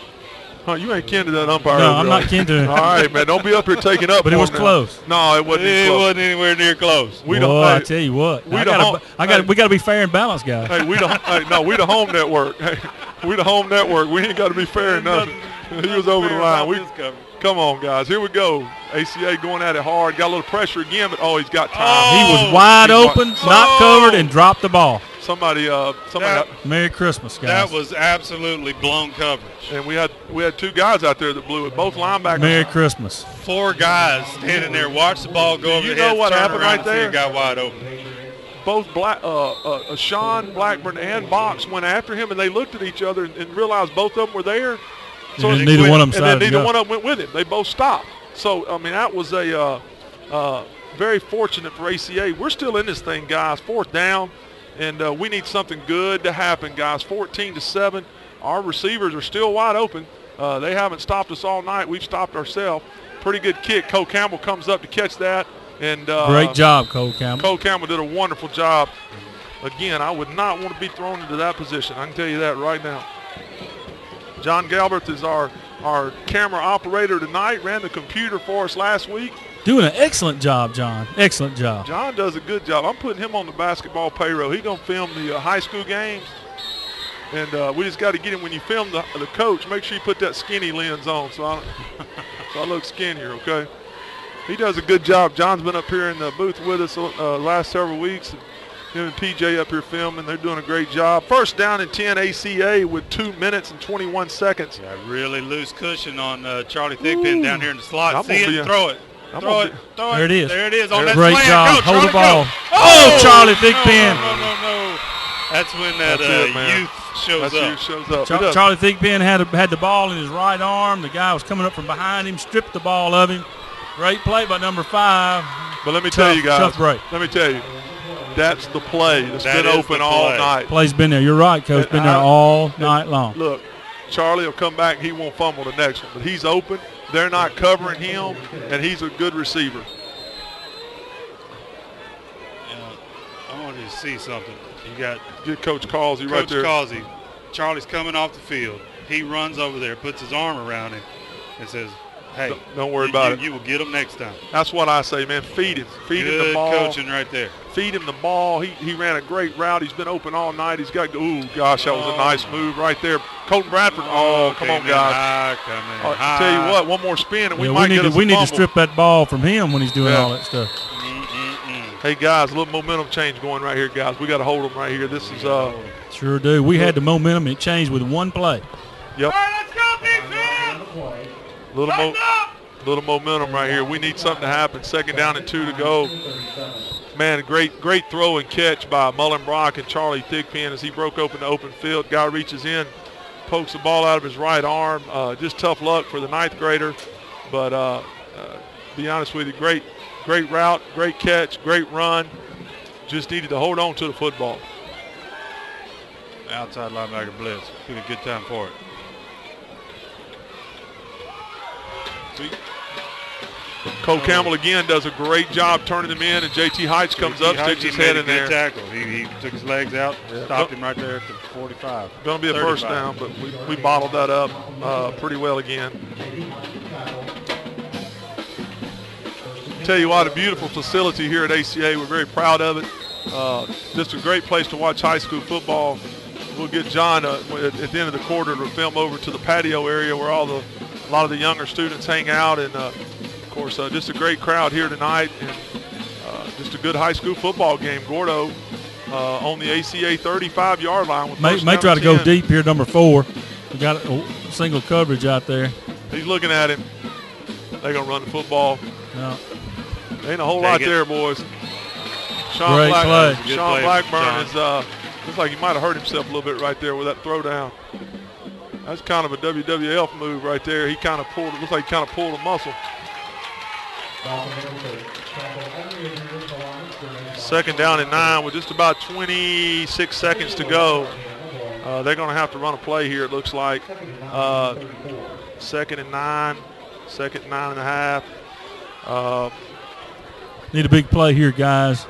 Huh, you ain't kin to that umpire. No, I'm not kin to him. All right, man, don't be up here taking up. But it was close. No, it wasn't. It wasn't anywhere near close. I tell you what, we got to be fair and balanced, guys. Hey, we the home network. Hey, we the home network. We ain't got to be fair and nothing. He was over the line. Come on, guys. Here we go. ACA going at it hard. Got a little pressure again, but he's got time. He was wide open, not covered, and dropped the ball. Somebody. Merry Christmas, guys. That was absolutely blown coverage. And we had two guys out there that blew it. Both linebackers. Merry Christmas. 4 guys standing there, watch the ball go over the head. You know what happened right there? It got wide open. Both Sean Blackburn and Box went after him, and they looked at each other and realized both of them were there. So neither one of them and then neither one of them went with him. They both stopped. So I mean, that was a very fortunate for ACA. We're still in this thing, guys. 4th down, and we need something good to happen, guys. 14-7. Our receivers are still wide open. They haven't stopped us all night. We've stopped ourselves. Pretty good kick. Cole Campbell comes up to catch that. And great job, Cole Campbell. Cole Campbell did a wonderful job. Again, I would not want to be thrown into that position. I can tell you that right now. John Galbraith is our our camera operator tonight, ran the computer for us last week. Doing an excellent job, John. Excellent job. John does a good job. I'm putting him on the basketball payroll. He's going to film the high school games. And we just got to get him, when you film the coach, make sure you put that skinny lens on so I look skinnier, okay? He does a good job. John's been up here in the booth with us last several weeks. Him and PJ up here filming. They're doing a great job. First down and 10 ACA with 2 minutes and 21 seconds. Yeah, really loose cushion on Charlie Thigpen down here in the slot. See it, throw it. Throw it. There it is. There it is on that Great slant. job. Go, Hold the ball. Go. Oh, Charlie Thigpen. No. That's when that youth shows up. Charlie Thigpen had the ball in his right arm. The guy was coming up from behind him, stripped the ball of him. Great play by number 5. But let me tell you guys, tough break. let me tell you, that's the play that's been open all night. Play's been there. You're right, Coach. Been there all night long. Look, Charlie will come back. He won't fumble the next one. But he's open. They're not covering him, and he's a good receiver. I want you to see something. You got Get Coach Causey right there. Coach Causey. Charlie's coming off the field. He runs over there, puts his arm around him, and says, hey, don't worry about it. You will get him next time. That's what I say, man. Feed him. Feed him the ball. Good coaching right there. Feed him the ball. He ran a great route. He's been open all night. He's got, ooh, gosh, that was a nice move right there. Colton Bradford, come on, guys. I tell you what, one more spin, and we might get us a We need to fumble. strip that ball from him when he's doing all that stuff. Hey, guys, a little momentum change going right here, guys. We got to hold them right here. This is Sure do. We had the momentum. It changed with one play. Yep. All right, let's go, defense! Little momentum right here. We need something to happen. Second down and 2 to go. Man, great throw and catch by Mullenbrock and Charlie Thigpen as he broke open the open field. Guy reaches in, pokes the ball out of his right arm. Just tough luck for the 9th grader. But be honest with you, great route, great catch, great run. Just needed to hold on to the football. Outside linebacker blitz. Took a good time for it. Cole Campbell again does a great job turning him in, and JT Heights comes up, sticks his head in there. Tackle. He took his legs out, stopped him right there at the 45. Going to be a 35. first down, but we bottled that up pretty well again. Tell you what, a beautiful facility here at ACA. We're very proud of it. Just a great place to watch high school football. We'll get John at the end of the quarter to film over to the patio area where a lot of the younger students hang out, and of course just a great crowd here tonight, and just a good high school football game. Gordo on the ACA 35-yard line. With May try to go deep here, number 4. We got a single coverage out there. He's looking at him. They're going to run the football. No. Ain't a whole lot there, boys. Great play. Sean Blackburn is looks like he might have hurt himself a little bit right there with that throw down. That's kind of a WWF move right there. He kind of pulled. Looks like he kind of pulled a muscle. Second down and 9 with just about 26 seconds to go. They're going to have to run a play here. It looks like second and 9, second 9.5. Need a big play here, guys.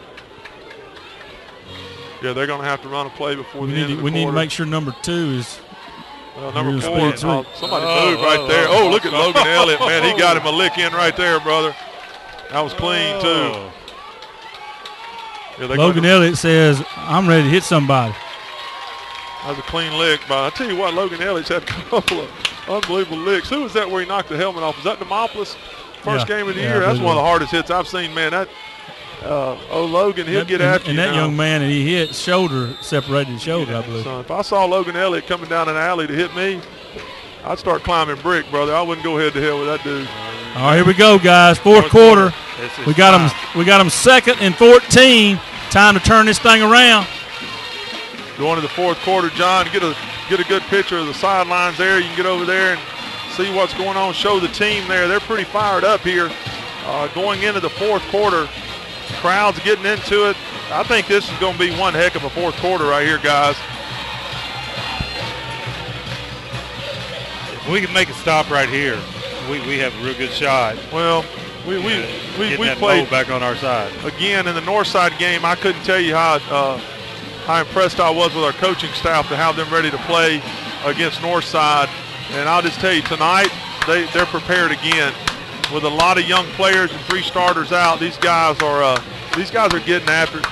Yeah, they're going to have to run a play before the end of the quarter. We need to make sure number 2 is. Number 4. Somebody moved right there. Oh, look at Logan Elliott, man. He got him a lick in right there, brother. That was clean, too. Yeah, Logan Elliott says, I'm ready to hit somebody. That was a clean lick. But I tell you what, Logan Elliott's had a couple of unbelievable licks. Who was that where he knocked the helmet off? Was that Demopolis? First game of the year? That's one of the hardest hits I've seen, man. That Logan, he'll get after you. And that young man, and he hit shoulder, separated his shoulder, I believe. So if I saw Logan Elliott coming down an alley to hit me, I'd start climbing brick, brother. I wouldn't go head to hell with that dude. All right, here we go, guys. Fourth quarter. We got them 2nd and 14. Time to turn this thing around. Going to the fourth quarter, John. Get a good picture of the sidelines there. You can get over there and see what's going on. Show the team there. They're pretty fired up here. Going into the fourth quarter, crowd's getting into it. I think this is going to be one heck of a fourth quarter right here, guys. If we can make a stop right here, we have a real good shot. Well, we played back on our side again in the north side game. I couldn't tell you how impressed I was with our coaching staff to have them ready to play against Northside. And I'll just tell you, tonight they're prepared again with a lot of young players and 3 starters out. These guys are getting after it.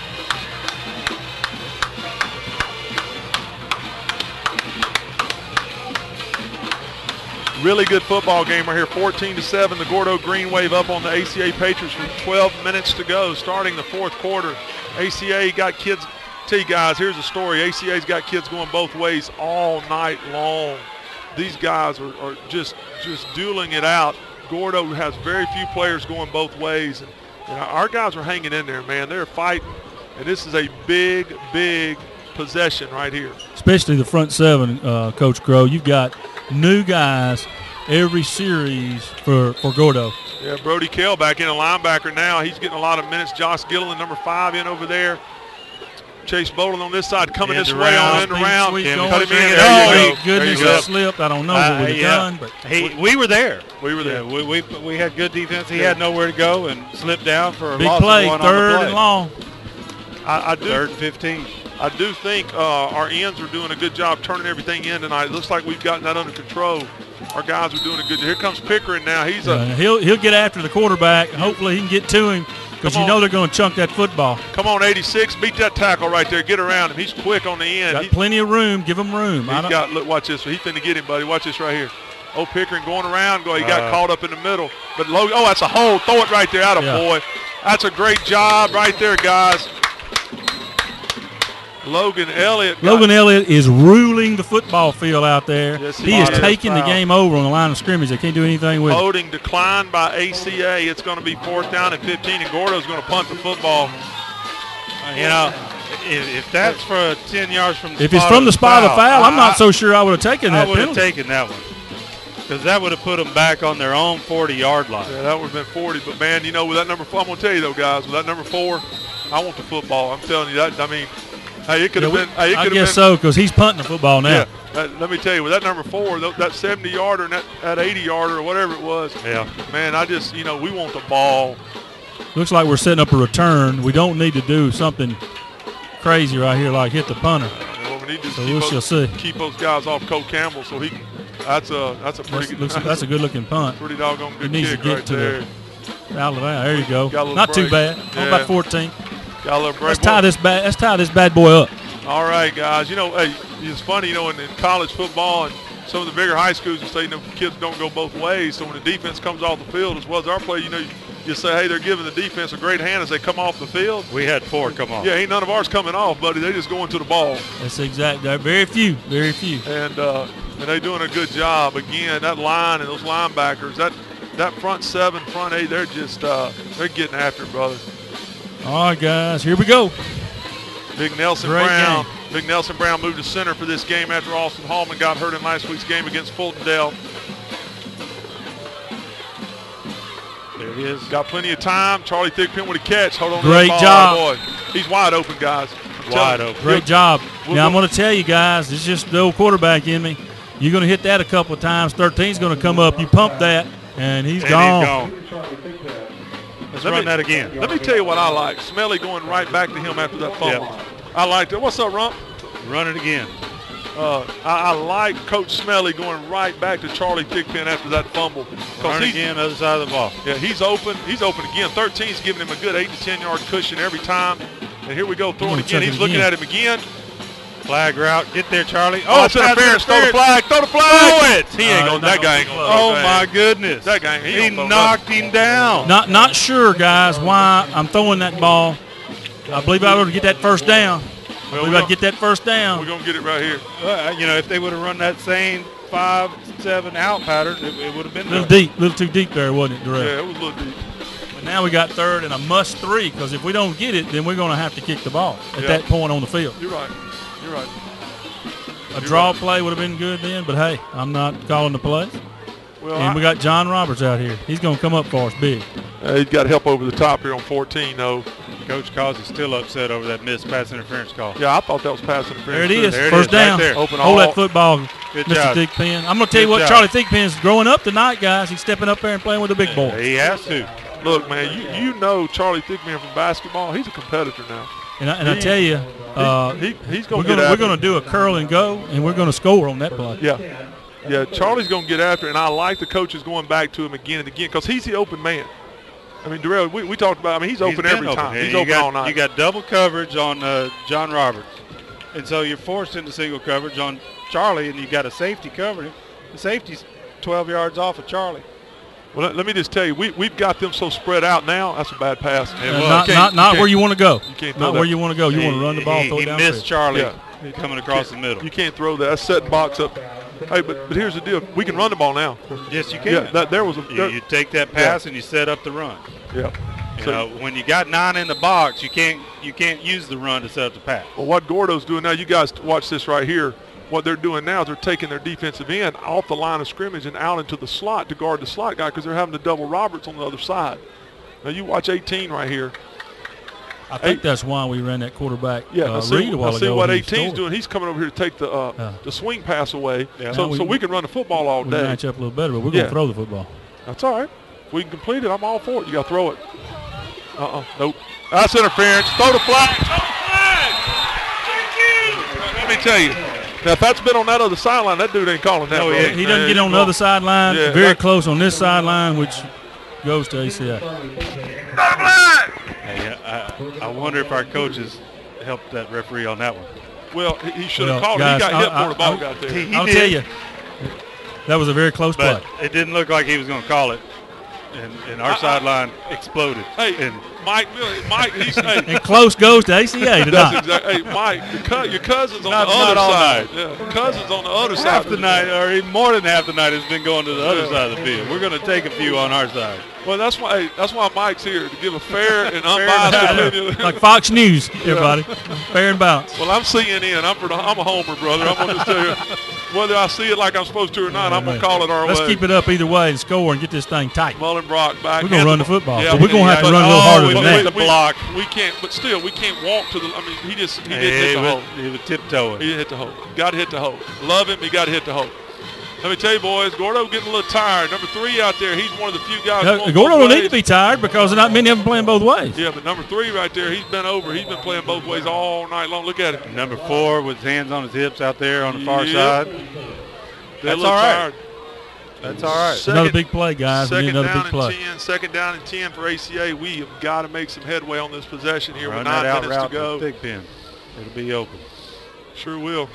Really good football game right here. 14-7. The Gordo Green Wave up on the ACA Patriots with 12 minutes to go, starting the 4th quarter. ACA got kids. Tell you guys, here's a story. ACA's got kids going both ways all night long. These guys are just dueling it out. Gordo has very few players going both ways. And our guys are hanging in there, man. They're fighting, and this is a big possession right here. Especially the front 7, Coach Grow. You've got new guys every series for Gordo. Yeah, Brody Kell back in, a linebacker now. He's getting a lot of minutes. Josh Gilliland, number 5, in over there. Chase Bolden on this side coming this way on end around. Cut him in. Oh, goodness, it slipped. I don't know what we'd have done. But we were there. We were there. Yeah, we had good defense. He had nowhere to go and slipped down for a big loss play, of 1 third on the play. and long. I do. 3rd and 15. I do think our ends are doing a good job turning everything in tonight. It looks like we've gotten that under control. Our guys are doing a good job. Here comes Pickering now. He'll get after the quarterback. Hopefully he can get to him because you know they're going to chunk that football. Come on, 86. Beat that tackle right there. Get around him. He's quick on the end. Got plenty of room. Give him room. Look, watch this. He's finna get him, buddy. Watch this right here. Oh, Pickering going around. He got caught up in the middle. But Logan, that's a hole. Throw it right there. Boy. That's a great job right there, guys. Logan Elliott is ruling the football field out there. Yes, he is taking the game over on the line of scrimmage. They can't do anything with it. Holding declined by ACA. It's going to be 4th down and 15, and Gordo's going to punt the football. If that's for 10 yards from the if it's from the spot of the foul, I'm not so sure I would have taken that penalty. I would have taken that one because that would have put them back on their own 40-yard line. Yeah, that would have been 40. But, man, with that number 4, I'm going to tell you, though, guys, with that number 4, I want the football. I'm telling you that. I mean, hey, it could have been. I guess so because he's punting the football now. Yeah, let me tell you, with that number 4, that 70-yarder and that 80-yarder or whatever it was, man, we want the ball. Looks like we're setting up a return. We don't need to do something crazy right here like hit the punter. Well, we need to keep those guys off Cole Campbell so he can. That's a pretty good. That's a good-looking punt. Pretty doggone good kick. He needs to get right to there. Alabama. There you go. Not break. Too bad. About 14. Got a little break. Let's tie this bad boy up. All right, guys. Hey, it's funny, in college football and some of the bigger high schools, you say, kids don't go both ways. So when the defense comes off the field, as well as our play, you say, hey, they're giving the defense a great hand as they come off the field. We had 4 come off. Yeah, ain't none of ours coming off, buddy. They just going to the ball. That's exactly. Very few. And they're doing a good job. Again, that line and those linebackers, that front 7, front 8, they're just they're getting after it, brother. All right, guys, here we go. Big Nelson Brown moved to center for this game after Austin Hallman got hurt in last week's game against Fultondale. There he is. Got plenty of time. Charlie Thigpen with a catch. Hold on. Great job. Boy. He's wide open, guys. Wide open. Great job. Now, I'm going to tell you guys, it's just the old quarterback in me. You're going to hit that a couple of times. 13's going to come up. You pump that, and he's gone. Let's run that again. Let me tell you what I like. Smelly going right back to him after that fumble. Yep. I liked it. What's up, Rump? Run it again. I like Coach Smelly going right back to Charlie Thigpen after that fumble. Run again, other side of the ball. Yeah, he's open. He's open again. 13's giving him a good 8 to 10 yard cushion every time. And here we go, throwing again. He's looking at him again. Flag route. Get there, Charlie. Oh, it's interference. Throw the flag. Throw the flag. Throw it. He ain't going. That guy ain't going. Oh my goodness. That guy. He knocked him down. Not sure, guys, why I'm throwing that ball. I believe I ought to get that first down. We're going to get that first down. We're going to get it right here. If they would have run that same 5-7 out pattern, it would have been a little too deep there, wasn't it, Darrell? Yeah, it was a little deep. But now we got 3rd and a must 3 because if we don't get it, then we're going to have to kick the ball at that point on the field. You're right. A draw play would have been good then, but hey, I'm not calling the play. And we got John Roberts out here. He's going to come up for us big. He's got help over the top here on 14, though. Coach Cause is still upset over that missed pass interference call. Yeah, I thought that was pass interference. There it is. There First down. Right Hold that football, Good Mr. job. Thigpen. I'm going to tell you what, Charlie Thigpen's growing up tonight, guys. He's stepping up there and playing with the big boys. He has to. Look, man, you know Charlie Thigpen from basketball. He's a competitor now. And I tell you, he's going we're going to do a curl and go, and we're going to score on that play. Yeah. Yeah, Charlie's going to get after it, and I like the coaches going back to him again and again because he's the open man. I mean, Darrell, we talked about, I mean, he's open every time. He's open all night. You got double coverage on John Roberts. And so you're forced into single coverage on Charlie, and you got a safety covering him. The safety's 12 yards off of Charlie. Well, let me just tell you, we've got them so spread out now. That's a bad pass. Not where you want to go. You can't not where you want to go. You want to run the ball, throw it down. He missed Charlie coming across the middle. You can't throw that. That's setting box up. Hey, but here's the deal. We can run the ball now. Yes, you can. Yeah, you take that pass and you set up the run. Yeah. You know, when you got 9 in the box, you can't use the run to set up the pass. Well, what Gordo's doing now, you guys watch this right here. What they're doing now is they're taking their defensive end off the line of scrimmage and out into the slot to guard the slot guy because they're having to double Roberts on the other side. Now you watch 18 right here. I think that's why we ran that quarterback read a while ago. See what 18's doing. He's coming over here to take the swing pass away, so we can run the football all day. We match up a little better, but we're going to throw the football. That's all right. If we can complete it, I'm all for it. You got to throw it. Nope. That's interference. Throw the flag. Throw the flag. Let me tell you. Now, if that's been on that other sideline, that dude ain't calling that. He doesn't get on the other sideline. Very close on this sideline, which goes to ACA. Hey, I wonder if our coaches helped that referee on that one. Well, he should have called it. He got hit before the ball got there. I'll tell you, that was a very close play. It didn't look like he was going to call it, and our sideline exploded. Hey, Mike, and close goes to ACA tonight. That's exactly. Hey, Mike, your cousin's on the other side. Yeah, cousin's on the other side. Half the night, or even more than half the night, has been going to the other side of the field. We're going to take a few on our side. Well, that's why Mike's here, to give a fair and unbiased opinion. Like Fox News, everybody. Fair and balanced. Well, I'm CNN. I'm a homer, brother. I'm going to just tell you, whether I see it like I'm supposed to or not, I'm going to call it our way. Let's keep it up either way and score and get this thing tight. Mullenbrock back. We're going to run the football. Yeah, so we're going to have to run a little harder than that. The block. We can't, but still, we can't walk to the. I mean, he didn't hit the hole. He was tiptoeing. He didn't hit the hole. Got to hit the hole. Love him. He got to hit the hole. Let me tell you, boys, Gordo getting a little tired. Number 3 out there, he's one of the few guys. Gordo don't need to be tired because not many of them playing both ways. Yeah, but number 3 right there, he's been over. He's been playing both ways all night long. Look at him. Number 4 with his hands on his hips out there on the far side. That's all right. That's all right. Another big play, guys. We need another big play. Second down and 10 for ACA. We have got to make some headway on this possession here with 9 minutes to go. Big pin. It'll be open. Sure will.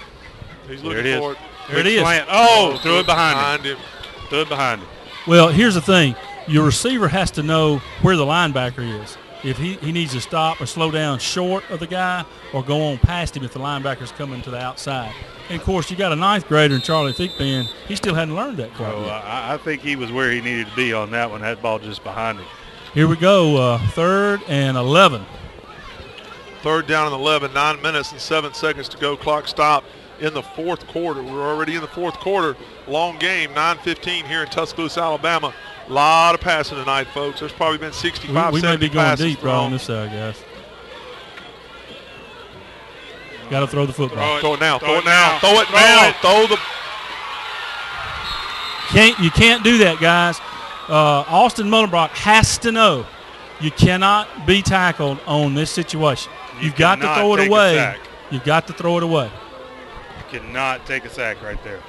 He's looking for it. There it is. Slant. Oh, threw it behind him. Threw it behind him. Well, here's the thing. Your receiver has to know where the linebacker is. If he needs to stop or slow down short of the guy or go on past him if the linebacker's coming to the outside. And, of course, you got a 9th grader in Charlie Thigpen. He still hadn't learned that quite yet. I think he was where he needed to be on that one. That ball just behind him. Here we go, 3rd and 11. 3rd down and 11, 9 minutes and 7 seconds to go. Clock stop in the 4th quarter. We're already in the 4th quarter. Long game, 9:15 here in Tuscaloosa, Alabama. A lot of passing tonight, folks. There's probably been 65, we 70 may be going passes deep, bro, on this side, guys. Got to throw the football. Throw it now. Throw it now. Throw it now. Throw the. You can't do that, guys. Austin Mullenbrock has to know you cannot be tackled on this situation. You've got to throw it away. You've got to throw it away. You cannot take a sack right there.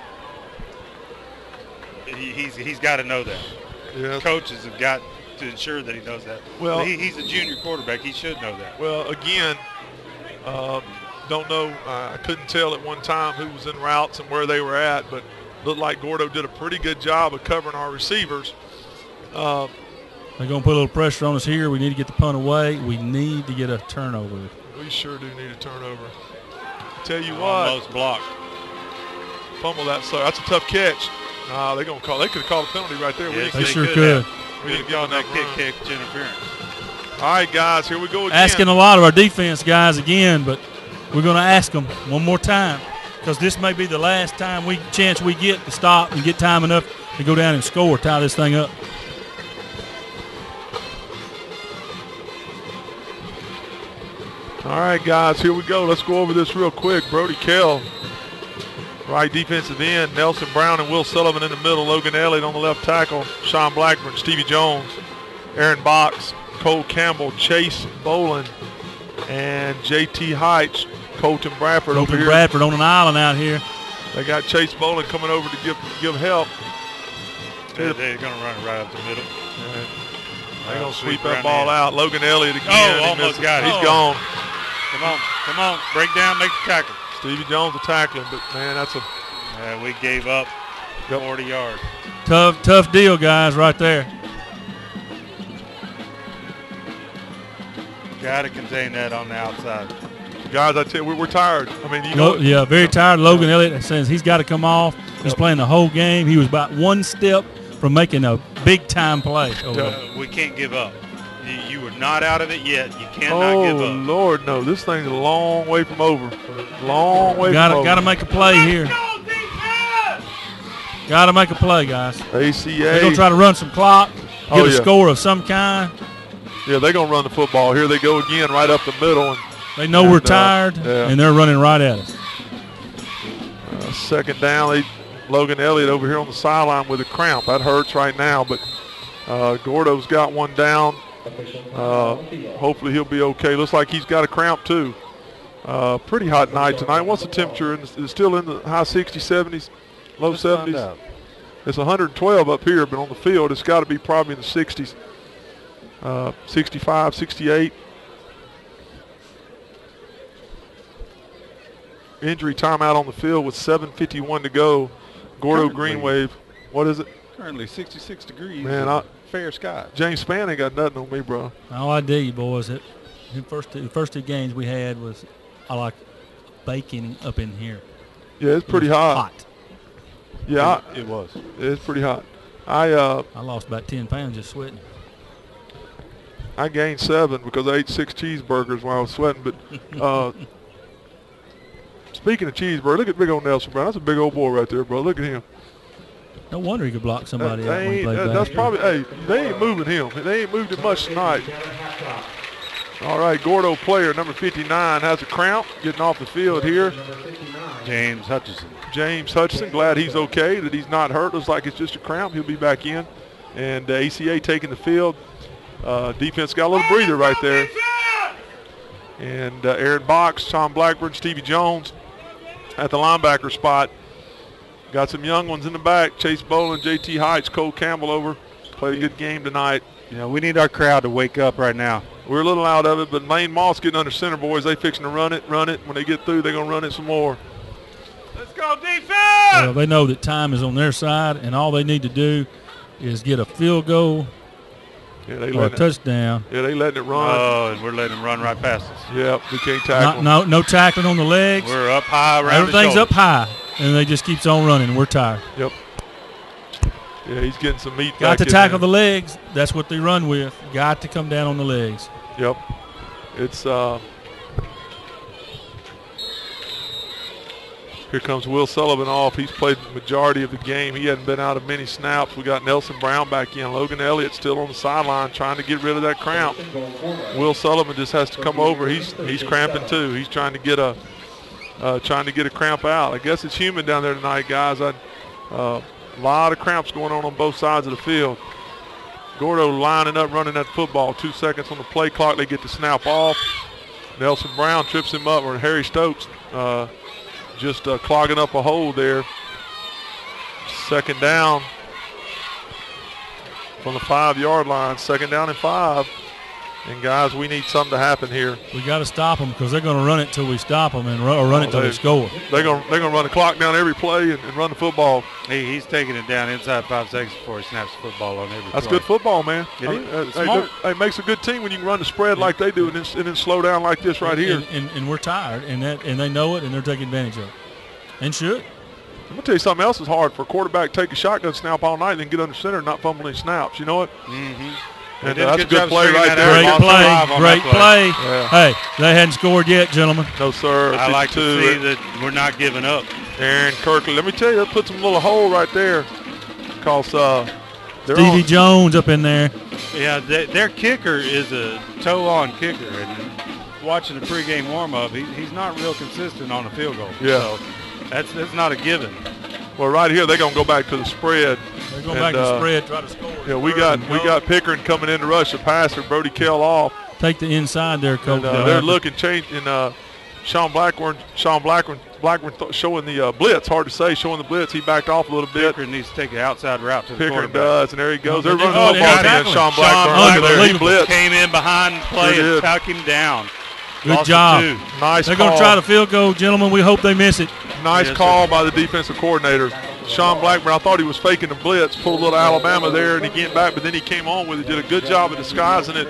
He's got to know that. Yes. Coaches have got to ensure that he knows that. Well, he's a junior quarterback. He should know that. Well, again, don't know. I couldn't tell at one time who was in routes and where they were at, but looked like Gordo did a pretty good job of covering our receivers. They're going to put a little pressure on us here. We need to get the punt away. We need to get a turnover. We sure do need a turnover. Tell you what. Almost blocked. Fumble that, so that's a tough catch. They're going to call. They could have called a penalty right there. Yes, they sure could. We didn't give them that kick interference. All right, guys, here we go again. Asking a lot of our defense guys again, but we're going to ask them one more time because this may be the last chance we get to stop and get time enough to go down and score, tie this thing up. All right, guys, here we go. Let's go over this real quick. Brody Kell, right defensive end. Nelson Brown and Will Sullivan in the middle. Logan Elliott on the left tackle. Sean Blackburn, Stevie Jones, Aaron Box, Cole Campbell, Chase Boland, and J.T. Heights, Colton Bradford over here. Bradford on an island out here. They got Chase Bowling coming over to give help. They're going to run it right up the middle. They're going to sweep that ball out. Logan Elliott again. Oh, almost got it. He's gone. Come on. Break down, make the tackle. Stevie Jones the tackling, but, man, that's a... Yeah, we gave up 40 yards. Tough deal, guys, right there. Got to contain that on the outside. Guys, I tell you, we're tired. I mean, you know. Yeah, very tired. Logan Elliott says he's got to come off. He's playing the whole game. He was about one step from making a big-time play. We can't give up. You are not out of it yet. You cannot give up. Oh, Lord, no. This thing's a long way from over. Long way from over. Got to make a play here. Got to make a play, guys. ACA. They're going to try to run some clock, get a score of some kind. Yeah, they're going to run the football. Here they go again right up the middle. And they know we're tired, and they're running right at us. Second down. Logan Elliott over here on the sideline with a cramp. That hurts right now, but Gordo's got one down. Hopefully he'll be okay. Looks like he's got a cramp too. Pretty hot night tonight. What's the temperature? It's still in the high 60s, 70s, low 70s. It's 112 up here, but on the field it's got to be probably in the 60s, 65, 68. Injury timeout on the field with 7:51 to go. Gordo Green Wave. What is it? Currently 66 degrees. Man, fair sky. James Spann ain't got nothing on me, bro. All I do, boys, the first two games we had was I like baking up in here. Yeah, it's pretty hot. Yeah, it was. It's pretty hot. I lost about 10 pounds just sweating. I gained 7 because I ate 6 cheeseburgers while I was sweating. But speaking of cheeseburger, look at big old Nelson Brown. That's a big old boy right there, bro. Look at him. No wonder he could block somebody out when he played that's probably, hey, they ain't moving him. They ain't moved him much tonight. All right, Gordo player, number 59, has a cramp, getting off the field here. James Hutchison. James Hutchison, glad he's okay, that he's not hurt. Looks like it's just a cramp. He'll be back in. And ACA taking the field. Defense got a little breather right there. And Aaron Box, Tom Blackburn, Stevie Jones at the linebacker spot. Got some young ones in the back. Chase Bowling, J.T. Heights, Cole Campbell over. Played a good game tonight. Yeah, we need our crowd to wake up right now. We're a little out of it, but Lane Moss getting under center, boys. They fixing to run it. When they get through, they're going to run it some more. Let's go, defense! Well, they know that time is on their side, and all they need to do is get a field goal or a touchdown. Yeah, they letting it run. Oh, and we're letting them run right past us. Yep, we can't tackle. No tackling on the legs. We're up high around Everything's up high, and they just keeps on running. We're tired. Yep. Yeah, he's getting some meat Got back to in tackle there. the legs. That's what they run with. Got to come down on the legs. Yep. It's here comes Will Sullivan off. He's played the majority of the game. He hadn't been out of many snaps. We got Nelson Brown back in. Logan Elliott still on the sideline trying to get rid of that cramp. Will Sullivan just has to come over. He's cramping too. He's trying to get a cramp out. I guess it's humid down there tonight, guys. A lot of cramps going on both sides of the field. Gordo lining up, running that football. 2 seconds on the play clock. They get the snap off. Nelson Brown trips him up, or Harry Stokes just clogging up a hole there. Second down from the 5-yard line. Second down and 5. And, guys, we need something to happen here. We got to stop them because they're going to run it until we stop them and run it until they score. They're going to run the clock down every play and run the football. He's taking it down inside 5 seconds before he snaps the football on every That's play. good football, man. It makes a good team when you can run the spread like they do and then slow down like this right here. And we're tired, and they know it, and they're taking advantage of it. And should. I'm going to tell you something else is hard for a quarterback to take a shotgun snap all night and then get under center and not fumble any snaps. You know what? Mm-hmm. And that's a good play right there. Great play. Yeah. Hey, they hadn't scored yet, gentlemen. No, sir. I like to see that we're not giving up. Aaron Kirkley. Let me tell you, that puts them a little hole right there. Because Stevie Jones up in there. Yeah, their kicker is a toe-on kicker. And watching the pregame warm-up, he's not real consistent on a field goal. Yeah. So that's not a given. Well, right here, they're going to go back to the spread. They're going back to the spread, try to score. Yeah, we got Pickering coming in to rush the passer. Brody Kell off. Take the inside there, Coach. They're looking, changing. Sean Blackburn Blackburn showing the blitz. Hard to say, showing the blitz. He backed off a little bit. Pickard needs to take the outside route to the Pickard quarterback. does, and there he goes. They're Oh, running the football exactly. against Sean Sean Blackburn. Blackburn. Look at there. He Unbelievable. blitzed. Came in behind the play Sure and did. tuck him down. Good Lost job. the 2. Nice They're call. going to try the field goal, gentlemen. We hope they miss it. Nice Yes, call by the defensive coordinator. Sean Blackburn, I thought he was faking the blitz, pulled a little Alabama there, and he came back, but then he came on with it, did a good job of disguising it,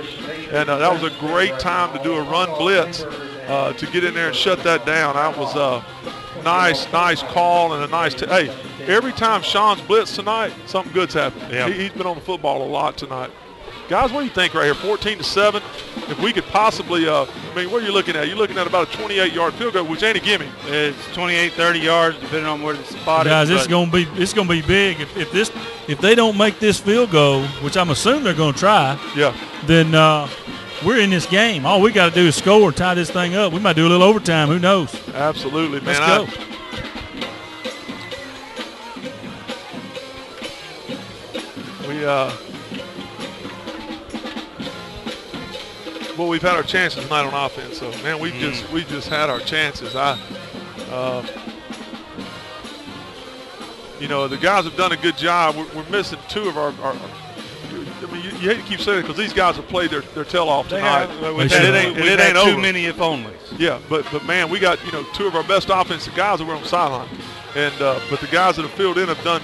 and that was a great time to do a run blitz to get in there and shut that down. That was a nice call and a nice hey, every time Sean's blitzed tonight, something good's happened. Yeah. He's been on the football a lot tonight. Guys, what do you think right here? 14-7. If we could possibly, I mean, what are you looking at? You're looking at about a 28-yard field goal, which ain't a gimme. It's 28, 30 yards, depending on where the spot Guys, is. it's going to be big. If they don't make this field goal, which I'm assuming they're going to try, Yeah. then we're in this game. All we got to do is score, tie this thing up. We might do a little overtime. Who knows? Absolutely, man. Let's go. We've had our chances tonight on offense. So, man, we've just had our chances. The guys have done a good job. We're missing 2 of our I mean, you hate to keep saying it because these guys have played their tail off tonight. We've It had ain't too over. many if onlys. Yeah, but man, we got 2 of our best offensive guys that were on the sideline, and but the guys that have filled in have done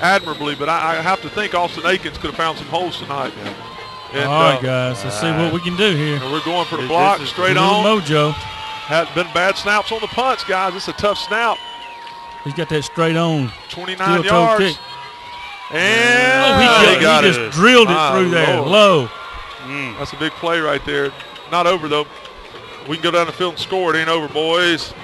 admirably. But I have to think Austin Akins could have found some holes tonight. And, All right, guys. Let's see what we can do here. and we're going for the block straight A little on. mojo. Had been bad snaps on the punts, guys. It's a tough snap. He's got that straight on. 29 Steel-toe yards. kick. And He got just it. drilled it My through there, Lord. low. That's a big play right there. Not over, though. We can go down the field and score. It ain't over, boys.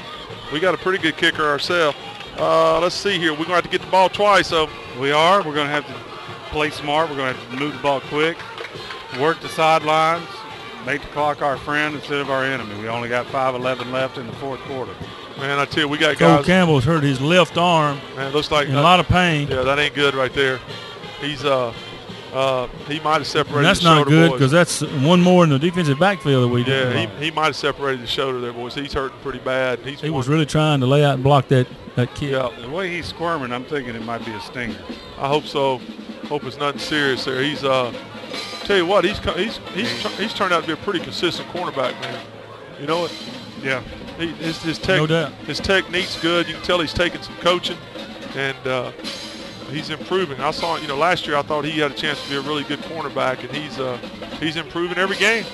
We got a pretty good kicker ourselves. Let's see here. We're going to have to get the ball twice. So We are. We're going to have to play smart. We're going to have to move the ball quick, work the sidelines, make the clock our friend instead of our enemy. We only got 5:11 left in the 4th quarter. man, I tell you, we got Cole guys. Campbell's hurt his left arm Man, it looks like in a lot of pain. yeah, that ain't good right there. He's he might have separated. And that's the not shoulder, good boys. because that's one more in the defensive backfield that we did. Yeah, he might have separated the shoulder there, boys. He's hurting pretty bad. He was really trying to lay out and block that kick. Yeah, The way he's squirming, I'm thinking it might be a stinger. I hope so. Hope it's nothing serious there. He's tell you what, he's turned out to be a pretty consistent cornerback, man. You know what? Yeah. No doubt. His technique's good. You can tell he's taking some coaching, and he's improving. I saw, last year I thought he had a chance to be a really good cornerback, and he's improving every game.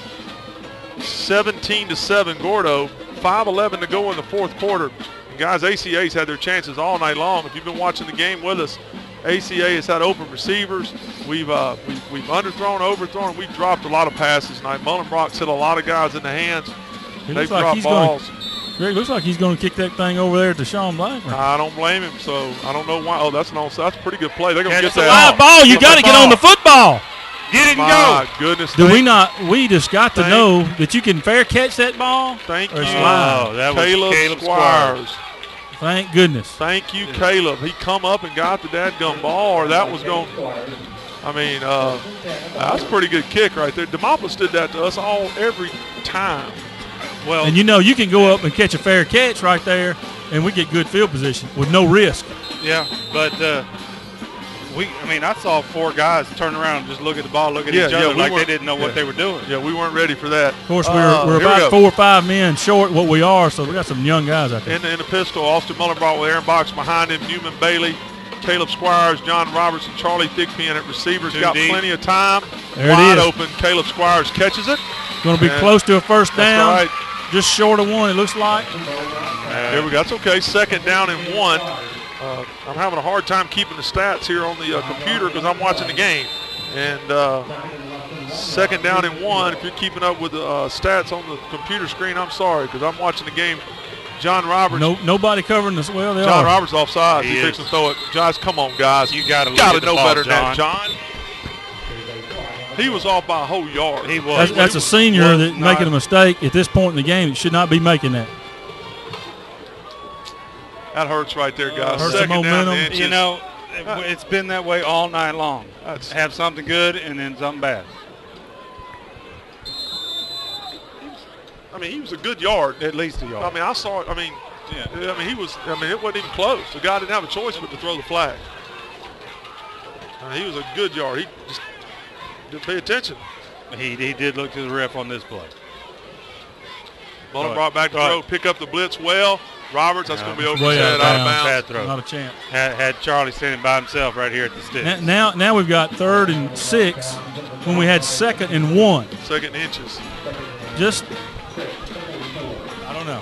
17-7, Gordo. 5:11 to go in the 4th quarter. And guys, ACA's had their chances all night long. If you've been watching the game with us, ACA has had open receivers. We've underthrown, overthrown. We've dropped a lot of passes tonight. Mullenbrock's hit a lot of guys in the hands. It They've looks like dropped he's balls. Greg, looks like he's going to kick that thing over there to Sean Blackburn. I don't blame him, so I don't know why. Oh, that's a pretty good play. They're going to And get it's a that. Live ball. You got to get on the football. Get it and My go. goodness. Do we not? We just got to know that you can fair catch that ball. Thank you, Or it's live. Oh, that was Caleb Squires. Thank goodness. Thank you, Caleb. He come up and got the dadgum ball, or that was going. I mean, that's a pretty good kick right there. Demopoulos did that to us every time. Well, And you can go up and catch a fair catch right there, and we get good field position with no risk. yeah, but I saw 4 guys turn around and just look at the ball, look at each other we like they weren't- didn't know what they were doing. Yeah, we weren't ready for that. Of course, we're Here we about go. 4 or 5 men short what we are, so we got some young guys out there. In the pistol, Austin Mullenbrock with Aaron Box behind him, Newman Bailey, Caleb Squires, John Robertson, Charlie Thigpen at receivers. Two Got deep. plenty of time. There it Wide is. open. Caleb Squires catches it. Going to be And close to a first down. That's Just short of 1, it looks like. There we go. That's okay. 2nd down and 1. I'm having a hard time keeping the stats here on the computer because I'm watching the game. And 2nd down and 1. If you're keeping up with the stats on the computer screen, I'm sorry because I'm watching the game. John Roberts. Nobody covering this. Well, they John are. Roberts offside. He He is. fixing to throw it. Josh, come on, guys. You gotta look Gotta at the know ball, better than that, John. He was off by a whole yard. He was. That's a senior that's making a mistake at this point in the game. It should not be making that. That hurts right there, guys. Hurts the 2nd down momentum. and inches. It's been that way all night long. Have something good and then something bad. I mean, he was a good yard. At least a yard. I mean, I saw it. I mean, Yeah. I mean, it wasn't even close. The guy didn't have a choice but to throw the flag. He was a good yard. He just didn't pay attention. He did look to the ref on this play. Mullen brought back the throw, pick up the blitz well. Roberts, that's going to be over his head, out of bounds. Bad throw. Not a chance. Had Charlie standing by himself right here at the stick. Now we've got 3rd and 6 when we had 2nd and 1. 2nd inches. Just, I don't know.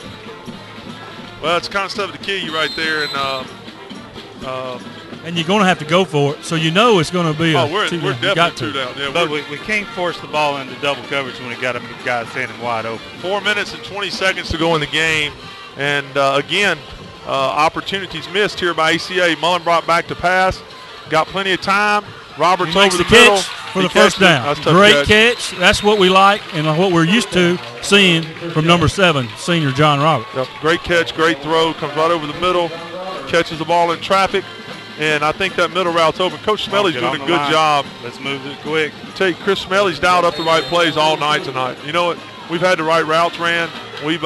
Well, it's the kind of stuff to kill you right there. And you're going to have to go for it, so you know it's going to be we're definitely 2 down. Yeah, but we can't force the ball into double coverage when we got a guy standing wide open. 4 minutes and 20 seconds to go in the game. And, again, opportunities missed here by ACA. Mullen brought back to pass. Got plenty of time. Roberts over the middle. For the first down. Great catch. That's what we like and what we're used to seeing from number 7, senior John Roberts. Yep. Great catch, great throw. Comes right over the middle. Catches the ball in traffic. And I think that middle route's open. Coach Smelly's doing a good job. Let's move it quick. Tell you, Chris Smelly's dialed up the right plays all night tonight. You know what? We've had the right routes ran. We've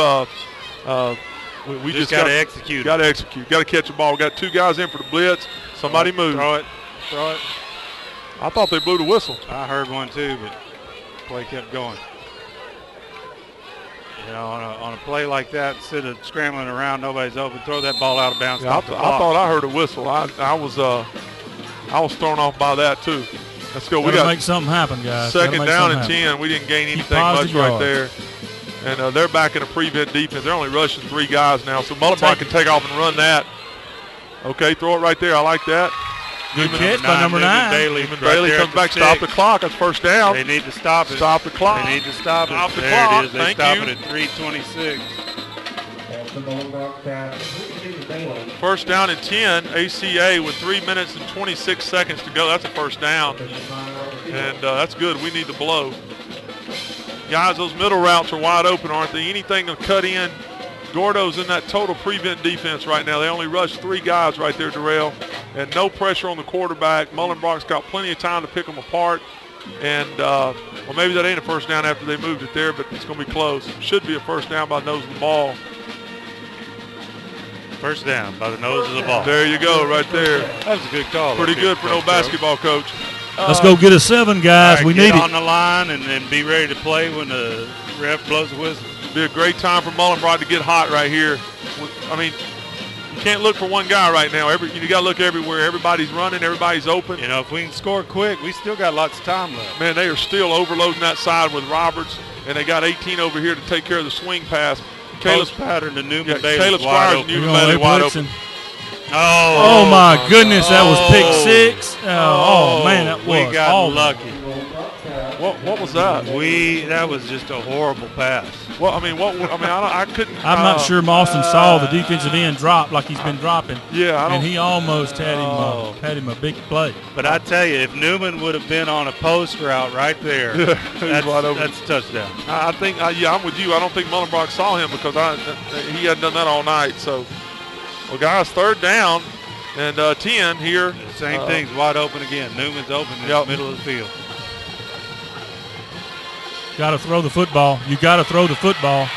we just got to execute. Got to execute. Got to catch the ball. We got 2 guys in for the blitz. Somebody move. Throw it. I thought they blew the whistle. I heard one too, but play kept going. You know, on a play like that, instead of scrambling around, nobody's open. Throw that ball out of bounds. Yeah, I thought I heard a whistle. I was thrown off by that too. Let's go. We got to make something happen, guys. 2nd down and 10. We didn't gain anything much right there. And they're back in a prevent defense. They're only rushing 3 guys now, so Mullenbach can take off and run that. Okay, throw it right there. I like that. Good catch by number 9. Bailey comes back, stop the clock. That's first down. They need to stop it. Stop the clock. They need to stop it. Stop the there clock. It is. They stop it at 3:26. First down and 10. ACA with 3 minutes and 26 seconds to go. That's a first down. And that's good. We need to blow. Guys, those middle routes are wide open, aren't they? Anything to cut in. Gordo's in that total prevent defense right now. They only rushed 3 guys right there, Darrell, and no pressure on the quarterback. Mullenbach's got plenty of time to pick them apart. And, well, maybe that ain't a first down after they moved it there, but it's going to be close. Should be a first down by the nose of the ball. First down by the nose of the ball. There you go, right there. That was a good call. Pretty good for no basketball coach. Let's go get a 7, guys. Right, we need it. Get on the line and then be ready to play when the ref blows the whistle. Be a great time for Mullenbach to get hot right here. I mean, you can't look for one guy right now. You got to look everywhere. Everybody's running. Everybody's open. You know, if we can score quick, we still got lots of time left. Man, they are still overloading that side with Roberts, and they got 18 over here to take care of the swing pass. Caleb's pattern to Newman Bailey. Caleb Squires and Newman Bailey wide open. Oh my goodness, that was pick 6. Oh man, that was we got lucky. What was that? That was just a horrible pass. Well, I mean, I couldn't. I'm not sure Mawson saw the defensive end drop like he's been dropping. Yeah, and he almost had him a big play. But I tell you, if Newman would have been on a post route right there, that's a touchdown. I think, yeah, I'm with you. I don't think Mullenbach saw him because he hadn't done that all night. So, well, guys, 3rd down and 10 here. Same thing's wide open again. Newman's open in the middle of the field. Got to throw the football. You got to throw the football.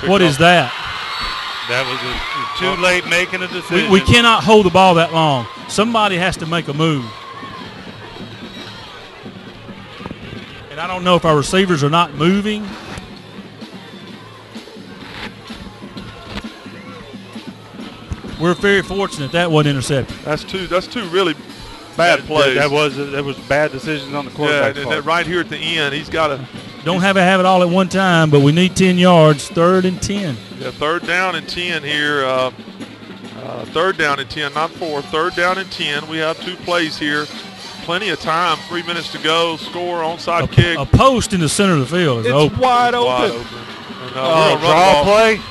What is that? That was too late making a decision. We cannot hold the ball that long. Somebody has to make a move. And I don't know if our receivers are not moving. We're very fortunate that wasn't intercepted. That's two really bad plays. That was bad decisions on the quarterback. Yeah, and right here at the end, he's got to. Don't have it all at one time, but we need 10 yards. 3rd and 10. Yeah, 3rd down and 10 here. 3rd down and 10, not 4. 3rd down and 10. We have 2 plays here. Plenty of time. 3 minutes to go. Score, onside kick. A post in the center of the field is open. Wide open. And, draw play.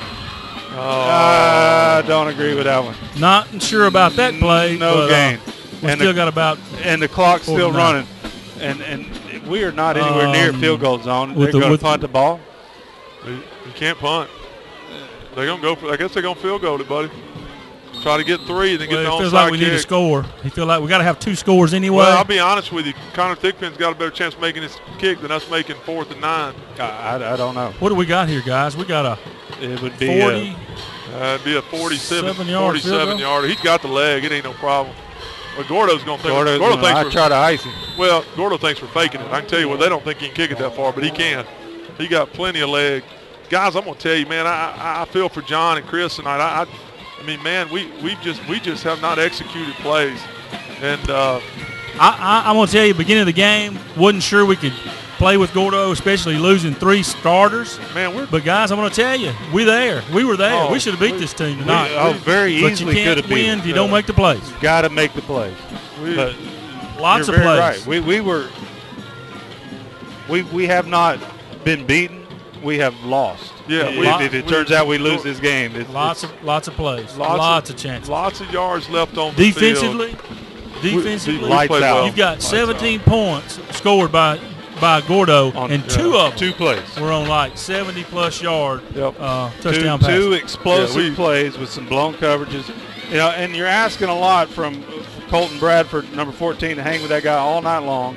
I don't agree with that one. Not sure about that play. No gain. And still got about. And the clock's still running. And we are not anywhere near field goal zone. They're going to punt the ball. You can't punt. They're going to go for. I guess they're going to field goal it, buddy. Try to get 3 and then get the onside kick. It feels like we need to score. He feel like we got to have 2 scores anyway. Well, I'll be honest with you. Connor Thigpen's got a better chance of making this kick than us making 4th and 9. I don't know. What do we got here, guys? We got it would be 40. It'd be a 7-yard 47-yarder. He's got the leg. It ain't no problem. But Gordo's going to think. I try to ice him. Well, Gordo thinks we're faking it. I can tell you what, they don't think he can kick it that far, but he can. He got plenty of leg. Guys, I'm going to tell you, man, I feel for John and Chris tonight. I mean, man, we just have not executed plays. And I'm going to tell you, beginning of the game, wasn't sure we could play with Gordo, especially losing 3 starters. Man, but guys, I'm going to tell you, we were there. Oh, we should have beat this team tonight. Very easily could have But you can't win if you don't make the plays. You got to make the plays. But Lots of you're very plays. Right. We have not been beaten. We have lost. Yeah. If it turns out we lose this game, lots of plays. Lots of chances. Lots of yards left on the field. Defensively, lights out. You've got 17 points scored by Gordo, and 2 of them 2 plays were on like 70-plus yard touchdown two passes. explosive plays with some blown coverages. You know, and you're asking a lot from Colton Bradford, number 14, to hang with that guy all night long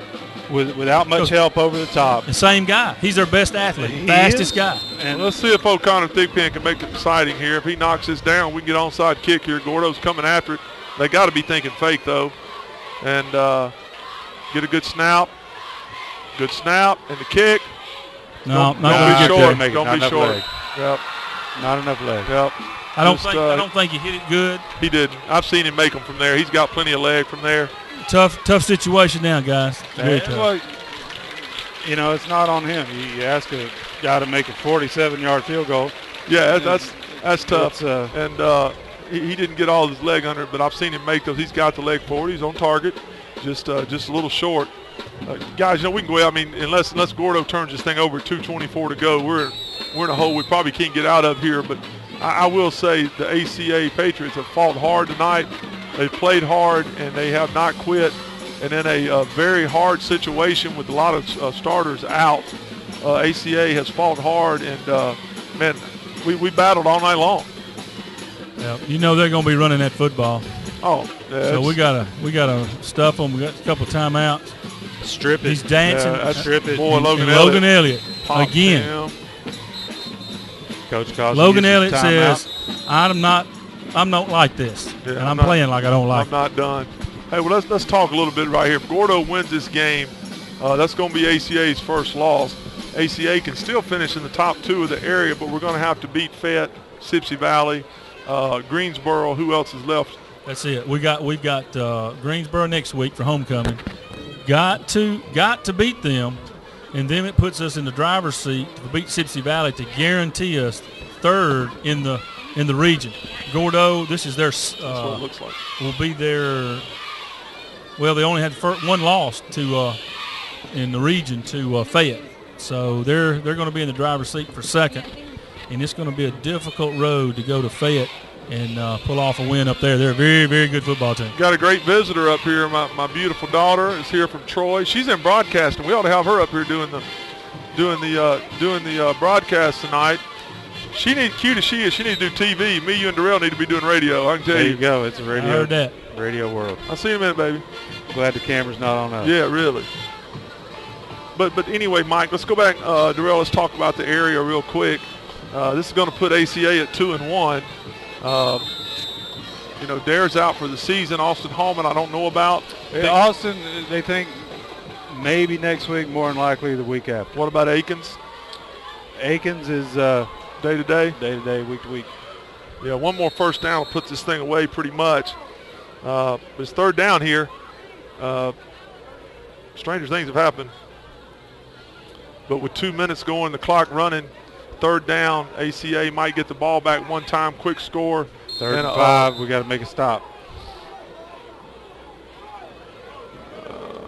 without much help over the top. The same guy. He's their best athlete, fastest guy. And let's see if O'Connor Thigpen can make it exciting here. If he knocks this down, we can get onside kick here. Gordo's coming after it. They got to be thinking fake, though. And get a good snap. Good snap and the kick. No, don't not be short. Don't Don't be short. leg. Yep. Not enough leg. Yep. I don't think he hit it good. He didn't. I've seen him make them from there. He's got plenty of leg from there. Tough situation now, guys. Very tough. Well, you know, it's not on him. You ask a guy to make a 47-yard field goal. Yeah, that's tough. And he didn't get all his leg under it, but I've seen him make those. He's got the leg forward. He's on target. Just a little short. Guys, you know, we can go out. I mean, unless Gordo turns this thing over at 2:24 to go, we're in a hole we probably can't get out of here. But I will say the ACA Patriots have fought hard tonight. They've played hard, and they have not quit. And in a very hard situation with a lot of starters out, ACA has fought hard, and man, we battled all night long. Yeah, you know they're going to be running that football. Oh, yeah, so we gotta stuff them. We got a couple timeouts. Strip it. He's dancing. Strip it. Boy, Logan Elliott again. Coach calls Logan Elliott says, "I'm not like this, and I'm playing like I don't like." I'm not done. Hey, well, let's talk a little bit right here. If Gordo wins this game, that's going to be ACA's first loss. ACA can still finish in the top 2 of the area, but we're going to have to beat Fayette, Sipsey Valley, Greensboro. Who else is left? That's it. We've got Greensboro next week for homecoming. Got to beat them, and then it puts us in the driver's seat to beat Sipsey Valley to guarantee us 3rd in the region. Gordo, this is their That's what it looks like. Will be their. Well, they only had one loss to in the region to Fayette, so they're going to be in the driver's seat for 2nd, and it's going to be a difficult road to go to Fayette and pull off a win up there. They're a very, very good football team. Got a great visitor up here. My beautiful daughter is here from Troy. She's in broadcasting. We ought to have her up here doing the broadcast tonight. She needs, cute as she is, she needs to do TV. Me, you, and Darrell need to be doing radio. I can tell you. There you go. It's a radio. I heard that. Radio world. I'll see you in a minute, baby. Glad the camera's not on us. Yeah, really. But anyway, Mike, let's go back. Darrell, let's talk about the area real quick. This is going to put ACA at 2-1. You know, Dare's out for the season. Austin Hallman, I don't know about. Austin, they think maybe next week, more than likely the week after. What about Akins? Akins is day-to-day? Day-to-day, week-to-week. Yeah, one more first down will put this thing away pretty much. But it's 3rd down here. Stranger things have happened. But with 2 minutes going, the clock running, 3rd down, ACA might get the ball back one time, quick score. 3rd and 5, we got to make a stop.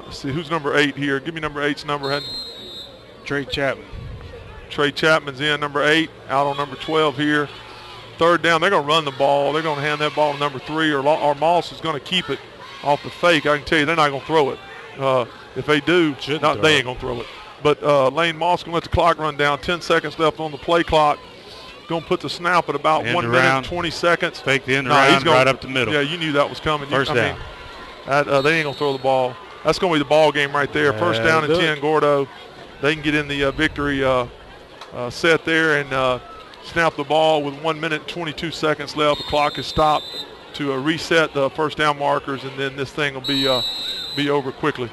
Let's see, who's number 8 here? Give me number 8's number. Trey Chapman. Trey Chapman's in, number 8, out on number 12 here. 3rd down, they're going to run the ball. They're going to hand that ball to number 3, or Moss is going to keep it off the fake. I can tell you they're not going to throw it. If they do, they ain't going to throw it. But Lane Moss going to let the clock run down. 10 seconds left on the play clock. Going to put the snap at about 1 minute and 20 seconds. Fake the end around right up the middle. Yeah, you knew that was coming. First down. They ain't going to throw the ball. That's going to be the ball game right there. First down and 10, Gordo. They can get in the victory set there. And snap the ball with 1 minute and 22 seconds left. The clock is stopped to reset the first down markers, and then this thing will be over quickly.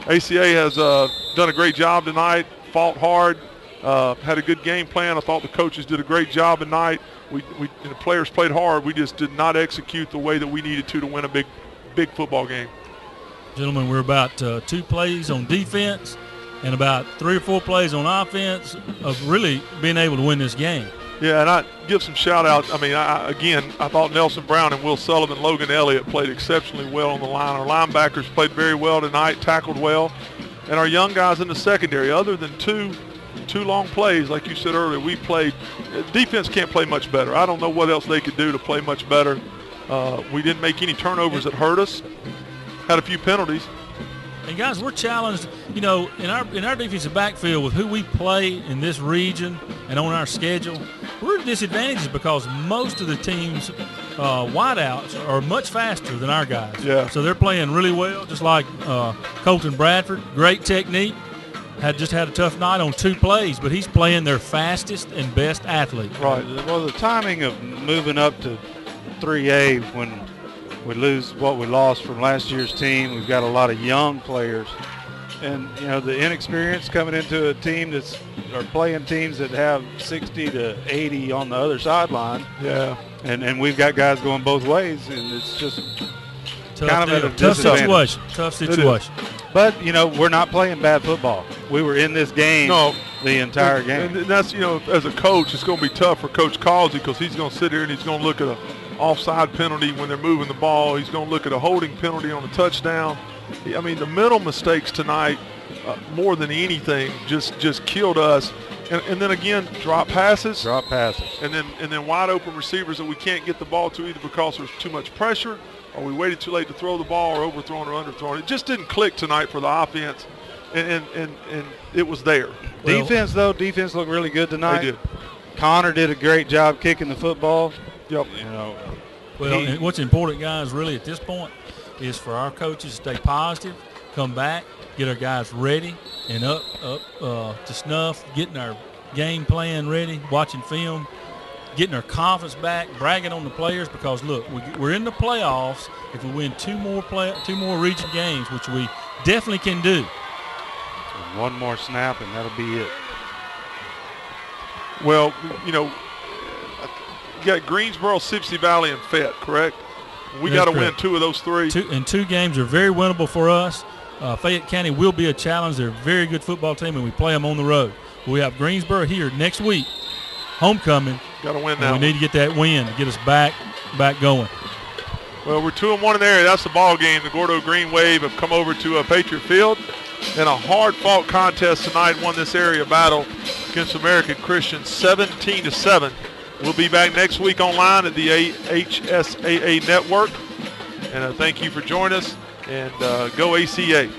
ACA has done a great job tonight, fought hard, had a good game plan. I thought the coaches did a great job tonight. The players played hard. We just did not execute the way that we needed to win a big football game. Gentlemen, we're about 2 plays on defense and about 3 or 4 plays on offense of really being able to win this game. Yeah, and I give some shout-outs. I mean, I thought Nelson Brown and Will Sullivan, Logan Elliott played exceptionally well on the line. Our linebackers played very well tonight, tackled well. And our young guys in the secondary, other than two long plays, like you said earlier, we played. Defense can't play much better. I don't know what else they could do to play much better. We didn't make any turnovers that hurt us. Had a few penalties. And guys, we're challenged, in our defensive backfield with who we play in this region and on our schedule. We're at disadvantages because most of the teams' wideouts are much faster than our guys. Yeah. So they're playing really well, just like Colton Bradford. Great technique. Just had a tough night on 2 plays, but he's playing their fastest and best athlete. Right. Well, the timing of moving up to 3A when we lose what we lost from last year's team, we've got a lot of young players. And, the inexperience coming into a team or playing teams that have 60 to 80 on the other sideline. Yeah. And we've got guys going both ways, and it's just Tough situation. But, we're not playing bad football. We were in this game the entire game. And that's, as a coach, it's going to be tough for Coach Causey because he's going to sit here and he's going to look at an offside penalty when they're moving the ball. He's going to look at a holding penalty on a touchdown. I mean, the mental mistakes tonight, more than anything, just killed us. And then again, drop passes. And then wide open receivers that we can't get the ball to either because there's too much pressure or we waited too late to throw the ball or overthrown or underthrown. It just didn't click tonight for the offense, and it was there. Defense looked really good tonight. They did. Connor did a great job kicking the football. Yep. And what's important, guys, really at this point is for our coaches to stay positive, come back, get our guys ready and up to snuff, getting our game plan ready, watching film, getting our confidence back, bragging on the players because, look, we're in the playoffs if we win 2 more region games, which we definitely can do. And 1 more snap, and that'll be it. Well, you got Greensboro, Sipsey Valley, and Fett, correct? We got to win 2 of those 3. 2 games are very winnable for us. Fayette County will be a challenge. They're a very good football team, and we play them on the road. We have Greensboro here next week, homecoming. Got to win that. We need to get that win to get us back going. Well, we're 2-1 in the area. That's the ball game. The Gordo Green Wave have come over to Patriot Field in a hard-fought contest tonight. Won this area battle against American Christian 17-7. We'll be back next week online at the HSAA Network. And thank you for joining us. And go ACA.